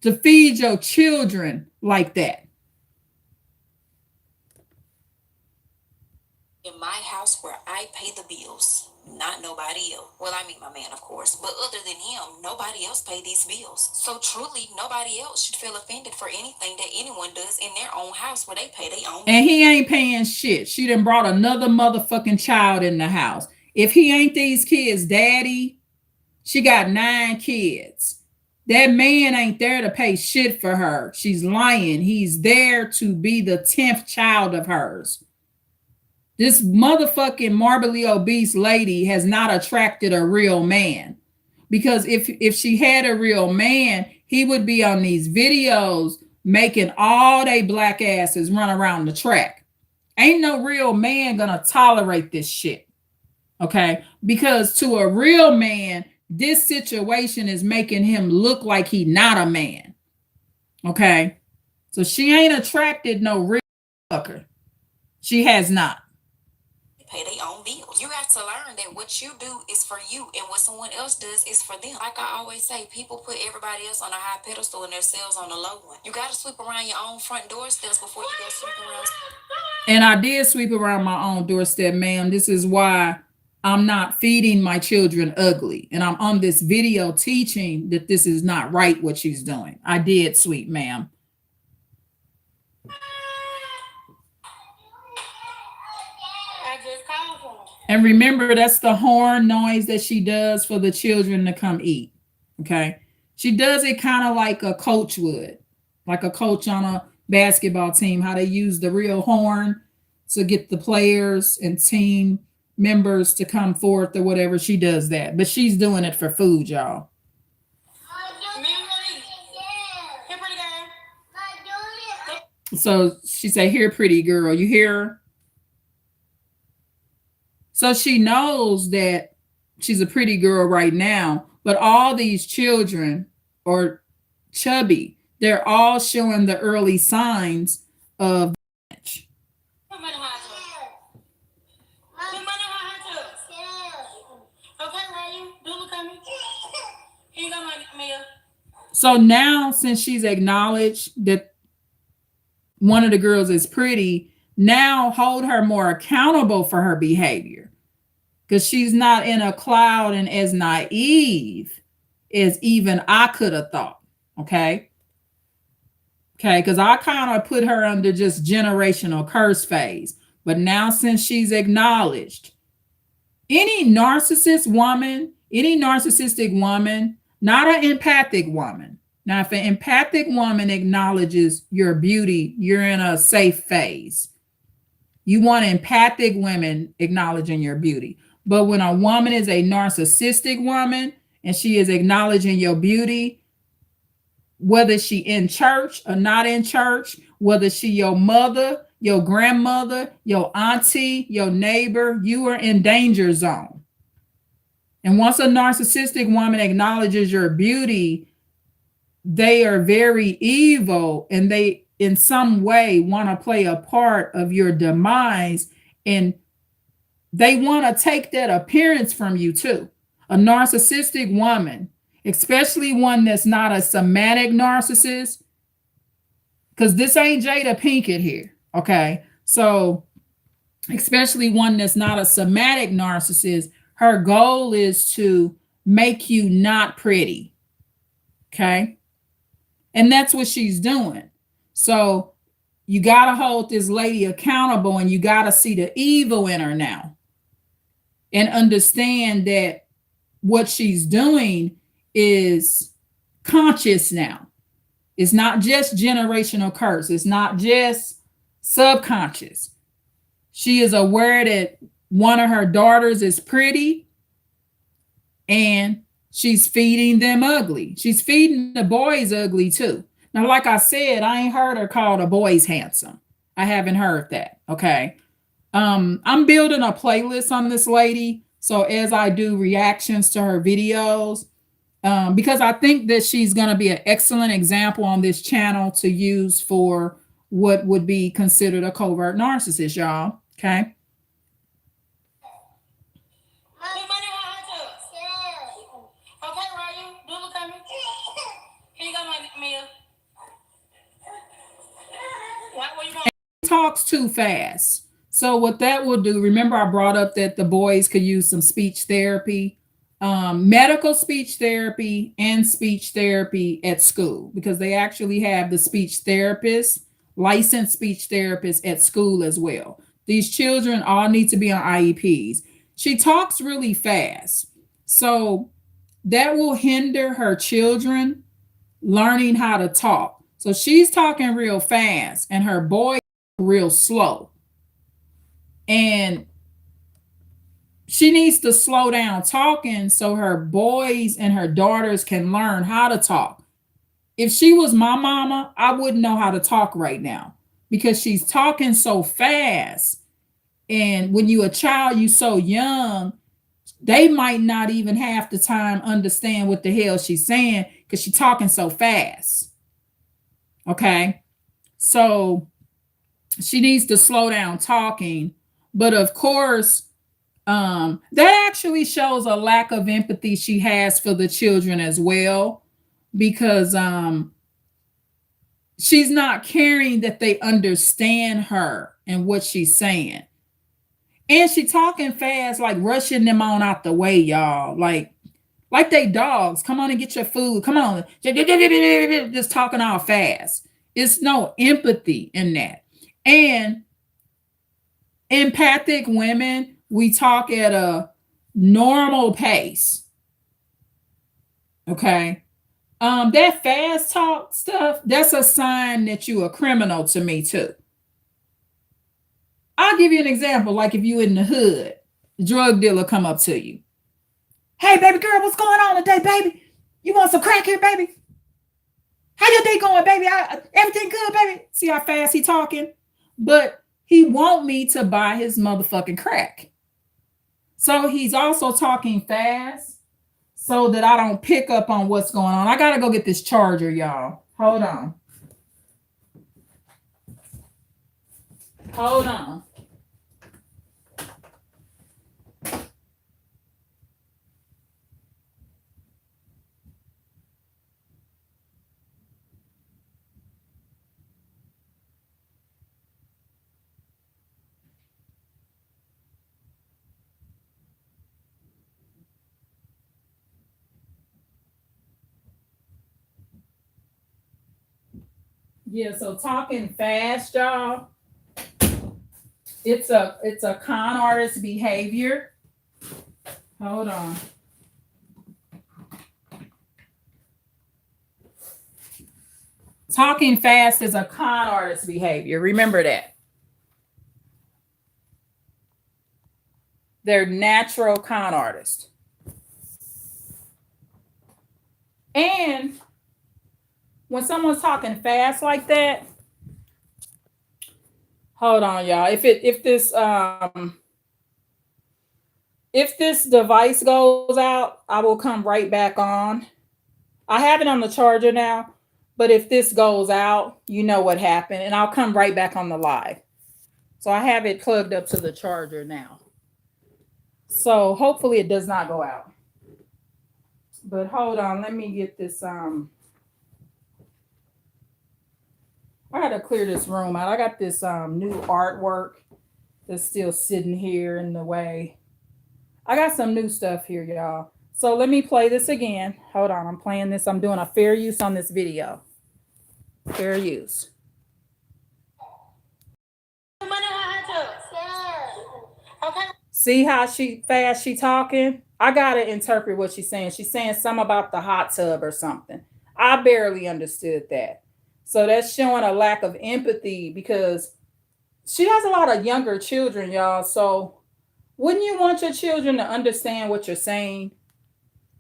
to feed your children like that. In my house where I pay the bills, not nobody else. Well, I mean my man, of course. But other than him, nobody else pay these bills. So truly, nobody else should feel offended for anything that anyone does in their own house where they pay their own bills. And he ain't paying shit. She done brought another motherfucking child in the house. If he ain't these kids' daddy, she got 9 kids. That man ain't there to pay shit for her. She's lying. He's there to be the 10th child of hers. This motherfucking morbidly obese lady has not attracted a real man. Because if she had a real man, he would be on these videos making all they black asses run around the track. Ain't no real man gonna tolerate this shit. Okay? Because to a real man, this situation is making him look like he not a man. Okay? So she ain't attracted no real fucker. She has not. Pay their own bills. You have to learn that what you do is for you and what someone else does is for them. Like I always say, people put everybody else on a high pedestal and themselves on a low one. You got to sweep around your own front doorsteps before you go sweep around. And I did sweep around my own doorstep, ma'am. This is why I'm not feeding my children ugly. And I'm on this video teaching that this is not right what she's doing. I did sweep, ma'am. And remember, that's the horn noise that she does for the children to come eat. Okay. She does it kind of like a coach would, like a coach on a basketball team, how they use the real horn to get the players and team members to come forth or whatever. She does that, but she's doing it for food, y'all. So she said, "Here, pretty girl, you hear her?" So she knows that she's a pretty girl right now, but all these children are chubby. They're all showing the early signs of Put money high to us. Put money high to us. Okay, Ryan. Dula coming. Here you go, money, Mia. So now, since she's acknowledged that one of the girls is pretty, now hold her more accountable for her behavior, because she's not in a cloud and as naive as even I could have thought. Okay. Okay. Because I kind of put her under just generational curse phase. But now, since she's acknowledged, any narcissist woman, any narcissistic woman, not an empathic woman. Now, if an empathic woman acknowledges your beauty, you're in a safe phase. You want empathic women acknowledging your beauty. But when a woman is a narcissistic woman and she is acknowledging your beauty, whether she in church or not in church, whether she your mother, your grandmother, your auntie, your neighbor, you are in danger zone. And once a narcissistic woman acknowledges your beauty, they are very evil, and they in some way want to play a part of your demise, and they want to take that appearance from you too. A narcissistic woman, especially one that's not a somatic narcissist, because this ain't Jada Pinkett here, okay? So especially one that's not a somatic narcissist, her goal is to make you not pretty, okay? And that's what she's doing. So you got to hold this lady accountable, and you got to see the evil in her now and understand that what she's doing is conscious now. It's not just generational curse. It's not just subconscious. She is aware that one of her daughters is pretty, and she's feeding them ugly. She's feeding the boys ugly too. Now, like I said, I ain't heard her call the boys handsome. I haven't heard that. Okay. I'm building a playlist on this lady. So as I do reactions to her videos, because I think that she's going to be an excellent example on this channel to use for what would be considered a covert narcissist, y'all. Okay. Put money high to us. Okay, Ryan. Dula coming. Here you go, money, Mia. What you want? Talks too fast. So what that will do, remember I brought up that the boys could use some speech therapy, medical speech therapy and speech therapy at school, because they actually have the speech therapist, licensed speech therapist at school as well. These children all need to be on IEPs. She talks really fast. So that will hinder her children learning how to talk. So she's talking real fast and her boy real slow. And she needs to slow down talking so her boys and her daughters can learn how to talk. If she was my mama, I wouldn't know how to talk right now because she's talking so fast. And when you a child, you so young, they might not even half the time understand what the hell she's saying because she's talking so fast. Okay. So she needs to slow down talking. But of course, that actually shows a lack of empathy she has for the children as well, because she's not caring that they understand her and what she's saying. And she talking fast, like rushing them on out the way, y'all. Like they dogs. Come on and get your food. Come on. Just talking all fast. It's no empathy in that. And empathic women, we talk at a normal pace. Okay. That fast talk stuff, that's a sign that you a criminal to me too. I'll give you an example. Like if you in the hood, the drug dealer come up to you. Hey, baby girl, what's going on today, baby? You want some crack here, baby? How your day going, baby? Everything good, baby? See how fast he talking? But he want me to buy his motherfucking crack. So he's also talking fast so that I don't pick up on what's going on. I gotta go get this charger, y'all. Hold on. Hold on. Yeah, so talking fast, y'all. It's a con artist behavior. Hold on. Talking fast is a con artist behavior. Remember that. They're natural con artists. And when someone's talking fast like that, hold on, y'all. If this device goes out, I will come right back on. I have it on the charger now, but if this goes out, you know what happened, and I'll come right back on the live. So I have it plugged up to the charger now. So hopefully it does not go out. But hold on, let me get this. I gotta clear this room out. I got this new artwork that's still sitting here in the way. I got some new stuff here, y'all. So let me play this again. Hold on, I'm playing this. I'm doing a fair use on this video. Fair use. Okay. See how fast she talking? I gotta interpret what she's saying. She's saying something about the hot tub or something. I barely understood that. So that's showing a lack of empathy because she has a lot of younger children, y'all. So wouldn't you want your children to understand what you're saying?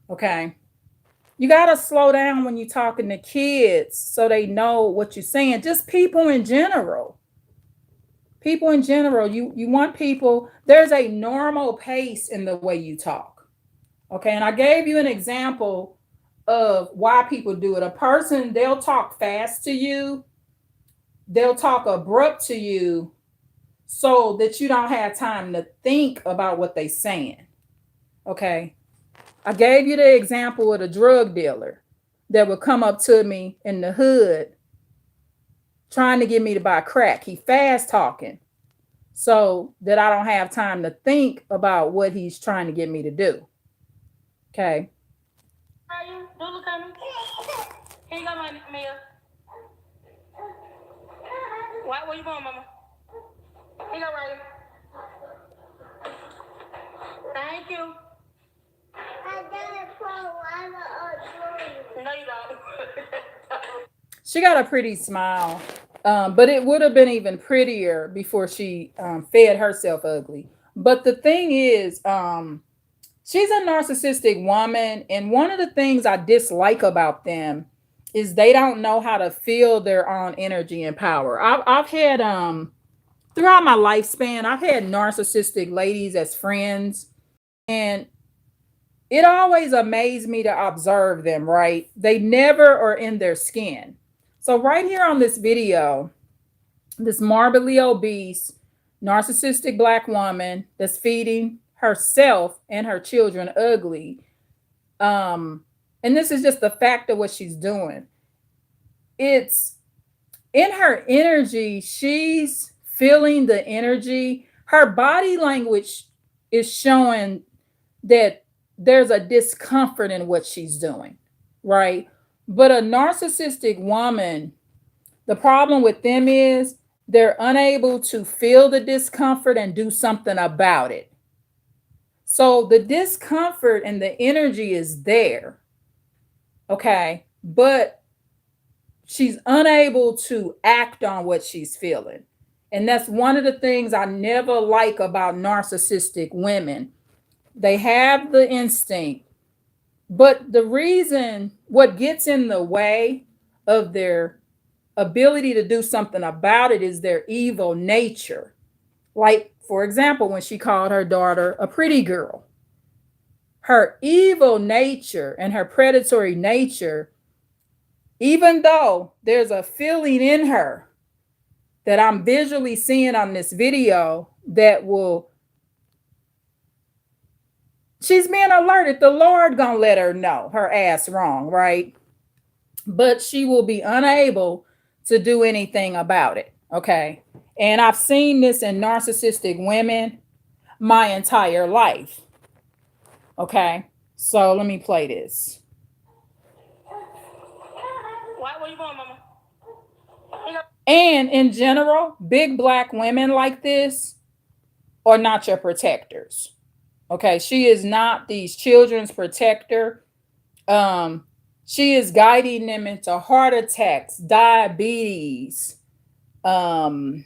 Okay. You gotta slow down when you're talking to kids so they know what you're saying. Just people in general. People in general, you want people, there's a normal pace in the way you talk. Okay, and I gave you an example of why people do it. A person, they'll talk fast to you, they'll talk abrupt to you so that you don't have time to think about what they're saying. Okay, I gave you the example of the drug dealer that would come up to me in the hood trying to get me to buy crack. He fast talking so that I don't have time to think about what he's trying to get me to do. Okay. Don't look at me. Here you go, Mia. Where you going, Mama? Here you go, Riley. Thank you. I gotta pour water or No, you don't. She got a pretty smile, but it would have been even prettier before she fed herself ugly. But the thing is, she's a narcissistic woman, and one of the things I dislike about them is they don't know how to feel their own energy and power. I've had throughout my lifespan, I've had narcissistic ladies as friends, and it always amazed me to observe them, right? They never are in their skin. So right here on this video, this morbidly obese, narcissistic Black woman that's feeding herself and her children ugly. And this is just the fact of what she's doing. It's in her energy. She's feeling the energy. Her body language is showing that there's a discomfort in what she's doing, right? But a narcissistic woman, the problem with them is they're unable to feel the discomfort and do something about it. So the discomfort and the energy is there, okay? But she's unable to act on what she's feeling. And that's one of the things I never like about narcissistic women. They have the instinct, but the reason, what gets in the way of their ability to do something about it is their evil nature. Like, for example, when she called her daughter a pretty girl. her evil nature and her predatory nature, even though there's a feeling in her that I'm visually seeing on this video that will, she's being alerted. The Lord gonna let her know her ass wrong, right? But she will be unable to do anything about it. Okay. And I've seen this in narcissistic women my entire life. Okay. So let me play this. Where you going, Mama? And in general, big black women like this are not your protectors. Okay. She is not these children's protector. She is guiding them into heart attacks, diabetes. Some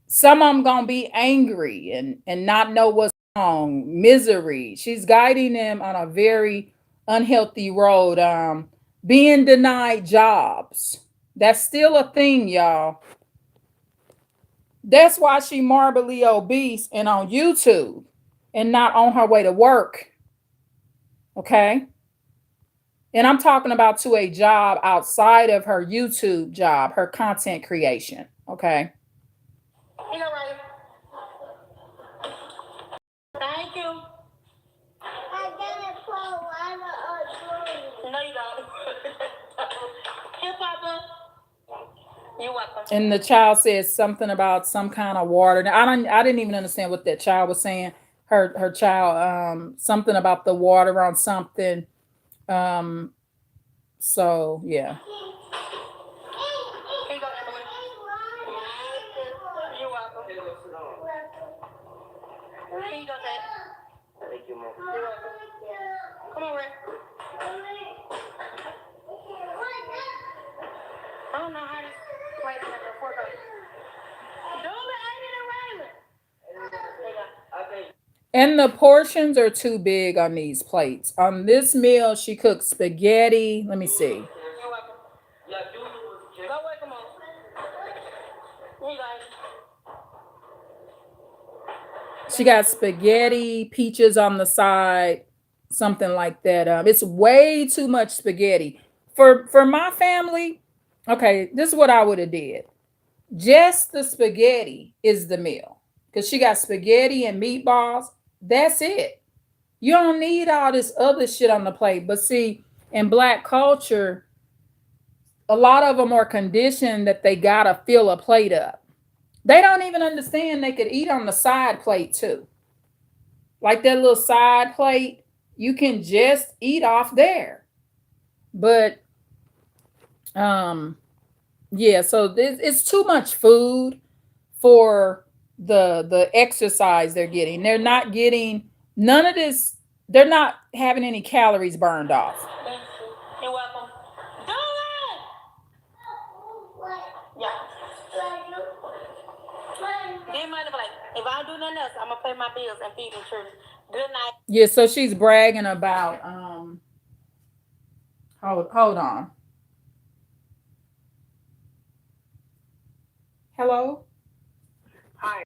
of them gonna be angry and not know what's wrong, misery. She's guiding them on a very unhealthy road. Being denied jobs. That's still a thing, y'all. That's why she morbidly obese and on YouTube and not on her way to work. Okay. And I'm talking about to a job outside of her YouTube job, her content creation. Okay. You know, right? Thank you. I gotta pour water or drink. No, you don't. Here, Papa. You're welcome. And the child says something about some kind of water. Now, I didn't even understand what that child was saying. Her child, something about the water on something. So yeah. Here you go, Emily. You're welcome. Here you go, Dad. Thank you, Mom. You're welcome. Come on, Ray. I don't know how to wait a minute before go. Do it, I need a Raymond. There you go. And the portions are too big on these plates. On this meal, she cooked spaghetti. Let me see. You're welcome. Yeah, do it. Go away, come on. Here you go. She got spaghetti, peaches on the side, something like that. It's way too much spaghetti. For my family, okay, this is what I would have did. Just the spaghetti is the meal. Because she got spaghetti and meatballs. That's it. You don't need all this other shit on the plate. But see, in black culture, a lot of them are conditioned that they gotta fill a plate up. They don't even understand they could eat on the side plate too. Like that little side plate, you can just eat off there. But yeah, so it's too much food for the exercise they're getting. They're not getting none of this. They're not having any calories burned off. Thank you. You're welcome. Do it! Yeah. Get money, like, if I don't do nothing else, I'm gonna pay my bills and feed the children. Good night. Yeah, so she's bragging about hold on. Hello? Hi.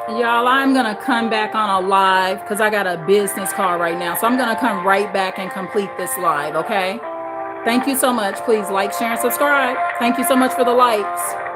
Y'all, I'm going to come back on a live because I got a business call right now. So I'm going to come right back and complete this live, okay? Thank you so much. Please like, share, and subscribe. Thank you so much for the likes.